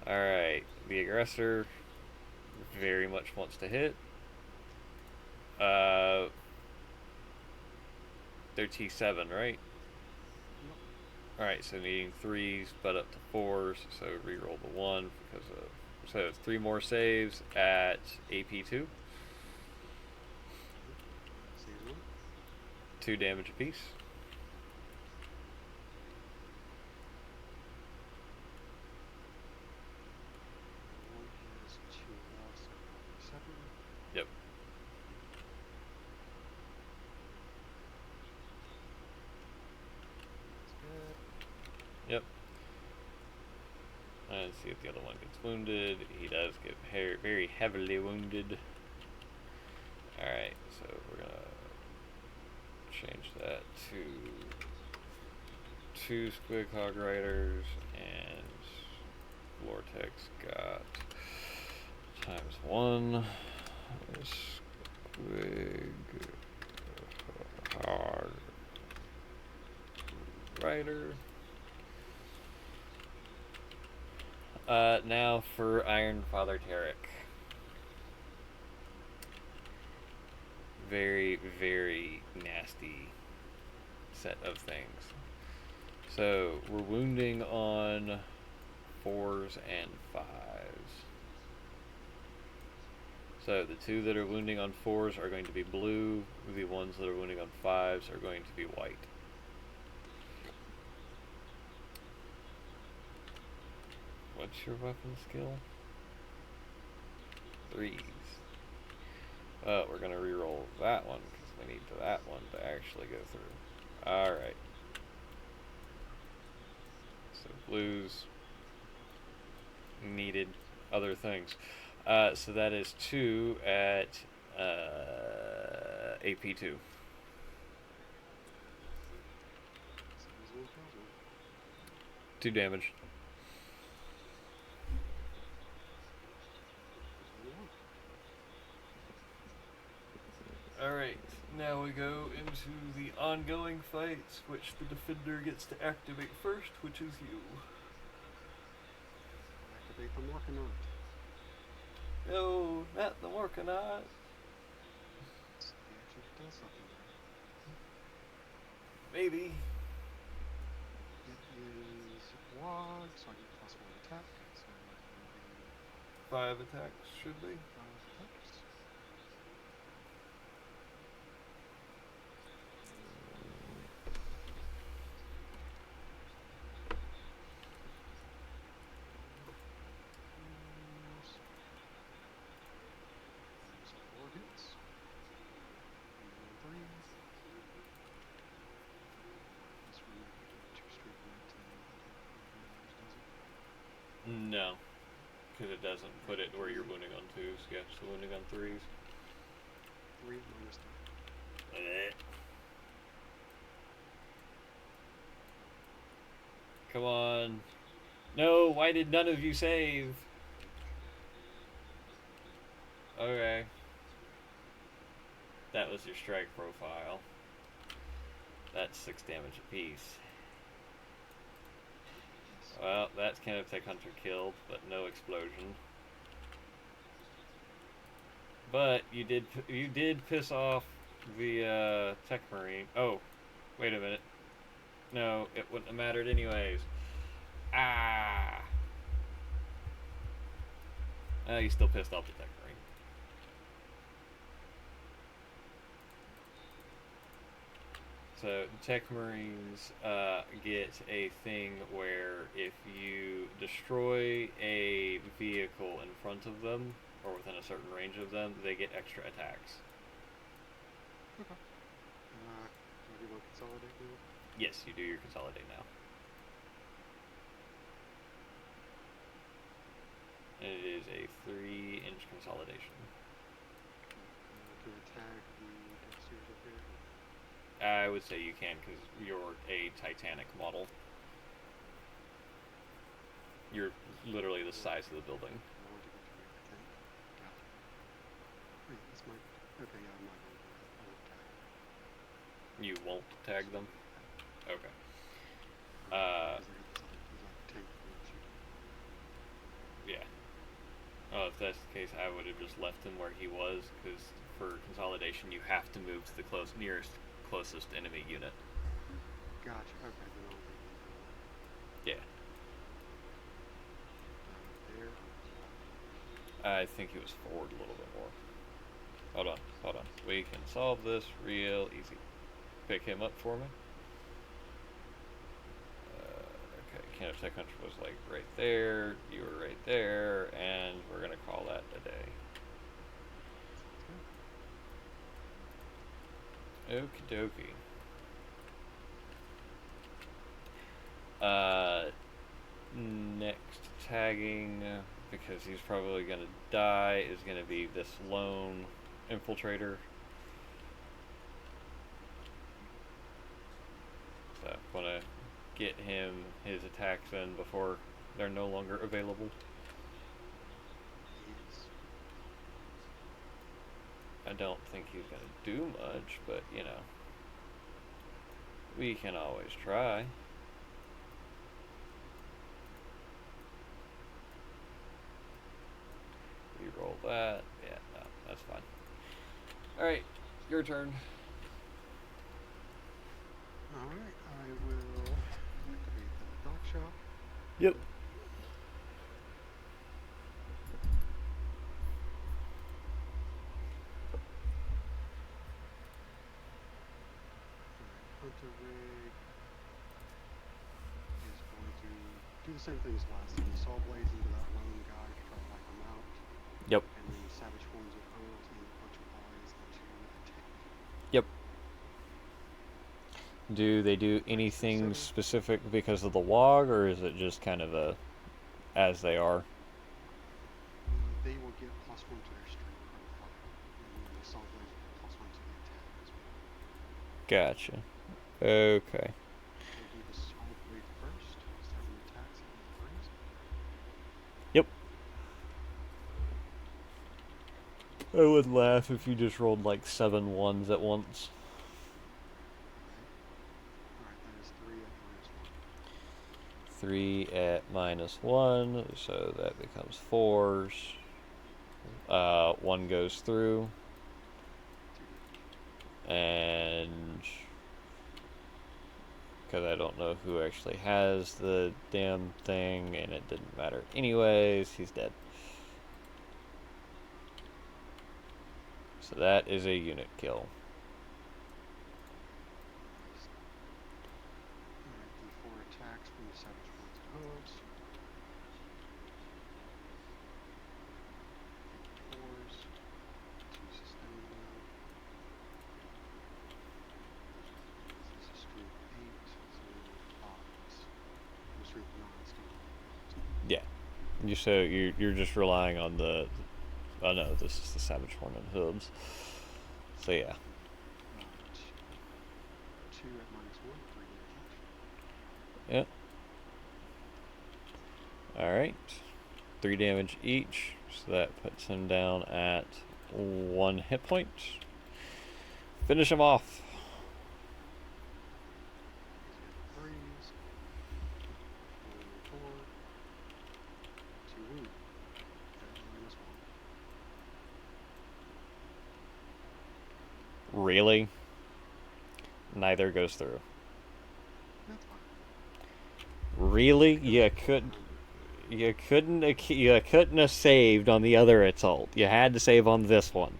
Speaker 1: Alright, the aggressor very much wants to hit. They're T7, right?
Speaker 2: Yep.
Speaker 1: Alright, so needing 3s, but up to 4s, so reroll the 1 because of... So it's 3 more saves at AP2. 2 damage apiece. Yep. Yep. And see if the other one gets wounded. He does get very heavily wounded. Alright, so we're gonna change that to 2 Squig Hog Riders, and Vortex got ×1 Squig Hog Rider. Now for Ironfather Tarek. Very, very nasty set of things. So we're wounding on 4s and 5s. So the 2 that are wounding on 4s are going to be blue. The ones that are wounding on 5s are going to be white. What's your weapon skill? 3s. Well, we're gonna reroll that one because we need that one to actually go through. Alright. So blues needed other things. So that is 2 at AP2.
Speaker 2: Sounds one kills one.
Speaker 1: 2 damage.
Speaker 2: There's only one.
Speaker 1: Alright, now we go into the ongoing fights, which the defender gets to activate first, which is you.
Speaker 2: Activate the Morkanaut.
Speaker 1: No, not the Morkanaut.
Speaker 2: He actually does something there.
Speaker 1: Maybe.
Speaker 2: It is WOG, so I get +1 attack, so it will be
Speaker 1: 5 attacks, should be.
Speaker 2: 5 attacks. So 4 hits. And then 3. This one might be 2 straight hits and does it?
Speaker 1: No, because it doesn't put it where you're wounding on 2s. Yeah, just wounding on 3s.
Speaker 2: 3 minus 3.
Speaker 1: Come on. No, why did none of you save? Okay. That was your strike profile. That's 6 damage apiece. Well, that's kind of Tech Hunter killed, but no explosion. But you did piss off the Tech Marine. Oh, wait a minute. No, it wouldn't have mattered anyways. Ah. You still pissed off the Tech Marine. So Tech Marines get a thing where if you destroy a vehicle in front of them or within a certain range of them, they get extra attacks.
Speaker 2: Okay. Do I do my consolidate now?
Speaker 1: Yes, you do your consolidate now. And it is a 3-inch consolidation.
Speaker 2: Can I tag the Dexters up here?
Speaker 1: I would say you can because you're a Titanic model. You're literally the size of the building.
Speaker 2: I want to go through it, I think. Got it. Wait, this might... Okay, yeah, I'm not going to do that. I won't tag them.
Speaker 1: You won't tag them? Okay.
Speaker 2: Because I got this other... There's a tank that shooting.
Speaker 1: Yeah. Oh, if that's the case, I would have just left him where he was, because for consolidation, you have to move to the closest enemy unit.
Speaker 2: Gotcha. Okay, then I'll leave him there.
Speaker 1: Yeah.
Speaker 2: There.
Speaker 1: I think he was forward a little bit more. Hold on. We can solve this real easy. Pick him up for me. Okay, Can of Tech Hunter was like right there, you were right there, and we're gonna call that a day. Okie dokie. Next tagging, because he's probably gonna die, is gonna be this lone infiltrator. So I wanna get him his attacks in before they're no longer available.
Speaker 2: Yes.
Speaker 1: I don't think he's gonna do much, but you know, we can always try. Reroll that. Yeah, no, that's fine. Alright, your turn.
Speaker 2: Alright, I will activate the dock shop.
Speaker 1: Yep.
Speaker 2: Alright, Hunter Rig is going to do the same thing as last time. The saw blades into that lone guy to try to wipe him out.
Speaker 1: Yep.
Speaker 2: And then the savage horns with hurls and a bunch of eyes into attack.
Speaker 1: Yep. Do they do anything
Speaker 2: 7.
Speaker 1: specific because of the log, or is it just kind of a as they are?
Speaker 2: They will get +1 to their strength per fire, and then the saw blades will get +1 to the attack as well.
Speaker 1: Gotcha. Okay.
Speaker 2: We'll do the saw blade first. 7 attacks at level 3s.
Speaker 1: Yep. I would laugh if you just rolled like 7 ones at once.
Speaker 2: Alright, that is 3 at -1.
Speaker 1: 3 at -1, so that becomes 4s. 1 goes through.
Speaker 2: 2 damage.
Speaker 1: And because I don't know who actually has the damn thing, and it didn't matter anyways, he's dead. So that is a unit kill.
Speaker 2: Alright, D4 attacks from the savage horns and hooves. 4s. 2 sustain now. This is a strength 8, so 5s. And strength 9 still on.
Speaker 1: Yeah. You're just relying on the. Oh no, this is the savage horn and hooves. So yeah.
Speaker 2: 2 at -1, 3 damage each.
Speaker 1: Yep. Alright. 3 damage each. So that puts him down at 1 hit point. Finish him off.
Speaker 2: He's got 3s. 4, 2 wound. At -1.
Speaker 1: Really? Neither goes through.
Speaker 2: That's fine.
Speaker 1: Really? You couldn't have saved on the other assault. You had to save on this one.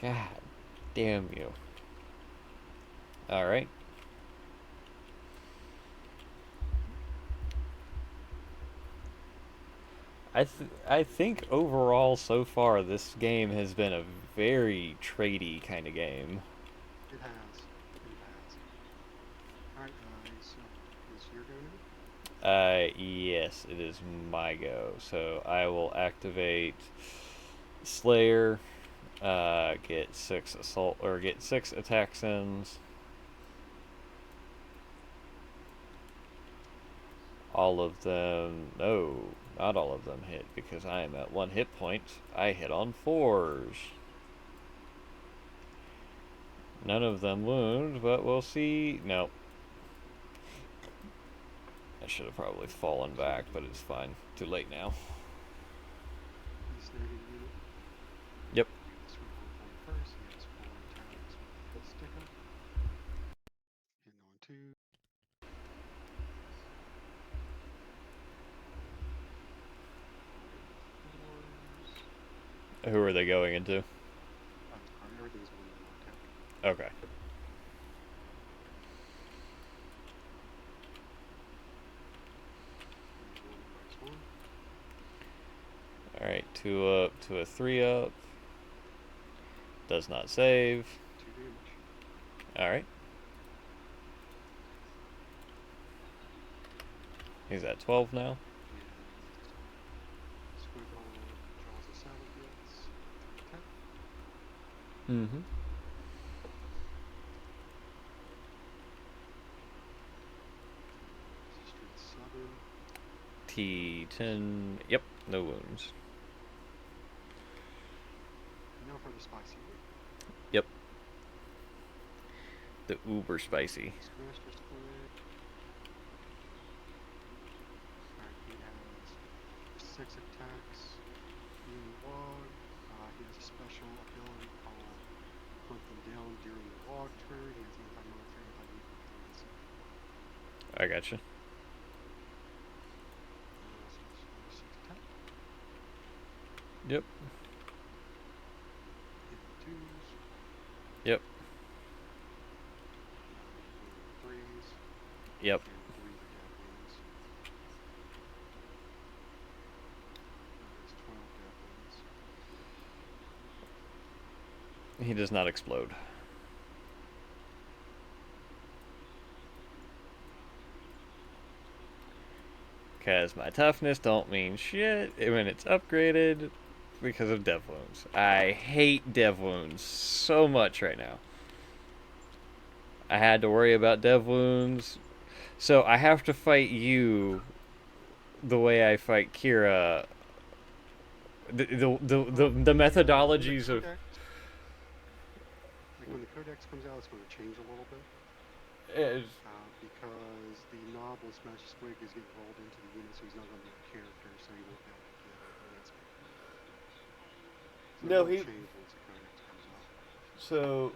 Speaker 2: Yep.
Speaker 1: God damn you. Alright. I think overall so far this game has been a very tradey kind of game.
Speaker 2: It has. Alright, so is your go now?
Speaker 1: Yes, it is my go. So I will activate Slayer, get 6 assault, or get 6 attack sins. All of them, no, not all of them hit because I am at 1 hit point. I hit on 4s. None of them wound, but we'll see. No. I should have probably fallen back, but it's fine. Too late now.
Speaker 2: He's there to unit.
Speaker 1: Yep.
Speaker 2: Let's roll for him first. He has 4 attacks with the stick up. Hitting on 2.
Speaker 1: Who are they going into?
Speaker 2: Everything's one knocked out.
Speaker 1: Okay. Alright, 2 up to a 3 up. Does not save.
Speaker 2: 2 damage.
Speaker 1: Alright. He's at 12 now.
Speaker 2: And Squiggle draws a saddle blitz. Attack.
Speaker 1: Mm-hmm.
Speaker 2: Strength 7.
Speaker 1: T10. Yep, no wounds.
Speaker 2: Now for the spicy one.
Speaker 1: Yep. The uber spicy.
Speaker 2: Master Squid. Alright, he has 6 attacks. In log. He has a special ability called Hunt Them Down during the log turn. He has anti-military, anti-nuclear defense.
Speaker 1: I gotcha.
Speaker 2: So 6 attack.
Speaker 1: Yep.
Speaker 2: Hit 2s.
Speaker 1: Yep. Yep.
Speaker 2: And 3 are dead wounds. There's 12 dead wounds.
Speaker 1: He does not explode. Because my toughness don't mean shit when it's upgraded because of dev wounds. I hate dev wounds so much right now. I had to worry about dev wounds. So I have to fight you the way I fight Kira. The methodologies of
Speaker 2: When the codex comes out, it's going to change a little bit. Because the knob with Smash Squig is getting rolled into the unit, so he's not going to be a character, so he won't be able to get enhancement. So
Speaker 1: No,
Speaker 2: it'll
Speaker 1: he.
Speaker 2: change once the codex comes out.
Speaker 1: So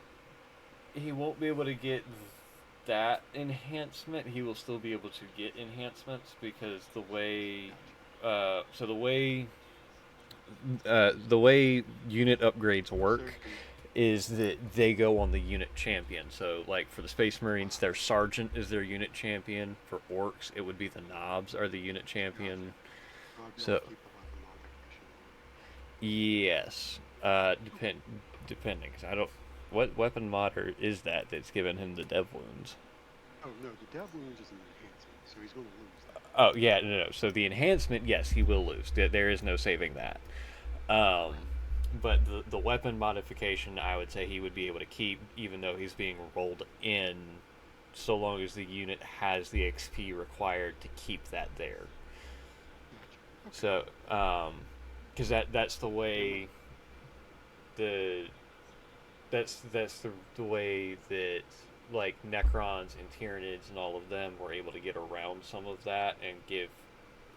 Speaker 1: he won't be able to get that enhancement. He will still be able to get enhancements because the way, so the way unit upgrades work is that they go on the unit champion. So, like for the Space Marines, their sergeant is their unit champion. For orcs, it would be the knobs are the unit champion. So, yes, depending. Cause I don't. What weapon mod is that's given him the dev wounds?
Speaker 2: Oh no, the dev wounds is an enhancement, so he's going to lose that.
Speaker 1: Oh yeah, no. So the enhancement, yes, he will lose. There is no saving that. But the weapon modification, I would say he would be able to keep, even though he's being rolled in, so long as the unit has the XP required to keep that there.
Speaker 2: Gotcha. Okay.
Speaker 1: So, because that's the way the way that like Necrons and Tyranids and all of them were able to get around some of that and give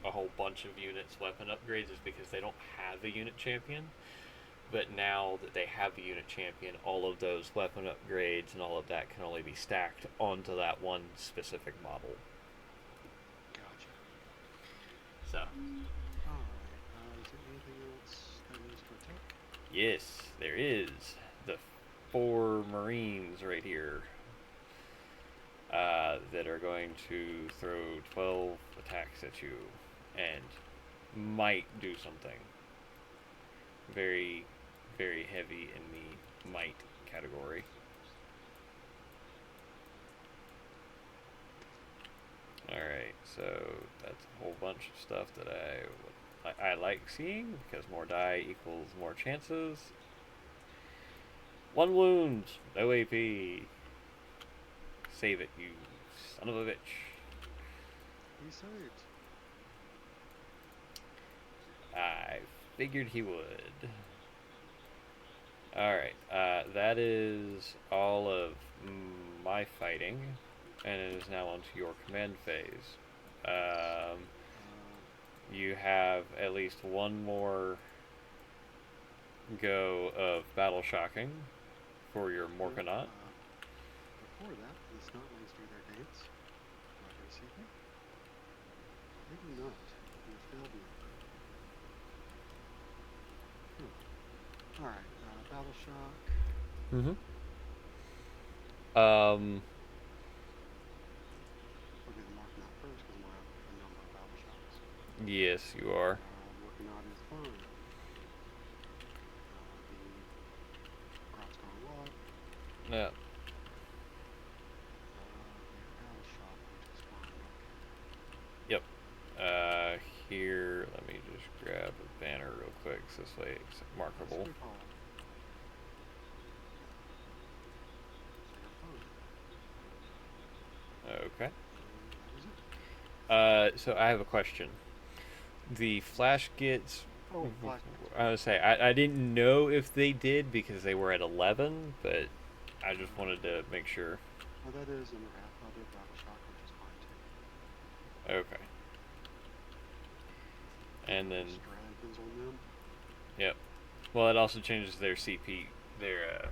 Speaker 1: a whole bunch of units weapon upgrades is because they don't have a unit champion. But now that they have the unit champion, all of those weapon upgrades and all of that can only be stacked onto that one specific model.
Speaker 2: Gotcha.
Speaker 1: So.
Speaker 2: Alright, is there anything else that needs to attack?
Speaker 1: Yes, there is. The 4 Marines right here that are going to throw 12 attacks at you and might do something. Very, very heavy in the might category. Alright, so that's a whole bunch of stuff that I like seeing, because more die equals more chances. 1 wound, no AP. Save it, you son of a bitch.
Speaker 2: He saved.
Speaker 1: I figured he would. Alright, that is all of my fighting, and it is now onto your command phase. You have at least one more go of battle shocking for your Morkanaut.
Speaker 2: Before that, the Snotlings do their dance. Am I going to see them? Maybe not. You failed me. Alright, battle shock.
Speaker 1: Mm-hmm.
Speaker 2: I'll do the Morkanaut first because I have a number of battle shocks.
Speaker 1: Yes, you are.
Speaker 2: Morkanaut is fine. The Grot's gone wild.
Speaker 1: Yeah.
Speaker 2: Battle shock, which is fine. Okay.
Speaker 1: Yep. Here, let me just grab a banner real quick, so this way it's markable. Okay. So I have a question. The flash gets. I would say I didn't know if they did because they were at 11, but I just wanted to make sure.
Speaker 2: Well, that is in the other battle shock, which is fine too.
Speaker 1: Okay. And then.
Speaker 2: Dragons on them.
Speaker 1: Yep. Well, it also changes their CP, their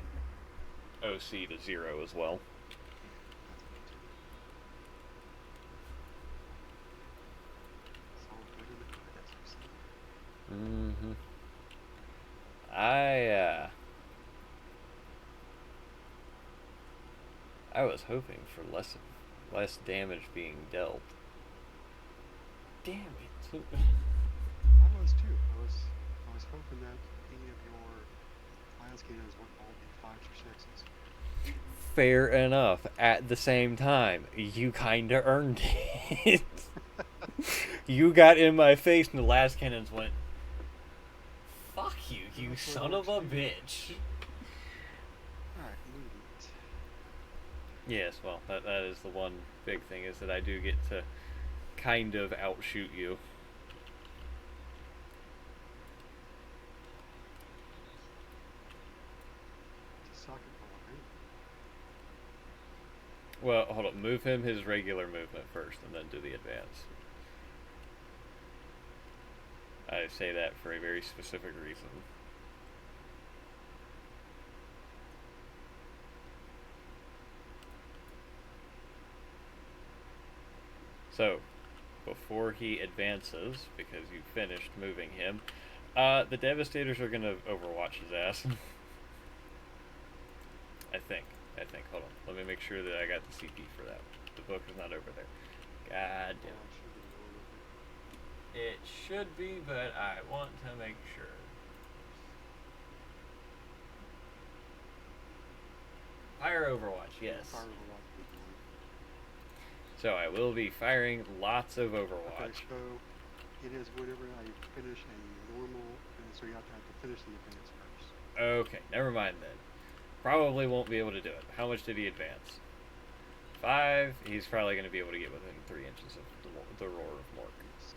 Speaker 1: OC to 0 as well. Mm-hmm. I was hoping for less less damage being dealt. Damn it.
Speaker 2: I was too. I was hoping that any of your las cannons would all be 5s or 6s.
Speaker 1: Fair enough. At the same time, you kinda earned it. You got in my face and the last cannons went, fuck you, you
Speaker 2: That's what
Speaker 1: son of a
Speaker 2: Orks do.
Speaker 1: bitch.
Speaker 2: Alright, movement.
Speaker 1: Yes, well, that is the one big thing, is that I do get to kind of outshoot you.
Speaker 2: It's a socket ball, right?
Speaker 1: Well, hold up. Move him his regular movement first, and then do the advance. I say that for a very specific reason. So, before he advances, because you finished moving him, the Devastators are gonna overwatch his ass. I think. Hold on. Let me make sure that I got the CP for that. The book is not over there. God damn.
Speaker 2: Oh, I should be going with it.
Speaker 1: It should be, but I want to make sure. Fire Overwatch, yes.
Speaker 2: Fire Overwatch would be one.
Speaker 1: So I will be firing lots of
Speaker 2: Okay,
Speaker 1: Overwatch.
Speaker 2: so it is whenever I finish a normal, and so you have to finish the advance first.
Speaker 1: Okay, never mind then. Probably won't be able to do it. How much did he advance? 5. He's probably going to be able to get within 3 inches of the roar of Mork.
Speaker 2: Yes.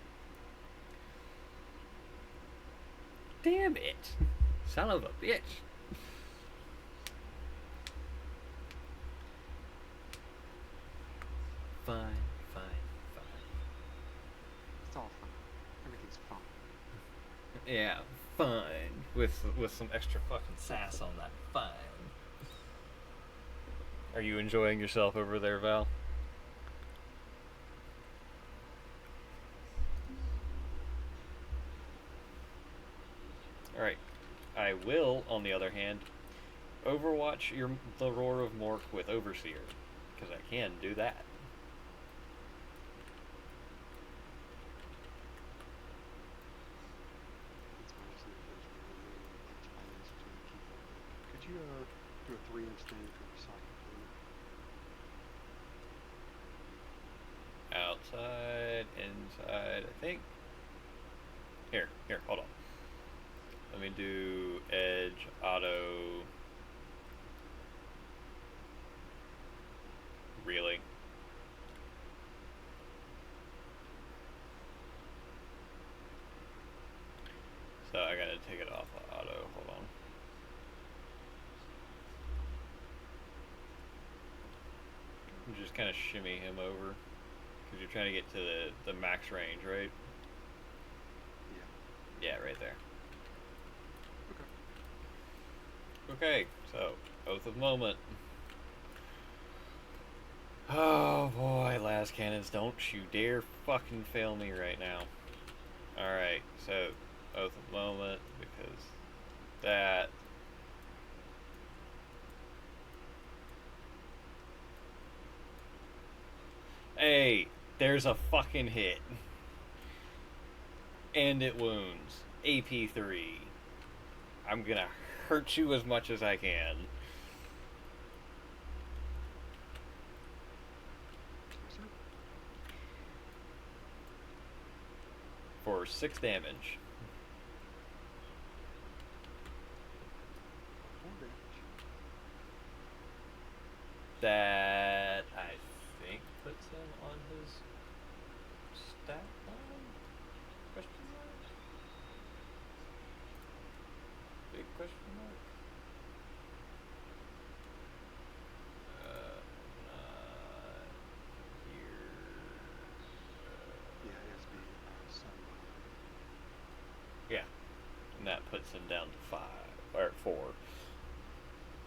Speaker 1: Damn it! Son of a bitch! Fine.
Speaker 2: It's all fine. Everything's fine.
Speaker 1: Yeah, fine. With some extra fucking sass on that. Fine. Are you enjoying yourself over there, Val? Alright. I will, on the other hand, overwatch the Roar of Mork with Overseer. Because I can do that.
Speaker 2: That's why I was thinking there's one more bunch of items to keep up with. Could you do a 3-inch thing for your socket plane?
Speaker 1: Outside, inside, I think. Here, hold on. Let me do edge, auto. Really? So I gotta take it off of auto. Hold on. Just kind of shimmy him over. Because you're trying to get to the max range, right?
Speaker 2: Yeah.
Speaker 1: Yeah, right there.
Speaker 2: Okay.
Speaker 1: Okay, so, Oath of Moment. Oh boy, last cannons, don't you dare fucking fail me right now. Alright, so, Oath of Moment, because that. Hey, there's a fucking hit. And it wounds. AP3. I'm gonna hurt you as much as I can.
Speaker 2: Yes, sir.
Speaker 1: For 6 damage.
Speaker 2: 4 damage.
Speaker 1: That, I think, puts him on his stat line? Question mark? Big question mark? Not here.
Speaker 2: Yeah, it has to be 7 behind.
Speaker 1: Yeah. And that puts him down to 5, or 4.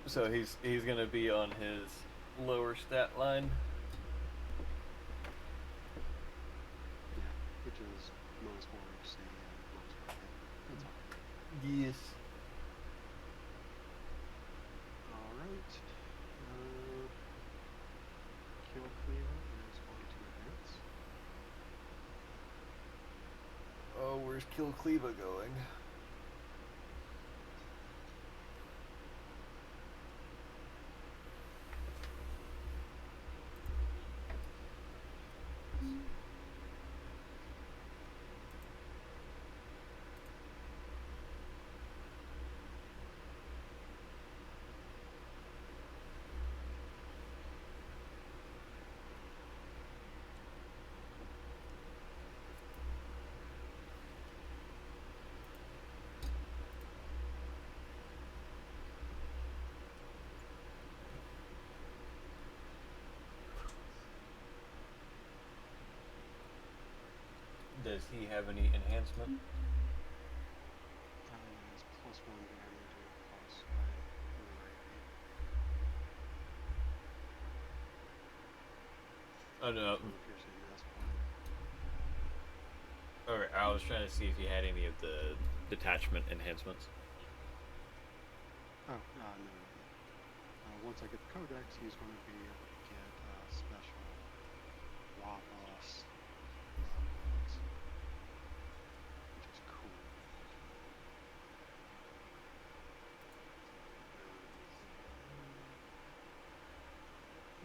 Speaker 1: So he's gonna be on his lower stat line.
Speaker 2: Yeah, which is -4 HC and -4 hit. That's alright.
Speaker 1: Yes.
Speaker 2: Alright. Kill Cleaver and
Speaker 1: Where's Kill Cleva going? Does he have any enhancement?
Speaker 2: It's plus 1 damage and plus 1
Speaker 1: Oh no.
Speaker 2: piercing this one.
Speaker 1: Okay, I was trying to see if he had any of the detachment enhancements.
Speaker 2: Oh, no. Once I get the codex, he's going to be able to get special Wabos bugs, which is cool.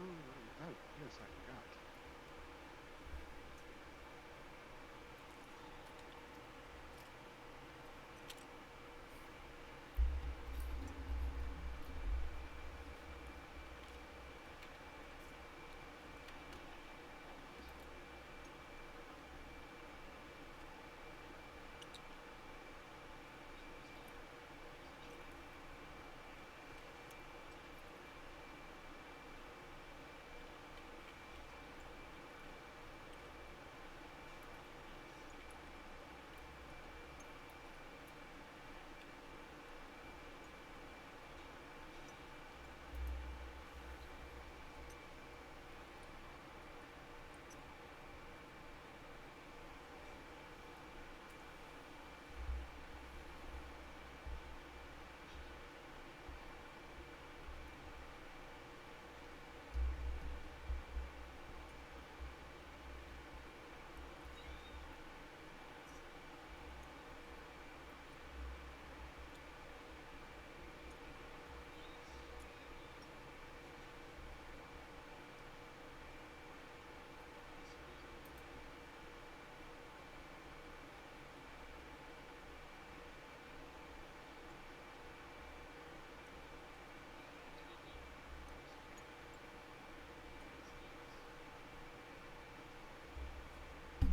Speaker 2: Oh, yes, I forgot.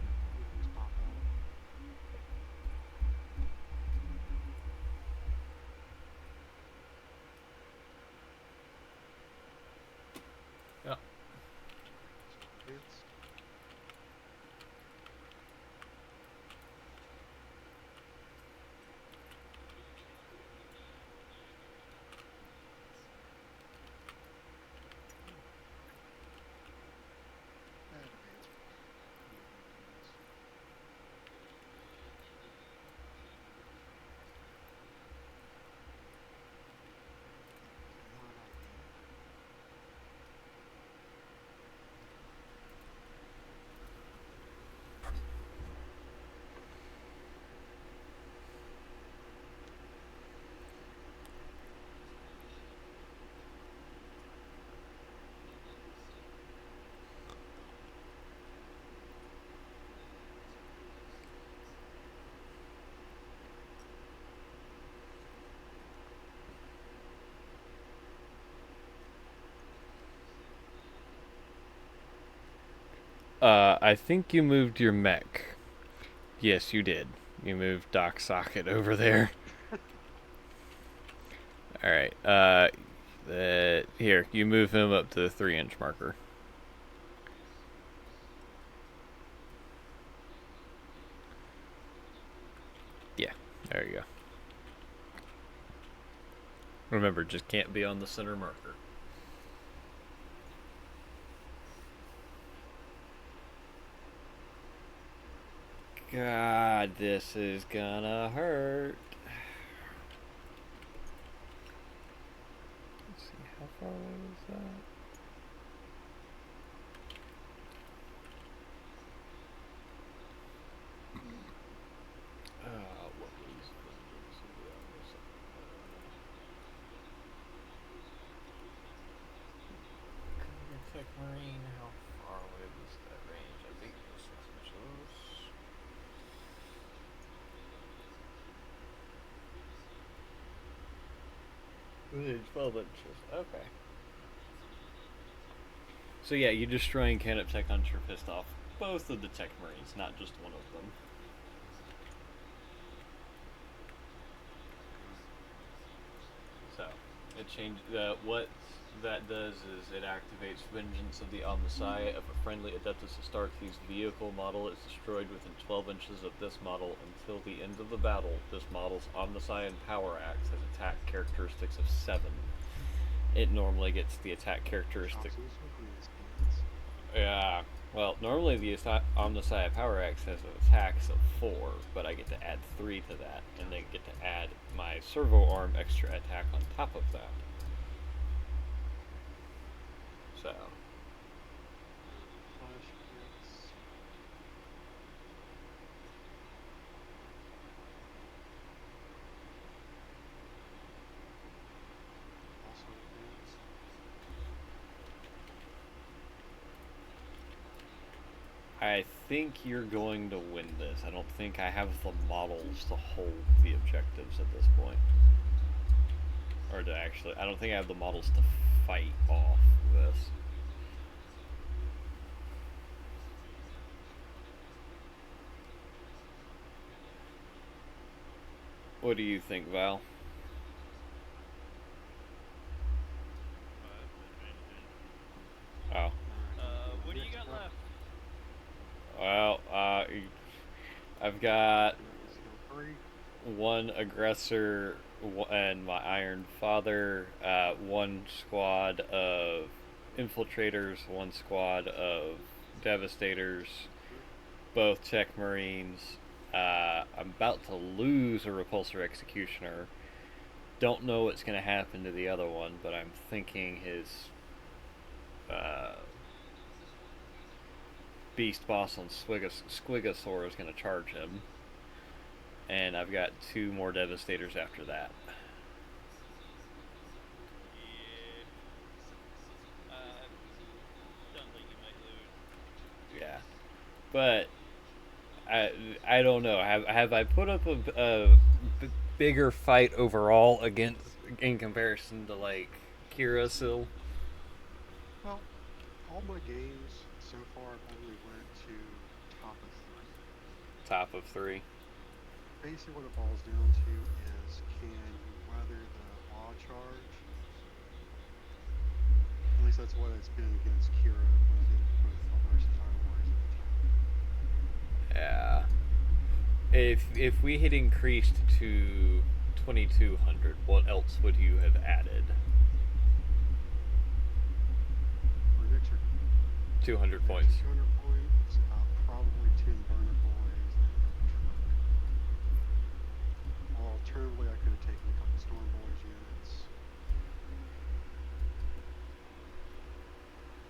Speaker 2: Things pop out.
Speaker 1: Yeah.
Speaker 2: So it's advanced.
Speaker 1: I think you moved your mech. Yes, you did. You moved Doc Socket over there. Alright, here, you move him up to the 3-inch marker. Yeah, there you go. Remember, just can't be on the center marker. God, this is gonna hurt. Let's see, how far away was that? Within 12 inches. Okay. So yeah, you destroying Canop Tech Hunter pissed off both of the Tech Marines, not just one of them. So it changed. What that does is it activates Vengeance of the Omnissiah. If a friendly Adeptus Astartes vehicle model is destroyed within 12 inches of this model until the end of the battle, this model's Omnissiah Power Axe has attack characteristics of 7. It normally gets the attack characteristic. Yeah. Well, normally the Omnissiah Power Axe has attacks of 4, but I get to add 3 to that, and then get to add my servo arm extra attack on top of that. So.
Speaker 2: Flash hits. Also advance.
Speaker 1: I think you're going to win this. I don't think I have the models to hold the objectives at this point. Or to actually, I don't think I have the models to fight off this. What do you think, Val? Oh.
Speaker 3: What do you got left?
Speaker 1: Well, I've got one aggressor and my Iron Father, one squad of infiltrators, one squad of devastators, both Tech Marines. I'm about to lose a Repulsor Executioner. Don't know what's going to happen to the other one, but I'm thinking his Beast Boss on Squigosaur is going to charge him. And I've got 2 more Devastators after that.
Speaker 3: Yeah. Sounds like you might lose.
Speaker 1: Yeah. But I don't know. Have I put up a bigger fight overall against in comparison to like Kira Sil?
Speaker 2: Well, all my games so far I've only went to top of 3.
Speaker 1: Top of 3.
Speaker 2: Basically what it boils down to is can you weather the law charge? At least that's what it's been against Kira when I did both versus Iron Warriors at the time.
Speaker 1: Yeah. If we had increased to 2200, what else would you have added?
Speaker 2: For an extra
Speaker 1: 200 points.
Speaker 2: 200 points, probably 10 burner boys and a truck. Or alternatively, I could have taken a couple storm boys units.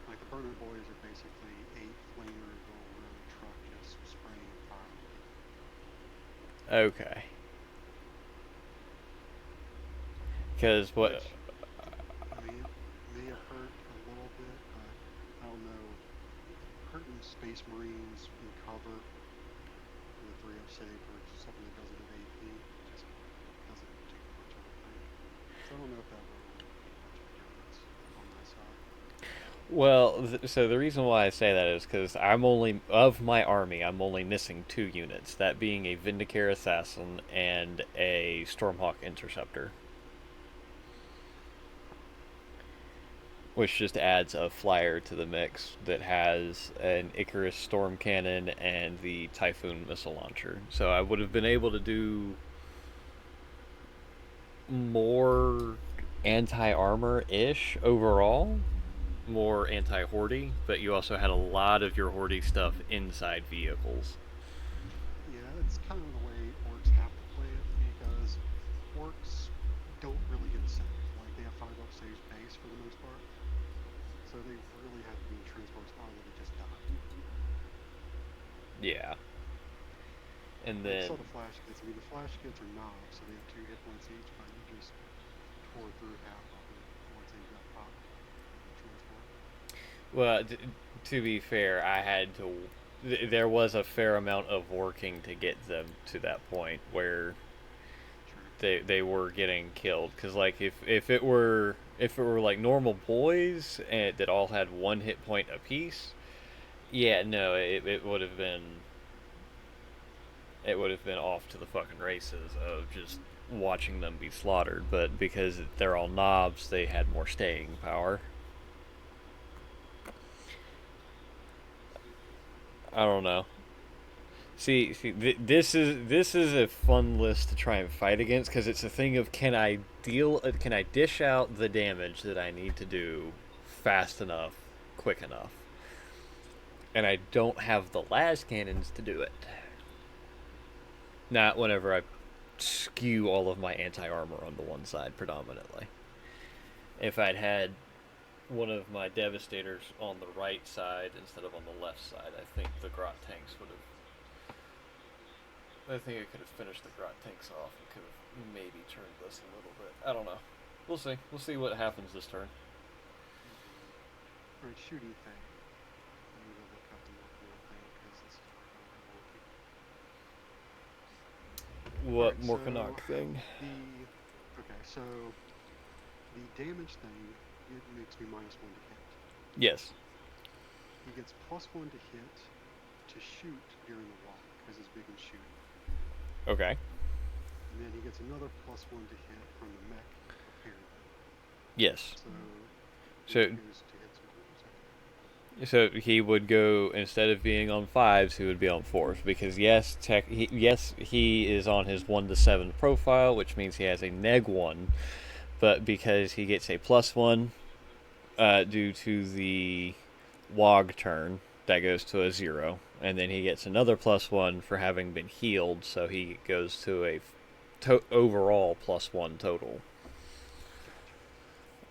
Speaker 2: Like the burner boys are basically 8 flamers going around the truck just spraying fire on people.
Speaker 1: Okay. Because what?
Speaker 2: Which, I mean, may have hurt a little bit, but I don't know. Hurting Space Marines in cover with a 3 of save or something that doesn't have AP just doesn't do much of a thing. So I don't know if that really would be much of a difference on my side.
Speaker 1: Well, so the reason why I say that is because I'm only of my army. I'm only missing 2 units. That being a Vindicare Assassin and a Stormhawk Interceptor, which just adds a flyer to the mix that has an Icarus Storm Cannon and the Typhoon Missile Launcher. So I would have been able to do more anti-armor-ish overall, more anti-hordy, but you also had a lot of your hordy stuff inside vehicles.
Speaker 2: Yeah, it's kind of the way Orks have to play it because Orks don't really get a save. Like they have 5 up saves base for the most part. So they really have to be in transports or they just die.
Speaker 1: Yeah. And then
Speaker 2: So the flash kits, I mean the flash kits are knobs, so they have 2 hit points each, but you just tore through half of it once they got popped in the transport.
Speaker 1: well, to be fair, I had to there was a fair amount of working to get them to that point where
Speaker 2: True.
Speaker 1: they were getting killed. Because like if it were like normal boys and that all had 1 hit point apiece, yeah, no, it would have been off to the fucking races of just watching them be slaughtered. But because they're all knobs, they had more staying power. I don't know. This is a fun list to try and fight against because it's a thing of can I dish out the damage that I need to do fast enough, quick enough, and I don't have the las cannons to do it. Not whenever I skew all of my anti armor onto one side predominantly. If I'd had one of my devastators on the right side instead of on the left side, I think the grot tanks would have. I think I could have finished the grot tanks off and could have maybe turned this a little bit. I don't know. We'll see. We'll see what happens this turn.
Speaker 2: Alright, shooting thing. I need to look up the more thing because this is wonky.
Speaker 1: What
Speaker 2: Alright,
Speaker 1: Morkanok
Speaker 2: so
Speaker 1: thing?
Speaker 2: Okay, so the damage thing, it makes me -1 to hit.
Speaker 1: Yes.
Speaker 2: He gets +1 to hit to shoot during the walk because he's big and shooting.
Speaker 1: Okay.
Speaker 2: And then he gets another +1 to hit from the mech, apparently.
Speaker 1: Yes.
Speaker 2: So
Speaker 1: So
Speaker 2: he goes to hit some.
Speaker 1: so he would go, instead of being on 5s, he would be on 4s because yes, he is on his 1 to 7 profile, which means he has a -1, but because he gets a +1 due to the Wog turn, that goes to a 0, and then he gets another +1 for having been healed, so he goes to a overall +1 total.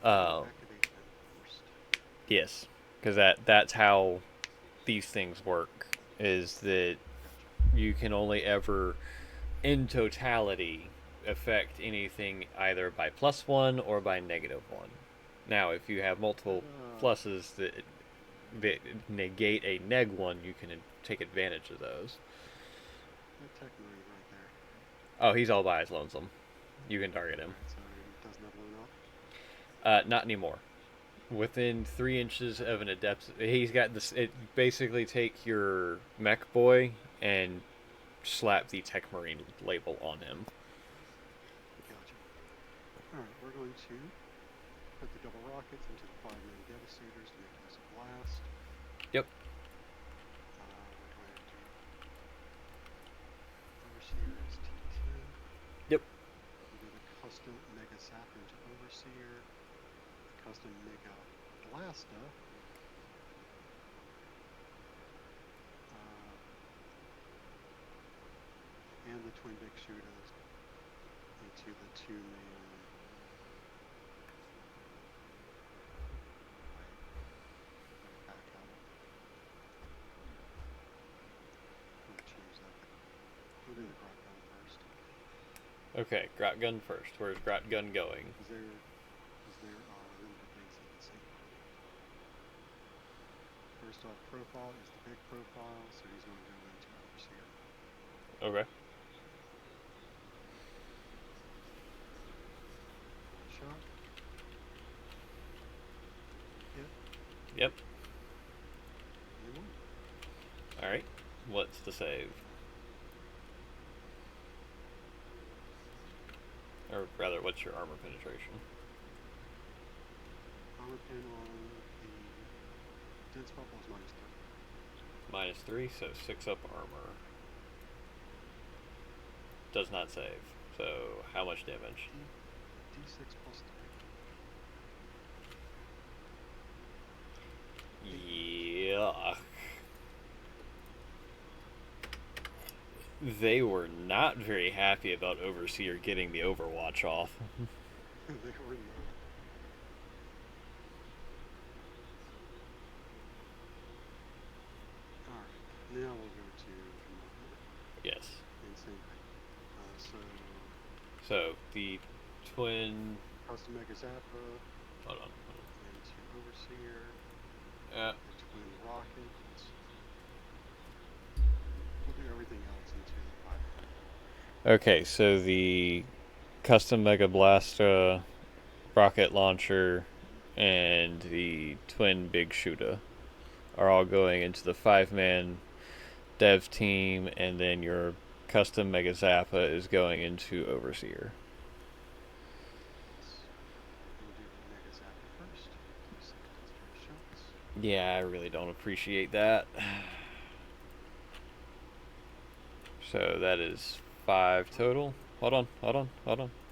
Speaker 2: Activate them first.
Speaker 1: Yes, because that's how these things work. Is that you can only ever, in totality, affect anything either by +1 or by -1. Now, if you have multiple pluses that negate a -1, you can take advantage of those.
Speaker 2: That tech marine right there.
Speaker 1: Oh, he's all by his lonesome. You can target him.
Speaker 2: Alright, so he doesn't have load up.
Speaker 1: Not anymore. Within 3 inches of an adept, he's got this. It basically take your mech boy and slap the tech marine label on him.
Speaker 2: Gotcha. Alright, we're going to put the double rockets into the 5-man devastators to make this a blast.
Speaker 1: Yep.
Speaker 2: We're going to do Overseer is T10.
Speaker 1: Yep.
Speaker 2: We do the custom Mega Zap into Overseer, the custom Mega Blasta, and the Twin Big Shooters into the 2-man. Back up. We'll change that. We'll do the Grot Gun first.
Speaker 1: Okay, Grot Gun first. Where's Grot Gun going?
Speaker 2: Is there limited things he can see? First off, profile is the big profile, so he's going to go into Overseer.
Speaker 1: Okay.
Speaker 2: Shot. Hit.
Speaker 1: Yep.
Speaker 2: And one.
Speaker 1: All right. What's the save? Or rather, what's your armor penetration?
Speaker 2: Armor pen on the dense bubble is -3.
Speaker 1: -3, so 6 up armor. Does not save. So how much damage?
Speaker 2: D6 plus 3.
Speaker 1: Yuck. They were not very happy about Overseer getting the Overwatch off.
Speaker 2: They were not. Alright, now we'll go to Commander.
Speaker 1: Yes.
Speaker 2: And same thing.
Speaker 1: So the twin.
Speaker 2: Custom Mega Zappa
Speaker 1: Hold on.
Speaker 2: into Overseer.
Speaker 1: Uh,
Speaker 2: The Twin Rocket. We'll do everything else into the 5-man.
Speaker 1: okay, so the custom Mega Blast rocket launcher and the twin Big Shooter are all going into the 5-man dev team, and then your custom Mega Zappa is going into Overseer.
Speaker 2: We'll do the Mega Zapper first. 6 dexterous shots.
Speaker 1: Yeah, I really don't appreciate that. So that is 5 total. Hold on.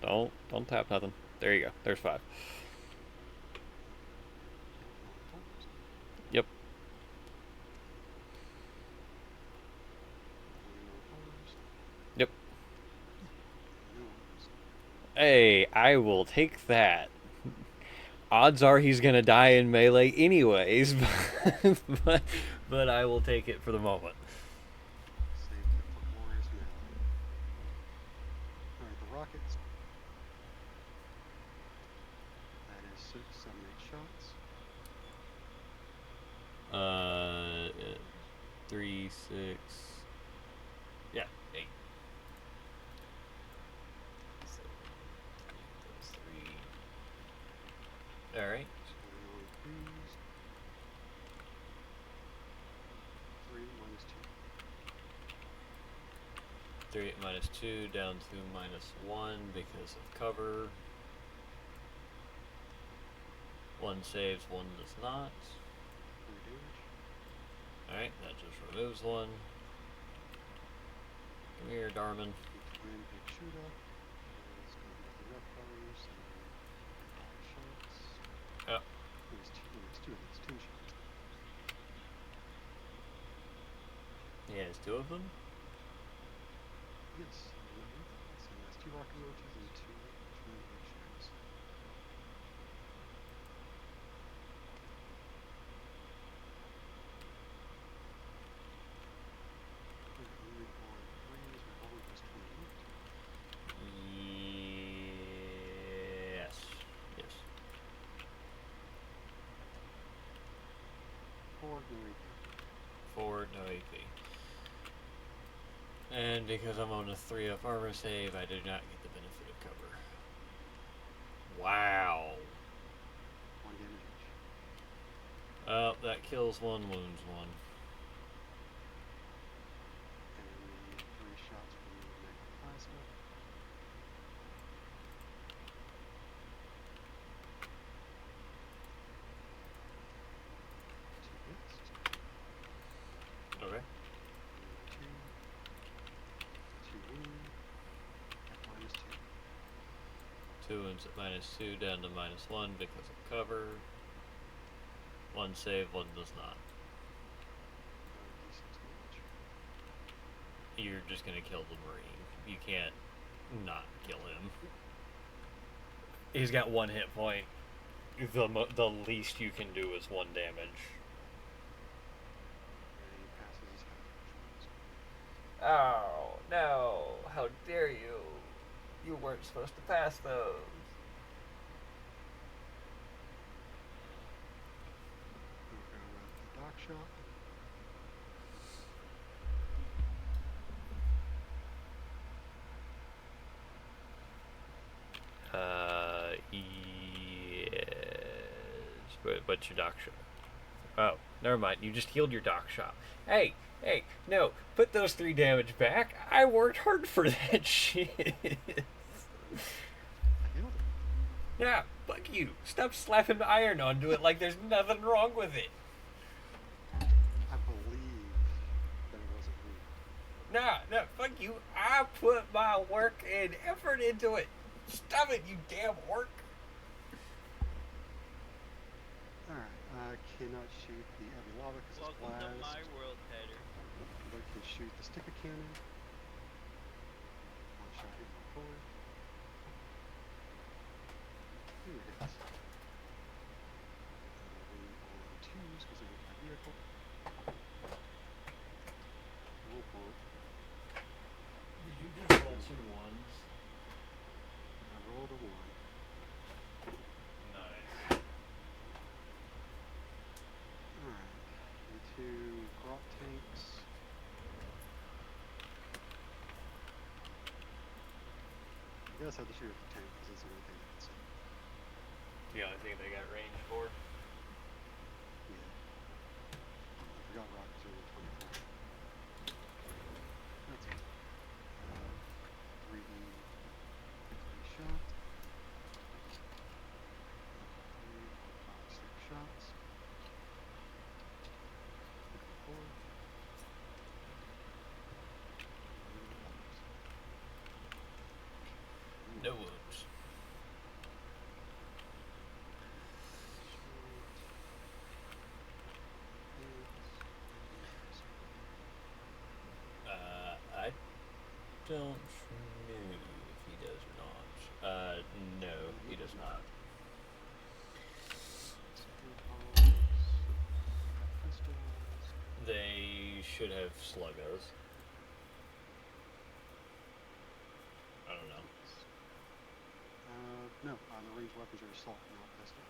Speaker 1: Don't tap nothing. There you go. There's 5.
Speaker 2: Non-fours.
Speaker 1: Yep.
Speaker 2: 3 non-fours.
Speaker 1: Yep.
Speaker 2: No ones.
Speaker 1: Hey, I will take that. Odds are he's gonna die in melee anyways, but I will take it for the moment.
Speaker 2: Saved it for glorious melee. Alright, the rockets. That is 6, 7, 8 shots.
Speaker 1: 3, 6. Yeah, 8. So, those 3. All right.
Speaker 2: Swing on 3s. 3 minus 2.
Speaker 1: 3 minus 2 down to minus 1 because of cover. 1 saves, 1 does not.
Speaker 2: 3 damage.
Speaker 1: Alright, that just removes 1. Come here, Darman.
Speaker 2: The twin Big Shooter. It's going to the red colors and 5 shots.
Speaker 1: Oh.
Speaker 2: It's 2 of these, 2 shots.
Speaker 1: He has 2 of them?
Speaker 2: Yes, so that's 2 rocket launches and 2 twin Big Shooters. Only on 3s, my ball was 28.
Speaker 1: Yes. Yes.
Speaker 2: 4, no AP.
Speaker 1: 4, no AP. And because I'm on a 3-up armor save, I do not get the benefit of cover. Wow.
Speaker 2: 1 damage each.
Speaker 1: Oh, that kills 1, wounds 1.
Speaker 2: And then we need 3 shots from the Mega Plasma. 2 hits.
Speaker 1: Okay.
Speaker 2: 2 wound at minus 2.
Speaker 1: 2 wounds at minus 2 down to minus 1 because of cover. 1 save, 1 does not.
Speaker 2: D6 damage.
Speaker 1: You're just gonna kill the Marine. You can't not kill him. He's got 1 hit point. The least you can do is 1 damage.
Speaker 2: And he passes his health.
Speaker 1: Oh, no. How dare you? You weren't supposed to pass those.
Speaker 2: We'll go with the dock shot.
Speaker 1: Yes. What's your dock shot? Oh, never mind. You just healed your dock shot. Hey, no. Put those 3 damage back. I worked hard for that shit.
Speaker 2: I healed it.
Speaker 1: Yeah, fuck you. Stop slapping iron onto it like there's nothing wrong with it.
Speaker 2: I believe that it wasn't me.
Speaker 1: No, fuck you. I put my work and effort into it. Stop it, you damn orc.
Speaker 2: Alright, I cannot shoot the heavy lava because it's
Speaker 3: Welcome to
Speaker 2: blast.
Speaker 3: my world, Header.
Speaker 2: But can shoot the sticker cannon. 1 shot hit my forward. 2 hits. Win on 2s because I hit my vehicle. Roll point.
Speaker 1: Did you just roll 2 ones?
Speaker 2: I rolled a 1.
Speaker 1: Nice.
Speaker 2: Alright. Into grot tanks. You also have to shoot at the tank because it's the only thing that can see.
Speaker 1: The only thing they got range for.
Speaker 2: Yeah. I forgot rockets are only 24. That's okay. 3D shot. 3, 4, 5, 6 shots. 4.
Speaker 1: No wounds. I don't know if he does or not. No, he does not. They should have sluggos. I don't know.
Speaker 2: No, the ranged weapons are assault, not pistol.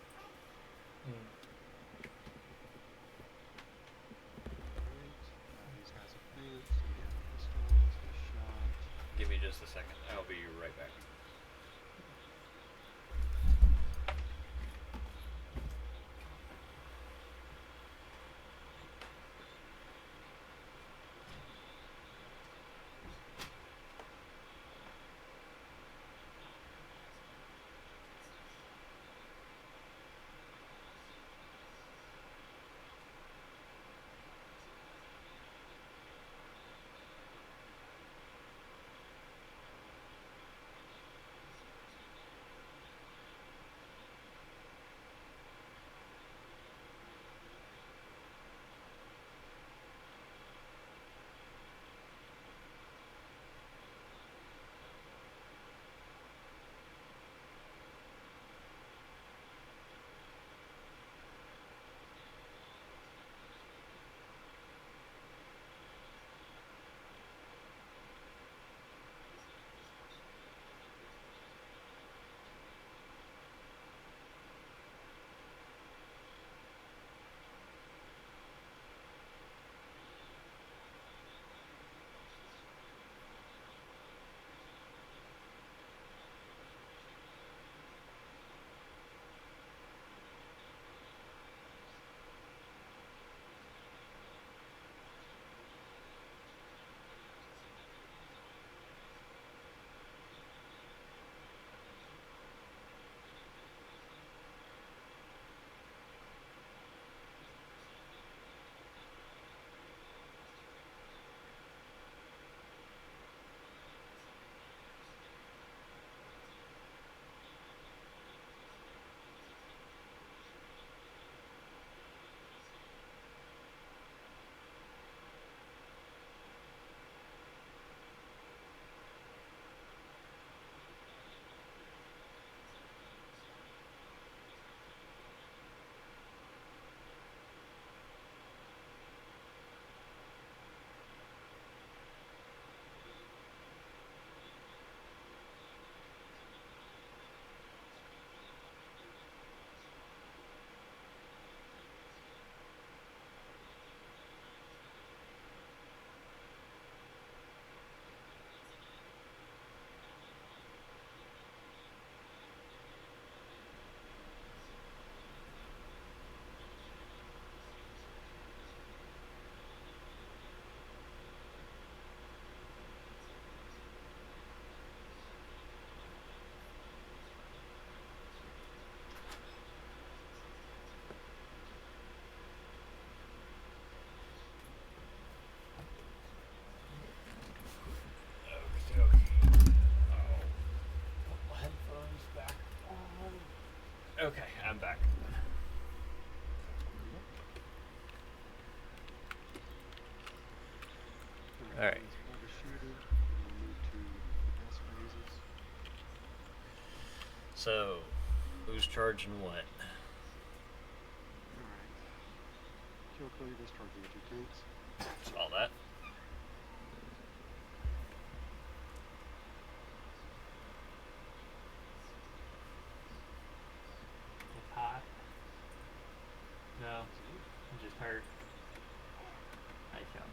Speaker 2: Alright, these guys advanced, and they have pistols, they shot.
Speaker 1: Give me just a second. I'll be right back. Okay, I'm back. Alright.
Speaker 2: That's all the shooting. We're going to move to the S phases.
Speaker 1: So, who's charging what?
Speaker 2: Alright. Kill cleavers charging the 2 tanks.
Speaker 1: All that.
Speaker 4: It's hot. No, I'm just hurt. Hi, Sean.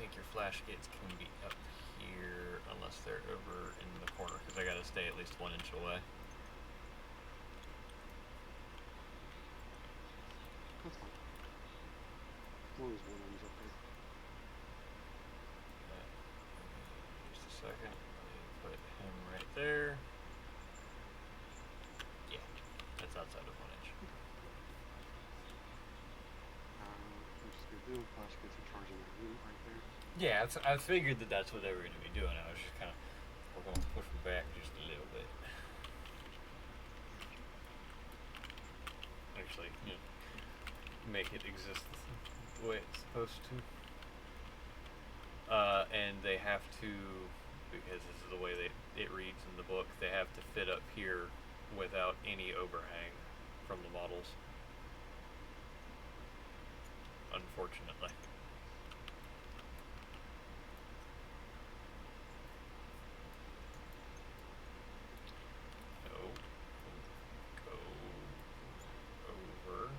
Speaker 1: think your flash gates can be up here unless they're over in the corner, because I gotta stay at least 1 inch away.
Speaker 2: That's fine. As long as one of them's up there.
Speaker 1: Just a second. Let me put him right there. Yeah, that's outside of 1 inch.
Speaker 2: I'm just gonna do flash gets are charging that unit right there.
Speaker 1: Yeah, I figured that that's what they were going to be doing. I was just kind of, we're going to push them back just a little bit. Actually, make it exist the way it's supposed to. And they have to, because this is the way it reads in the book, they have to fit up here without any overhang from the models. Unfortunately. Go over.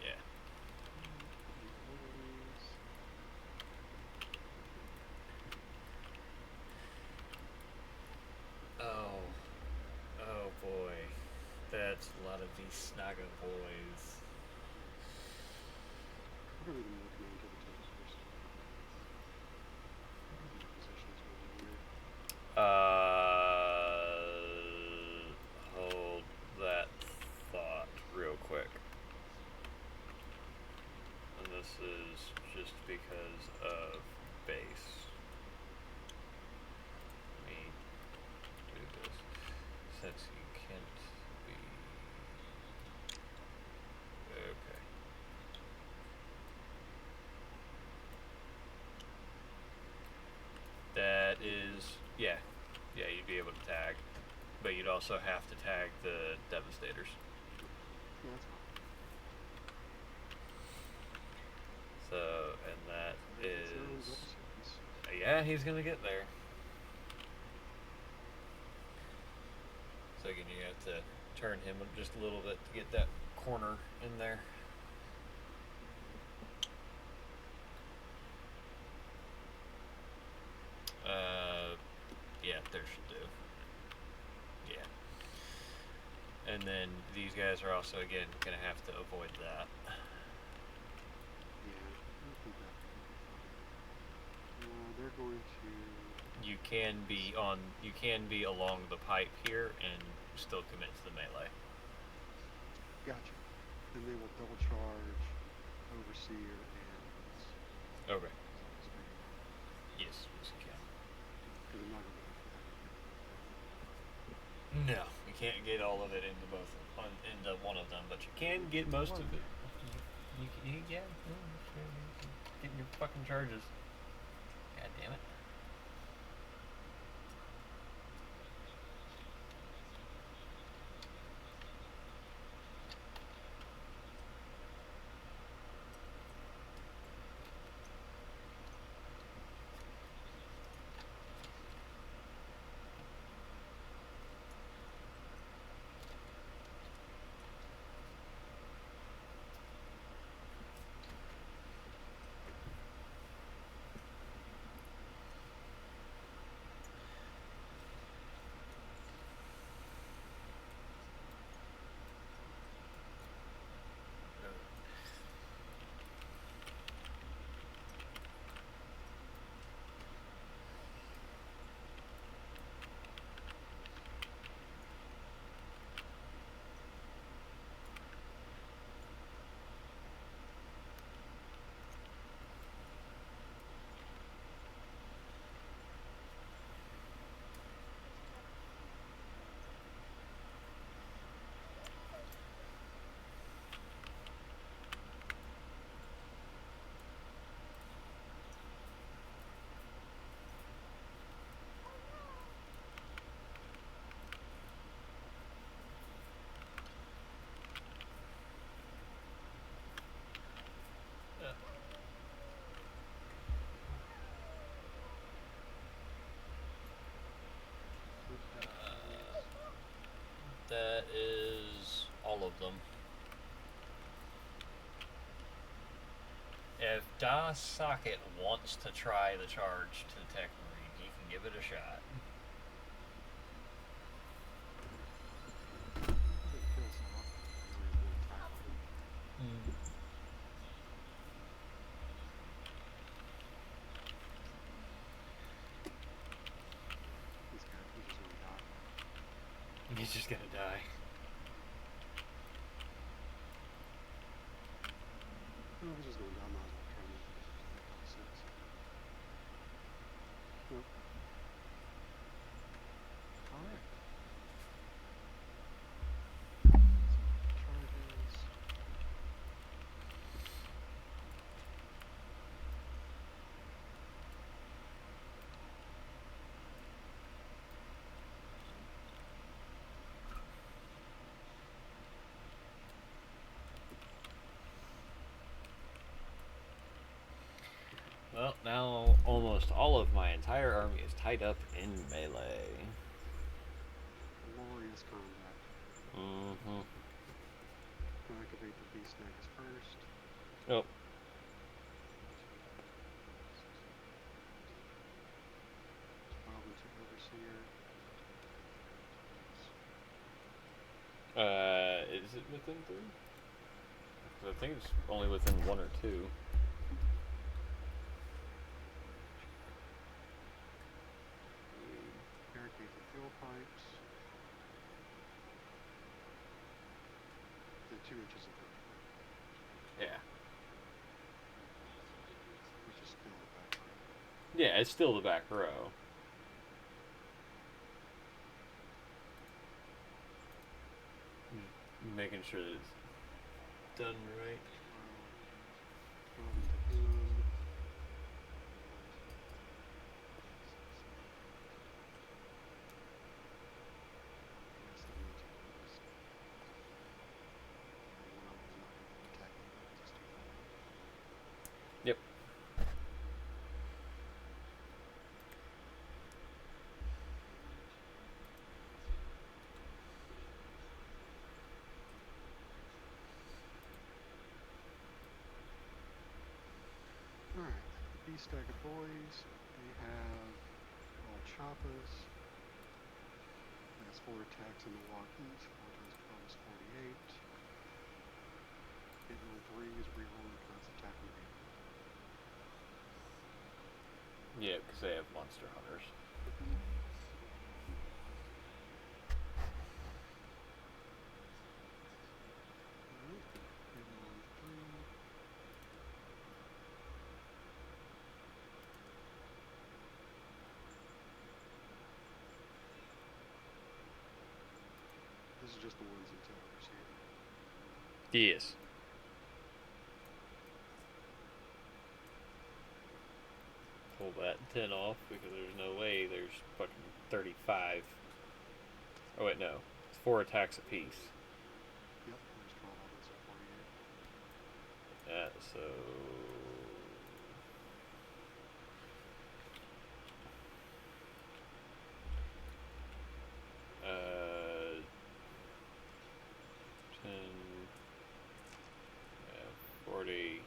Speaker 1: Yeah. Oh boy. That's a lot of these Snaga boys.
Speaker 2: We're gonna leave them looking into the toes first. The position's really weird.
Speaker 1: Hold that thought real quick. And this is just because of base. Let me do this. Since you can't be... Okay. That is... Yeah, you'd be able to tag. But you'd also have to tag the Devastators.
Speaker 2: Yeah, that's fine.
Speaker 1: So, and that
Speaker 2: It's
Speaker 1: is...
Speaker 2: those episodes.
Speaker 1: Yeah, he's gonna get there. So again, you have to turn him just a little bit to get that corner in there. Yeah, there should do. Yeah. And then these guys are also, again, gonna have to avoid that.
Speaker 2: Yeah, I think that would be fine. They're going to...
Speaker 1: You can be along the pipe here and still commit to the melee.
Speaker 2: Gotcha. Then they will double charge Overseer and this.
Speaker 1: Okay.
Speaker 2: This big one.
Speaker 1: Yes, you can.
Speaker 2: Because I'm not going to be able to fit everything like that.
Speaker 1: No, you can't get all of it into into one of them, but you can get most of it. Yeah, getting your fucking charges. God damn it. them. If Das Socket wants to try the charge to the Tech Marine, he can give it a shot.
Speaker 2: It feels off. Really good attack on him. He's good. He's just gonna die.
Speaker 1: He's just gonna die.
Speaker 2: No, he's just gonna die. Might as well try him. That kind of sense. Nope. Alright. Charges.
Speaker 1: Well, now almost all of my entire army is tied up in melee.
Speaker 2: Glorious combat.
Speaker 1: Mm-hmm.
Speaker 2: Activate the beast daggers first.
Speaker 1: Oh.
Speaker 2: 12 into Overseer.
Speaker 1: Is it within 3? 'Cause I think it's only within 1 or 2.
Speaker 2: Barricade the fuel pipes. The 2 inches of the
Speaker 1: Yeah.
Speaker 2: which is still the back row.
Speaker 1: Yeah, it's still the back row. Making sure that it's done right.
Speaker 2: 12 into him. Yes, 7 into beast. One of them is not going to attack me, but just do that.
Speaker 1: Yep.
Speaker 2: Alright, the beast stagger boys, they have all choppas. That's 4 attacks in the walk each. 4 times 12 is 48. Hitting on 3 is rerolling because attack and beat.
Speaker 1: Yeah, because they have monster hunters.
Speaker 2: Alright, hitting on 3. This is just the ones until Overseer.
Speaker 1: Yes. Pull that 10 off because there's no way there's fucking 35. Oh wait, no. It's 4 attacks apiece.
Speaker 2: Yep, there's 12 of them, so 48.
Speaker 1: So uh 10 40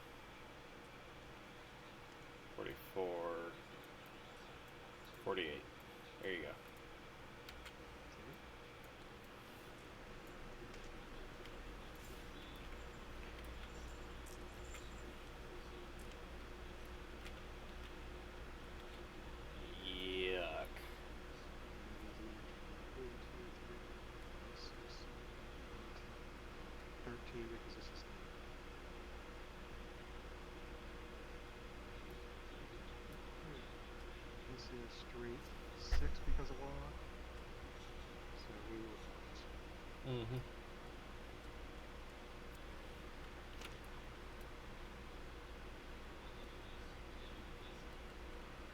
Speaker 1: 44 48. There you go. Yuck.
Speaker 2: 13 because it's a sustain. This is strength 6 because of walk. So we know what.
Speaker 1: Mm-hmm.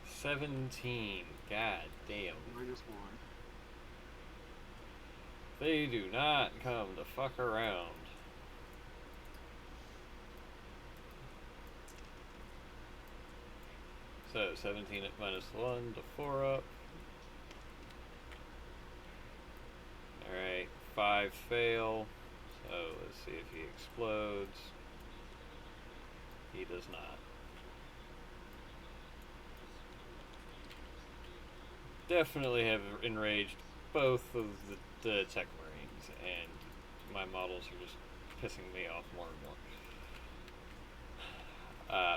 Speaker 1: -17. God damn.
Speaker 2: -1.
Speaker 1: They do not come to fuck around. So 17 at -1 to 4 up. Alright, 5 fail. So Oh, let's see if he explodes. He does not. Definitely have enraged both of the tech marines, and my models are just pissing me off more and more.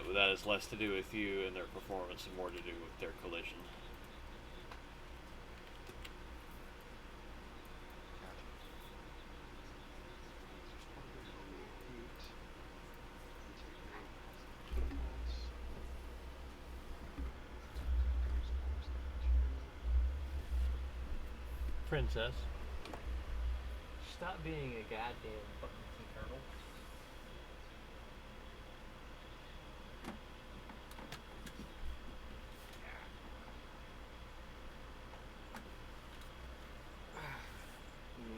Speaker 1: But that has less to do with you and their performance and more to do with their collision.
Speaker 2: Gotcha. So started on the 8. You take 9 plus 8 pulse. Goes force level 2.
Speaker 4: Princess. Stop being a goddamn fucking sea turtle.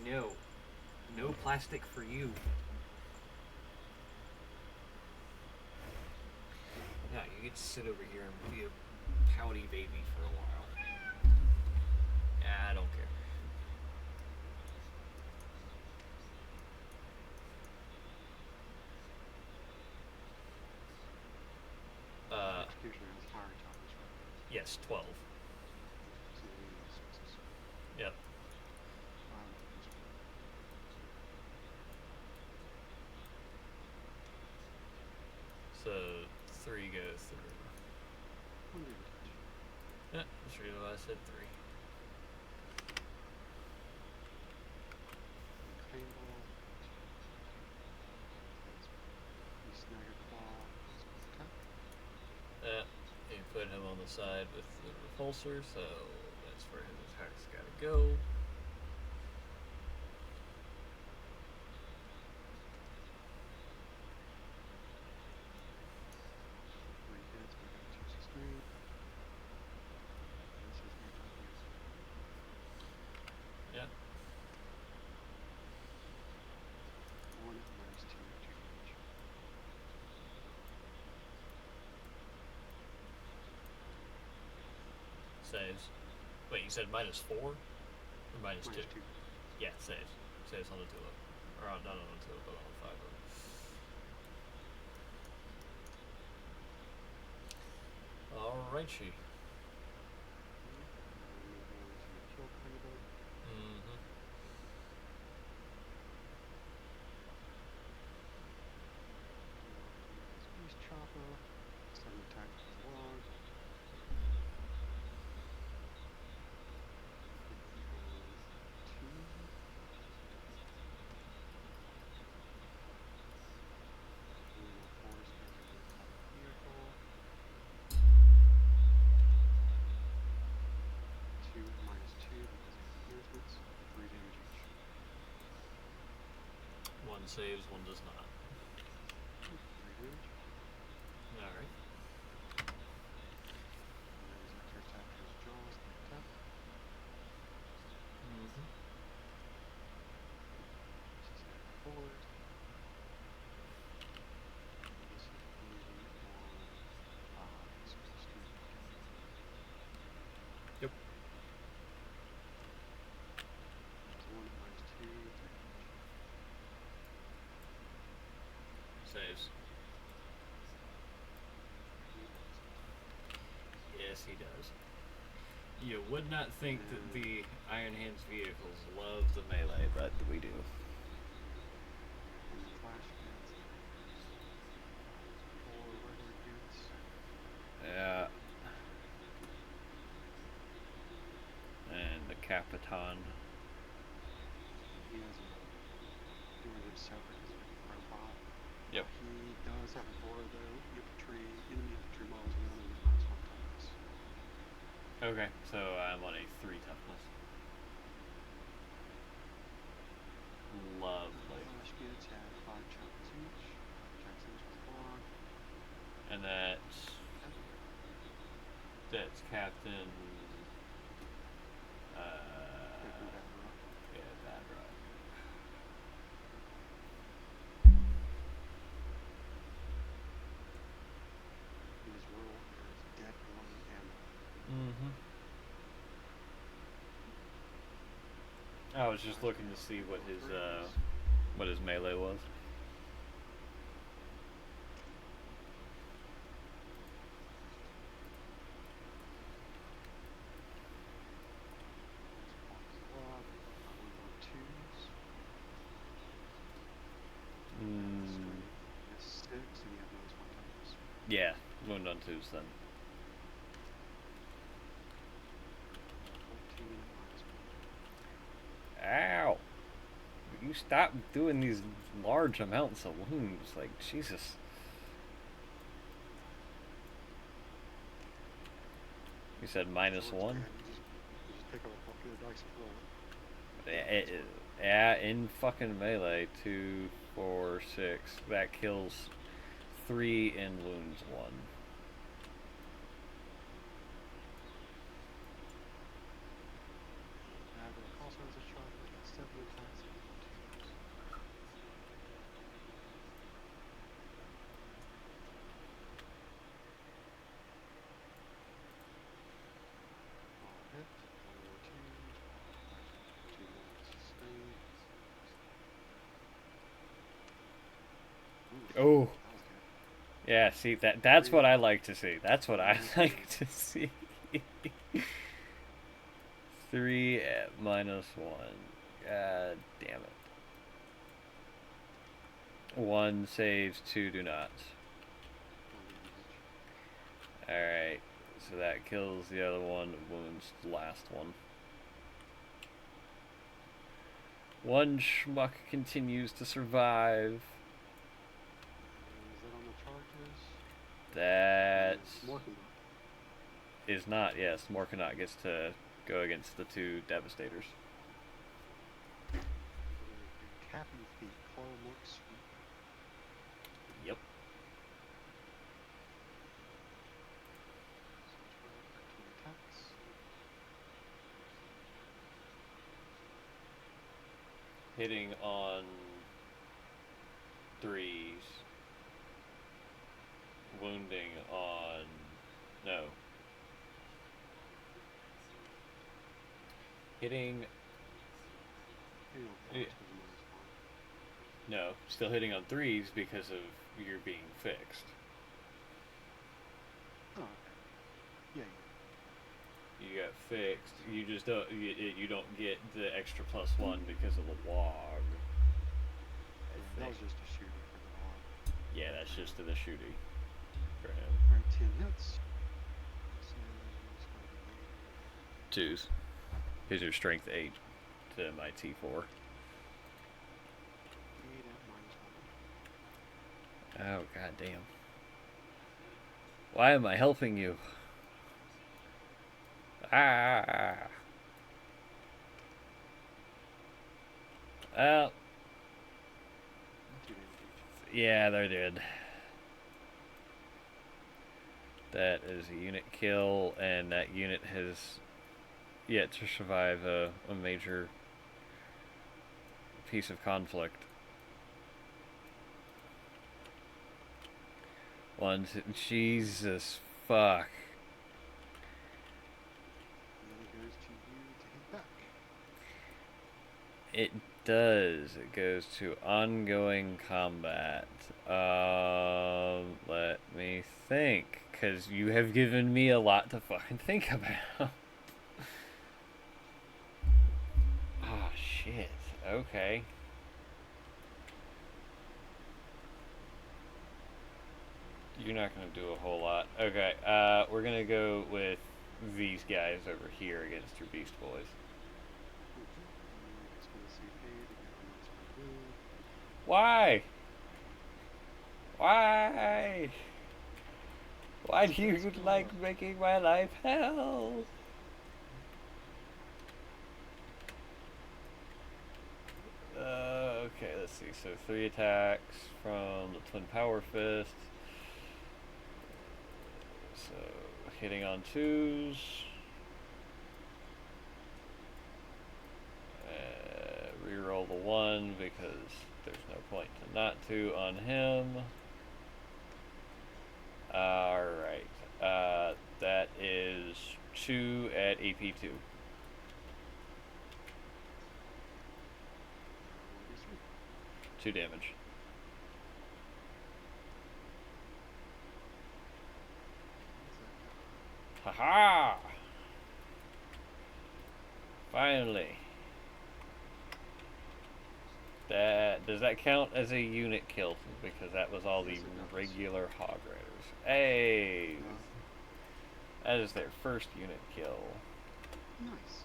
Speaker 4: No. No plastic for you. Yeah, you get to sit over here and be a pouty baby for a while. Yeah, I don't care.
Speaker 2: Executioner has higher toughness, right?
Speaker 4: Yes, 12.
Speaker 2: So you need sixes.
Speaker 4: Yep.
Speaker 2: 5 minus 4.
Speaker 4: So 3 goes through.
Speaker 2: 1 damage each.
Speaker 4: Yeah, that's really why I said 3.
Speaker 2: And paintball. You snag a claw. Attack.
Speaker 4: You put him on the side with the repulsor, so that's where his attack's gotta go.
Speaker 2: Three hits, we got 2 sustain. This is my toughness.
Speaker 4: Yep.
Speaker 2: 1 minus 2 damage.
Speaker 4: Saves. Wait, you said minus 4? Or minus 2?
Speaker 2: Minus 2.
Speaker 4: Yeah, saves. Saves on the tulip. Or not on the tulip, but on the 5 of. Alright, she.
Speaker 2: Move on to the kill playbook.
Speaker 4: Mm-hmm.
Speaker 2: Space chopper. 7 attack with his log. Hit on 2. And then I'll force every type of vehicle. 2 minus 2 because of enhancements. 3 damage each.
Speaker 4: 1 saves, 1 does not.
Speaker 2: 3 damage.
Speaker 4: Alright.
Speaker 2: And then his extra attack is Jaws, the attack.
Speaker 4: Mm-hmm.
Speaker 2: This is a bullet. And this is going to be on 5, so it's going to be again.
Speaker 4: Yep.
Speaker 2: It's 1 minus 2, 3 damage.
Speaker 4: Saves.
Speaker 2: He loves it.
Speaker 4: Yes, he does. You would not think that the Iron Hands vehicles love the melee, but we do.
Speaker 2: And the flash hits. 4 regular hits.
Speaker 1: Yeah. And the Capitan.
Speaker 2: He has a doing him separate because of a profile.
Speaker 1: Yep.
Speaker 2: He does have a board though, enemy infantry models and only get minus 1 toughness.
Speaker 1: Okay, so I'm on a 3 toughness. Lovely.
Speaker 2: Flash hits have 5 chunks each. 5 chunks each with log.
Speaker 1: And that's Captain.
Speaker 2: Captain Bad Rock.
Speaker 1: Yeah, Bad Rock.
Speaker 2: His rule is dead on ammo.
Speaker 1: Mm-hmm. I was just looking to see what his what his melee was. Yeah, wound on 2s then.
Speaker 2: 14
Speaker 1: Ow! You stop doing these large amounts of wounds, like, Jesus. You said minus 1?
Speaker 2: You just pick up a couple of dice and roll it.
Speaker 1: Yeah, in fucking melee, 2, 4, 6. That kills 3 and wounds 1.
Speaker 2: Also has a charge with 7 attacks and 2s. Hit, 1 more 2s, 2 more sustain. Ooh,
Speaker 1: Oh.
Speaker 2: that was good.
Speaker 1: Yeah, see, that's what I like to see. That's what I like to see. 3 at minus 1. God damn it. 1 saves, 2 do not. Alright, so that kills the other one, wounds the last one. One schmuck continues to survive.
Speaker 2: Is that on the charges?
Speaker 1: That
Speaker 2: Morphin.
Speaker 1: is not, yes, Morkanot gets to go against the 2 Devastators.
Speaker 2: Cappy feet, claw mark sweep.
Speaker 1: Yep.
Speaker 2: So 12, 13 attacks.
Speaker 1: Hitting on 3s. Wounding on... no. Hitting...
Speaker 2: Yeah.
Speaker 1: No, still hitting on 3s because of you're being fixed.
Speaker 2: Oh, okay. Yeah.
Speaker 1: You got fixed. You just don't. You don't get the extra +1 because of the log.
Speaker 2: That was just a shooting for the log.
Speaker 1: Yeah, that's just to the shooting for him.
Speaker 2: Alright, 10 hits. So,
Speaker 1: 2s. Because your strength 8 to my T4.
Speaker 2: 8 at -1.
Speaker 1: Oh, god damn. Why am I helping you? Ah. Well. Yeah, they're dead. That is a unit kill, and that unit has yet to survive a major piece of conflict. Jesus fuck.
Speaker 2: And then it goes to you to hit back.
Speaker 1: It does. It goes to ongoing combat. Let me think, because you have given me a lot to fucking think about. Oh, shit. Okay. You're not going to do a whole lot. Okay, we're going to go with these guys over here against your Beast Boys. Why? Why? Why do you like making my life hell? Okay, let's see. So 3 attacks from the Twin Power Fist. So hitting on 2s. Reroll the 1 because there's no point to not to on him. Alright. That is 2 at AP2. 2 damage. Haha! Finally. Does that count as a unit kill? Because that was all the
Speaker 2: Yes, it does.
Speaker 1: regular Hog Riders. Hey!
Speaker 2: Uh,
Speaker 1: That is their first unit kill.
Speaker 2: nice.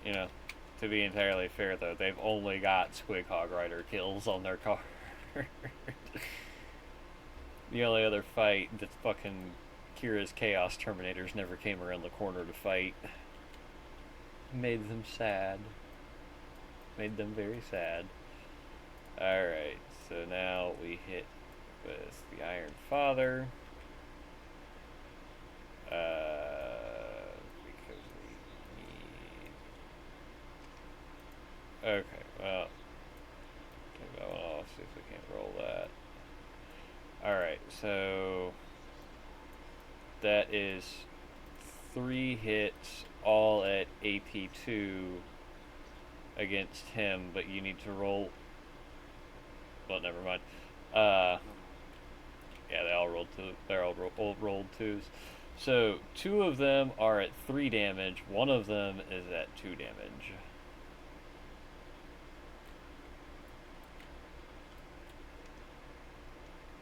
Speaker 1: You know, to be entirely fair though, they've only got Squig Hog Rider kills on their card. The only other fight that's fucking Kira's Chaos Terminators never came around the corner to fight. Made them sad. Made them very sad. Alright, so now we hit with the Iron Father. Because we need... Okay, well... Take that one off, see if we can't roll that. Alright, so... That is 3 hits, all at AP2 against him, but you need to roll... Well, never mind. Yeah, they all rolled 2. They're all rolled 2s. So 2 of them are at 3 damage. 1 of them is at 2 damage.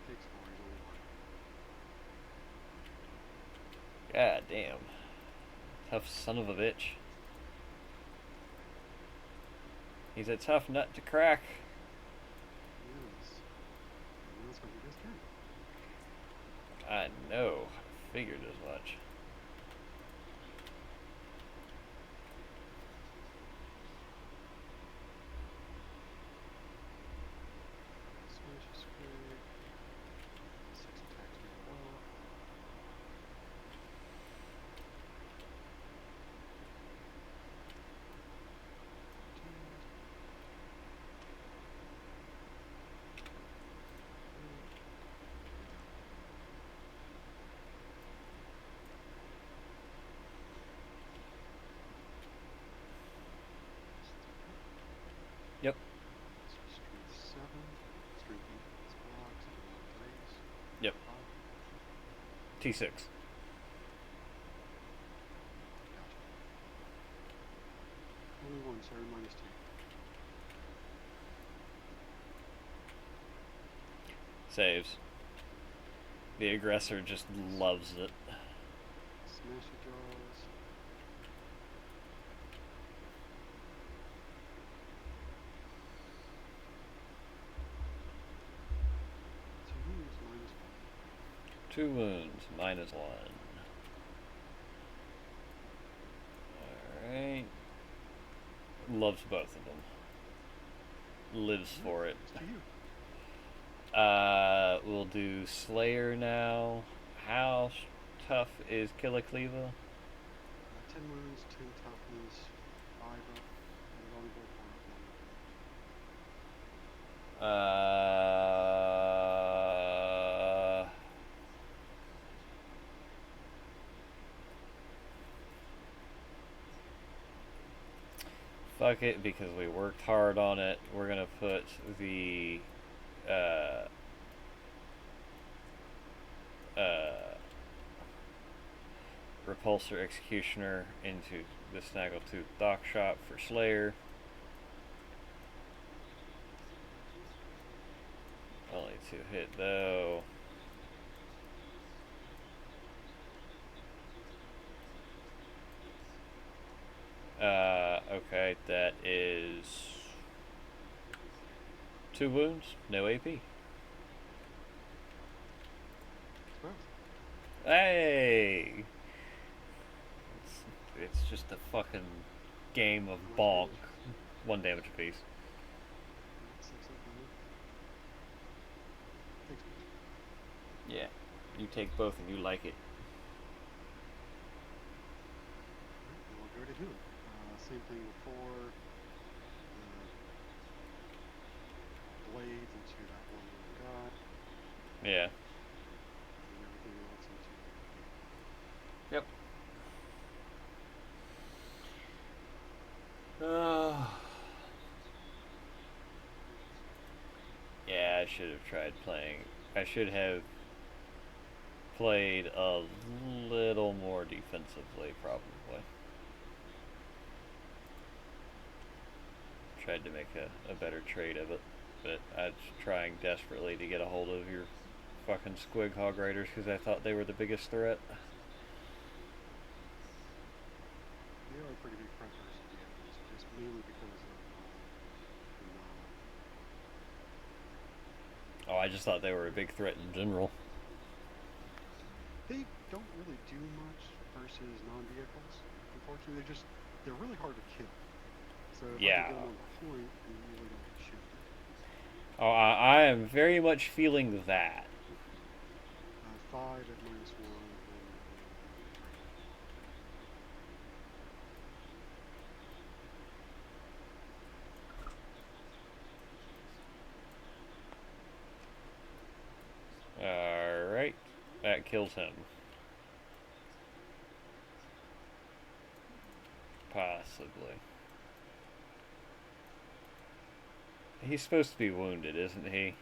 Speaker 2: Takes 4, he's only 1.
Speaker 1: God damn. Tough son of a bitch. He's a tough nut to crack.
Speaker 2: Yes. And now it's going to be his turn.
Speaker 1: I know. Figured as much.
Speaker 2: Smash a squig. 6 attacks me off.
Speaker 1: Yep.
Speaker 2: Strength 7. Strength 8 is blocks. And 3s.
Speaker 1: Yep.
Speaker 2: 5.
Speaker 1: T6.
Speaker 2: Gotcha. Only 1, sorry, minus 2.
Speaker 1: Saves. The aggressor just loves it.
Speaker 2: Smash the jaws. Two wounds, minus 1.
Speaker 1: 2 wounds, minus 1. Alright. Loves both of them. Lives for it.
Speaker 2: It's to you.
Speaker 1: We'll do Slayer now. How tough is Killicleva?
Speaker 2: 10 wounds, 10 toughness, 5 up, and vulnerable for
Speaker 1: fuck it, because we worked hard on it. We're gonna put the Repulsor Executioner into the Snaggletooth Dock Shop for Slayer. Only 2 hit though. Okay, that is 2 wounds, no AP.
Speaker 2: both.
Speaker 1: Hey! It's just a fucking game of bonk. 1 damage apiece.
Speaker 2: 6 up on it. Takes me.
Speaker 1: Yeah, you take both and you like it.
Speaker 2: Alright, we'll go to him. Same thing before. Blades into that one we got.
Speaker 1: Yeah.
Speaker 2: And everything else into
Speaker 1: Yep. I should have tried playing. I should have played a little more defensively, probably. Tried to make a better trade of it, but I was trying desperately to get a hold of your fucking Squig Hog Raiders because I thought they were the biggest threat.
Speaker 2: They are pretty big predators to be honest, just mainly because of the
Speaker 1: Oh, I just thought they were a big threat in general.
Speaker 2: they don't really do much versus non-vehicles. Unfortunately, they're really hard to kill. So if I
Speaker 1: Yeah.
Speaker 2: can get them on the point, then you really don't get shifted.
Speaker 1: Oh, I am very much feeling that.
Speaker 2: 5 at -1, and
Speaker 1: Alright. That kills him. Possibly. He's supposed to be wounded, isn't he?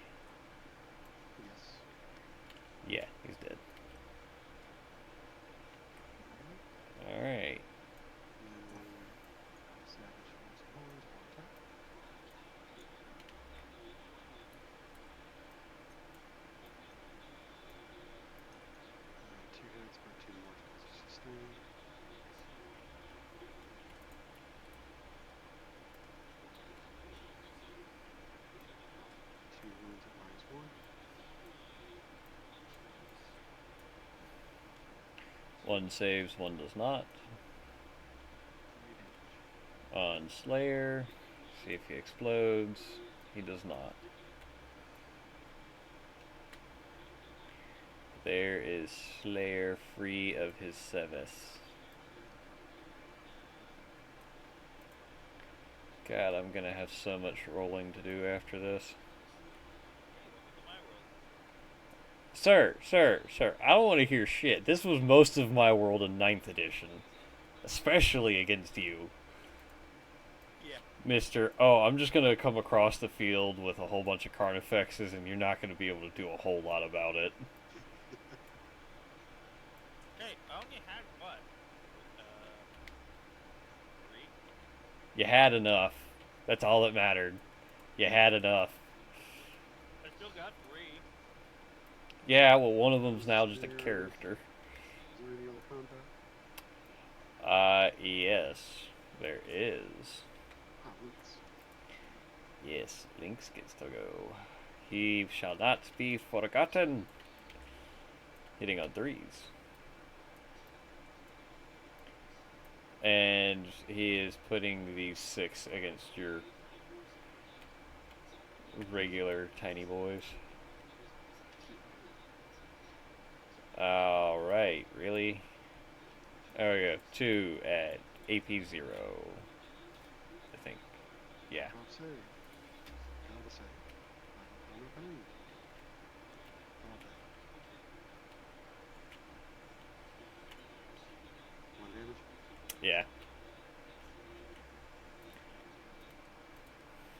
Speaker 2: yes.
Speaker 1: Yeah, he's dead. Alright.
Speaker 2: And then Savage Force Horns will attack. Two hits for 2 more points of sustain. Two wounds at -1.
Speaker 1: One saves, one does not.
Speaker 2: 3 damage.
Speaker 1: On Slayer, see if he explodes. He does not. There is Slayer free of his Sevis. God, I'm gonna have so much rolling to do after this. Sir, I don't want to hear shit. This was most of my world in 9th edition. Especially against you.
Speaker 3: Yeah.
Speaker 1: Mr. Oh, I'm just gonna come across the field with a whole bunch of Carnifexes and you're not gonna be able to do a whole lot about it.
Speaker 3: Hey, I only had what? 3?
Speaker 1: You had enough. That's all that mattered. You had enough.
Speaker 3: I still got 3.
Speaker 1: Yeah, well, one of them's now just a character.
Speaker 2: Is there any other combat?
Speaker 1: Yes, there is.
Speaker 2: Ah, Lynx.
Speaker 1: Yes, Lynx gets to go. He shall not be forgotten. Hitting on 3s. And he is putting these 6 against your regular tiny boys. Alright, really? Oh, yeah, 2 at AP0. I think. Yeah.
Speaker 2: Gotta save. Gotta save. I'm not pain. All day. 1 damage.
Speaker 1: Yeah.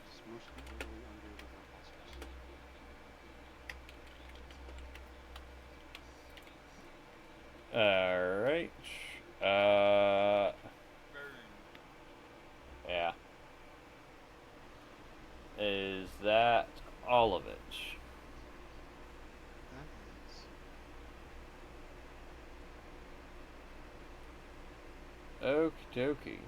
Speaker 2: Smush the orderly under the repulsors.
Speaker 1: Alright.
Speaker 3: Burn.
Speaker 1: Yeah. Is that all of it?
Speaker 2: That is.
Speaker 1: Okie dokie.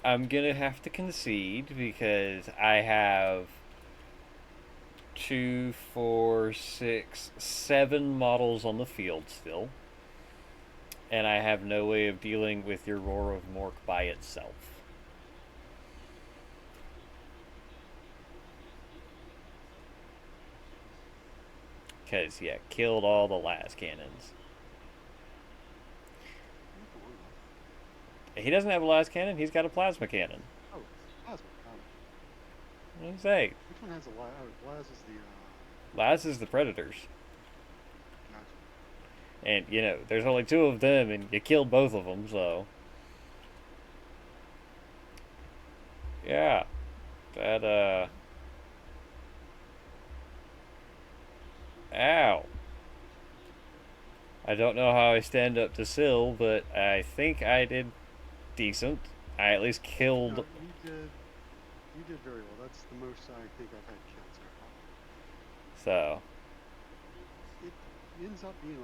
Speaker 1: I'm gonna have to concede because I have 2, 4, 6, 7 models on the field still. And I have no way of dealing with your Roar of Mork by itself. Because, yeah, killed all the las cannons.
Speaker 2: Not the one left.
Speaker 1: He doesn't have a las cannon, he's got a plasma cannon.
Speaker 2: Oh, plasma. Got it.
Speaker 1: What do you say?
Speaker 2: Which one has the last? Oh, Laz is the.
Speaker 1: Las is the Predators.
Speaker 2: Gotcha.
Speaker 1: And, you know, there's only 2 of them, and you killed both of them, so. Yeah. That, Ow. I don't know how I stand up to Syl, but I think I did decent. I at least
Speaker 2: No,
Speaker 1: killed.
Speaker 2: you did very well. That's the most I think I've had killed so far.
Speaker 1: So,
Speaker 2: It ends up being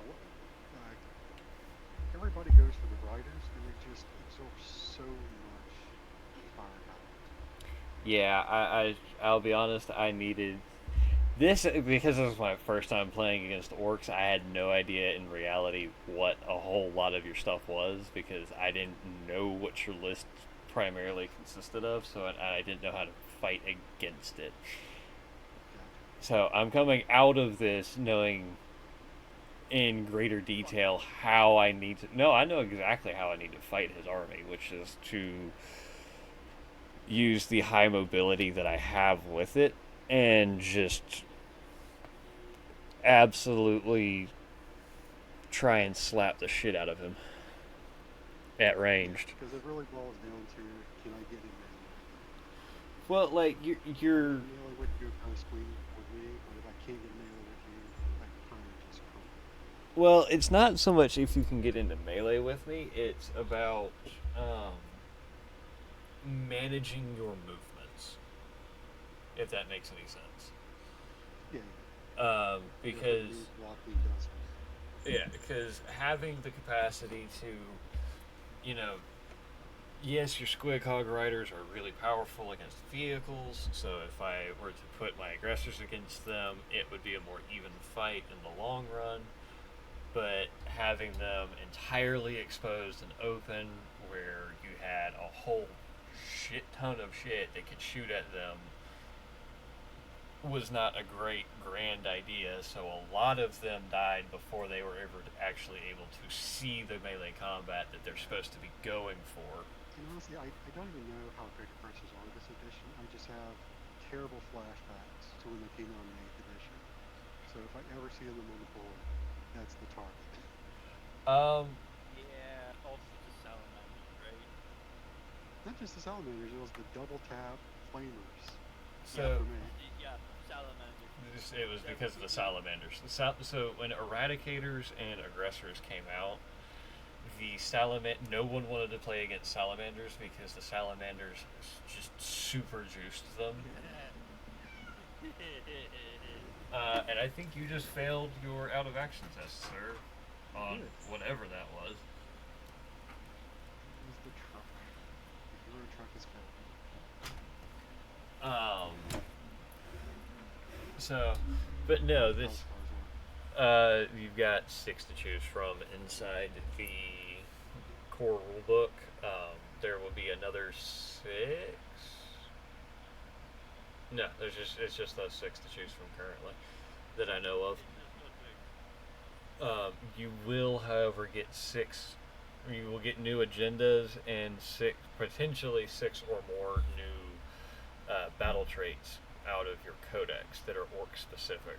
Speaker 2: everybody goes for the riders, and they just absorb so much firepower.
Speaker 1: yeah, I'll be honest, I needed this because this was my first time playing against orcs. I had no idea in reality what a whole lot of your stuff was because I didn't know what your list primarily consisted of, so I didn't know how to fight against it.
Speaker 2: Gotcha.
Speaker 1: So I'm coming out of this knowing in greater detail how I need to. No, I know exactly how I need to fight his army, which is to use the high mobility that I have with it and just absolutely try and slap the shit out of him at
Speaker 2: Yeah,
Speaker 1: ranged.
Speaker 2: because it really boils down to, can I get in melee?
Speaker 1: Well, like
Speaker 2: If I can get
Speaker 1: you're
Speaker 2: in melee with you, kind of swing with me, but if I can't get in melee with you, I kind of just crumble.
Speaker 1: well, it's not so much if you can get into melee with me. It's about um, managing your movements, if that makes any sense.
Speaker 2: Yeah, yeah. Your
Speaker 1: Because
Speaker 2: move blocking does help.
Speaker 1: yeah, because having the capacity to, you know, yes, your squig hog riders are really powerful against vehicles. So if I were to put my aggressors against them, it would be a more even fight in the long run. But having them entirely exposed and open, where you had a whole shit ton of shit that could shoot at them, was not a great grand idea. So a lot of them died before they were ever actually able to see the melee combat that they're supposed to be going for.
Speaker 2: And honestly, I don't even know how good aggressors are this edition. I just have terrible flashbacks to when they came out in 8th edition. So if I ever see them on the board, that's the target.
Speaker 1: Um,
Speaker 3: Yeah, also the salamanders, right?
Speaker 2: Not just the salamanders, it was the double tap flamers
Speaker 3: Yeah,
Speaker 1: so
Speaker 2: for me.
Speaker 3: yeah, salamanders.
Speaker 1: it was because of the salamanders. So when eradicators and aggressors came out, no one wanted to play against salamanders because the salamanders just super juiced them. And I think you just failed your out of action test, sir, on
Speaker 2: Good.
Speaker 1: whatever that was.
Speaker 2: It was the truck. The hero truck is failed.
Speaker 1: Um. So, but no,
Speaker 2: How's the
Speaker 1: this
Speaker 2: Hellscars work?
Speaker 1: you've got 6 to choose from inside the core rulebook. There will be another 6. No, it's just those 6 to choose from currently that I know of. You will, however, get 6. You will get new agendas and potentially 6 or more new battle traits out of your codex that are orc specific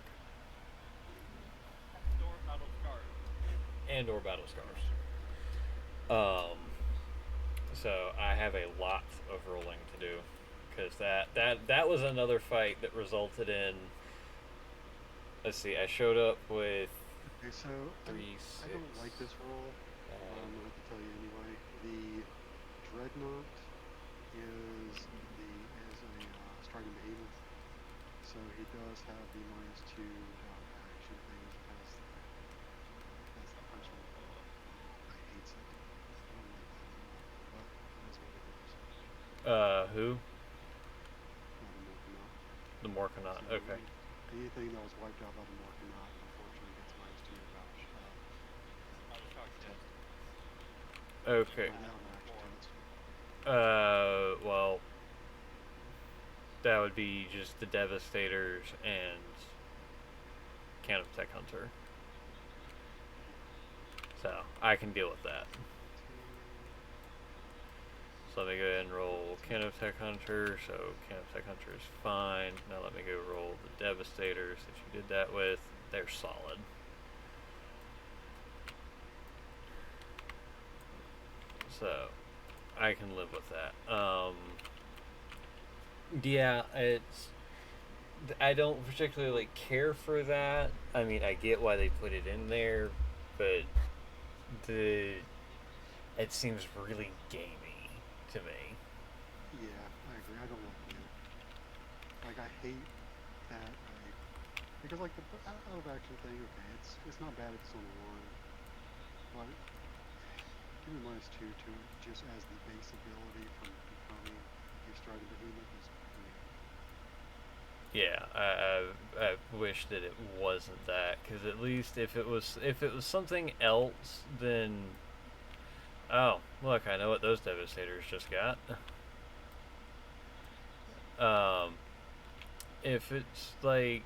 Speaker 3: Door battle scars.
Speaker 1: and or battle scars. So I have a lot of rolling to do because that was another fight that resulted in. Let's see. I showed up with
Speaker 2: Okay, so
Speaker 1: 3,
Speaker 2: I
Speaker 1: 6.
Speaker 2: don't like this roll, but I'm gonna have to tell you anyway. The dreadnought is a starting behemoth, so he does have the -2 action things as the punching. I hate it. I don't like that at all, but it is what it is.
Speaker 1: Who?
Speaker 2: Not a Morkanaut.
Speaker 1: The Morkanaut.
Speaker 2: So
Speaker 1: Okay.
Speaker 2: anything that was wiped out by the Morkanaut, unfortunately, gets -2
Speaker 3: Battle scars
Speaker 2: attack.
Speaker 1: Okay.
Speaker 2: Right now, I'm actually test.
Speaker 1: Well, that would be just the Devastators and Count of Tech Hunter. So I can deal with that. So let me go ahead and roll Count of Tech Hunter. So Count of Tech Hunter is fine. Now let me go roll the Devastators that you did that with. They're solid. So I can live with that. Yeah, I don't particularly care for that. I mean, I get why they put it in there, but the it seems really gamey to me.
Speaker 2: Yeah, I agree. I don't love it. Like I hate that because like the out of action thing. Okay, it's not bad if it's on a one, but giving -2 to it just as the base ability from becoming a striding behemoth is weird.
Speaker 1: Yeah, I wish that it wasn't that, because at least if it was something else, then oh look, I know what those devastators just got. Um, if it's like,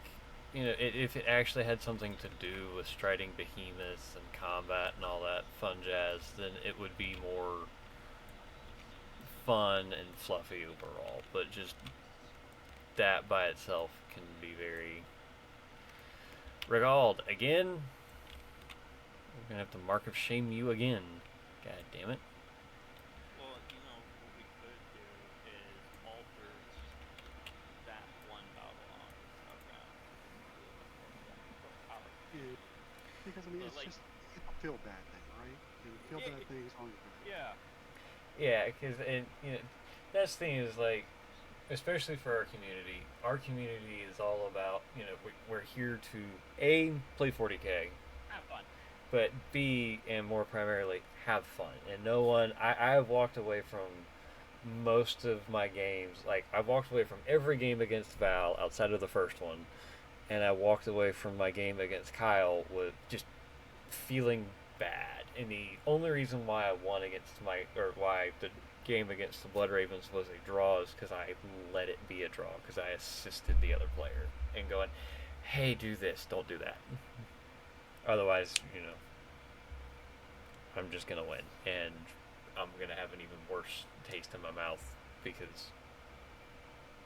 Speaker 1: if it actually had something to do with striding behemoths and combat and all that fun jazz, then it would be more fun and fluffy overall. But just that by itself can be very regaled. Again, we're gonna have to mark of shame you again. God damn it.
Speaker 3: Well, you know what we could do is alter that one battle on around into a more powerful.
Speaker 2: Yeah, because I mean
Speaker 3: So
Speaker 2: it's
Speaker 3: like,
Speaker 2: just it's a feel bad thing, right? And feel
Speaker 3: yeah,
Speaker 2: bad things aren't good.
Speaker 3: yeah,
Speaker 1: Yeah, because that's the thing is like, especially for our community. Our community is all about we're here to a play 40k,
Speaker 3: have fun.
Speaker 1: but b and more primarily have fun. And no one, I've walked away from most of my games. Like I've walked away from every game against Val outside of the first one, and I walked away from my game against Kyle with just feeling bad. And the only reason why I won against why the game against the Blood Ravens was a draw is because I let it be a draw, because I assisted the other player and going, hey, do this, don't do that. Otherwise, I'm just gonna win, and I'm gonna have an even worse taste in my mouth because,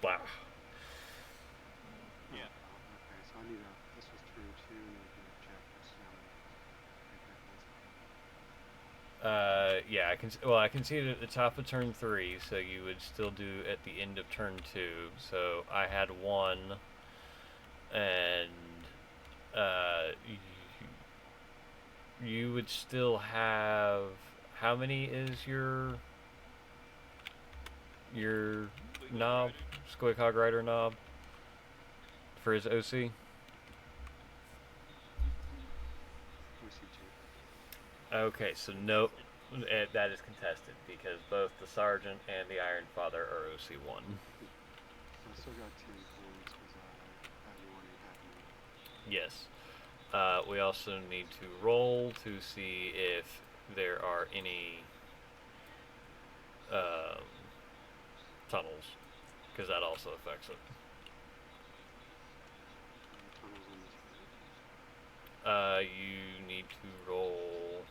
Speaker 1: wow.
Speaker 2: Oh,
Speaker 3: Yeah.
Speaker 2: okay, so I need a. This was turn two, and I can check this down. Take that
Speaker 1: Yeah, I can. Well, I can see it at the top of turn 3, so you would still do at the end of turn 2. So I had one, and you would still have. How many is your
Speaker 3: We go
Speaker 1: knob,
Speaker 3: rider.
Speaker 1: Squig Rider knob for his OC?
Speaker 2: OC2.
Speaker 1: Okay, so no,
Speaker 3: Contested.
Speaker 1: that is contested because both the sergeant and the Iron Father are OC1.
Speaker 2: So I still got 10 points because I had one and had none.
Speaker 1: Yes. We also need to roll to see if there are any um, tunnels, because that also affects it.
Speaker 2: Tunnels on this road.
Speaker 1: You need to roll.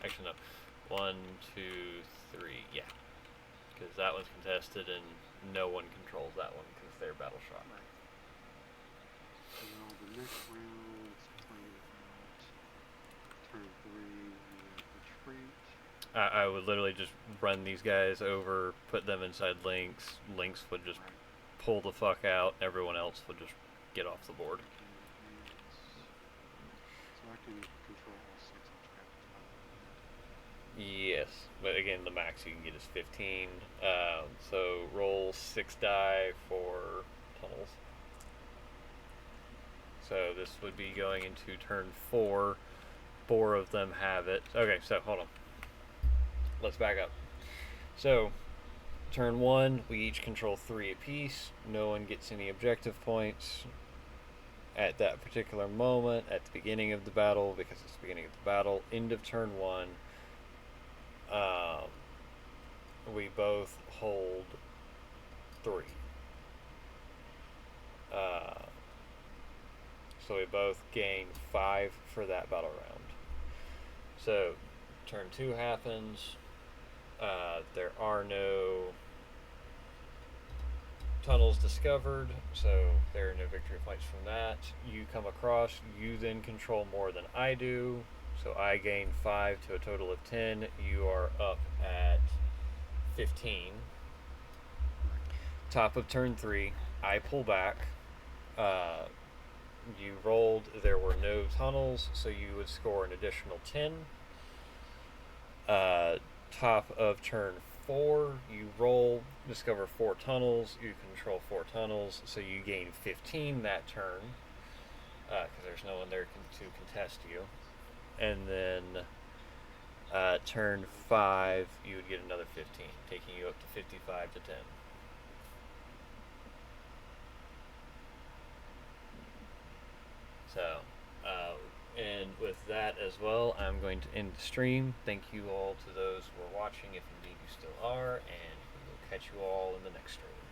Speaker 1: Actually, no. One, two, three. Yeah, because that one's contested and no one controls that one because they're battle shock.
Speaker 2: Right. Now the next round is playing about turn three. We have retreat.
Speaker 1: I would literally just run these guys over, put them inside links. Links would just
Speaker 2: Right.
Speaker 1: pull the fuck out. Everyone else would just get off the board.
Speaker 2: Okay, advance. So I can control all six objectives, by the way.
Speaker 1: Yes, but again, the max you can get is 15. So roll 6 die for tunnels. So this would be going into turn 4. 4 of them have it. Okay, so hold on. Let's back up. So, turn 1, we each control 3 apiece. No one gets any objective points at that particular moment, at the beginning of the battle, because it's the beginning of the battle. End of turn 1. We both hold 3. So we both gain 5 for that battle round. So, turn 2 happens. There are no tunnels discovered, so there are no victory points from that. You come across, you then control more than I do, so I gain 5 to a total of 10. You are up at 15.
Speaker 2: Right.
Speaker 1: top of turn 3, I pull back. You rolled, there were no tunnels, so you would score an additional 10. Top of turn 4, you roll, discover 4 tunnels, you control 4 tunnels, so you gain 15 that turn, because there's no one there to contest you. And then turn 5, you would get another 15, taking you up to 55 to 10. So, and with that as well, I'm going to end the stream. Thank you all to those who are watching, if indeed you still are, and we will catch you all in the next stream.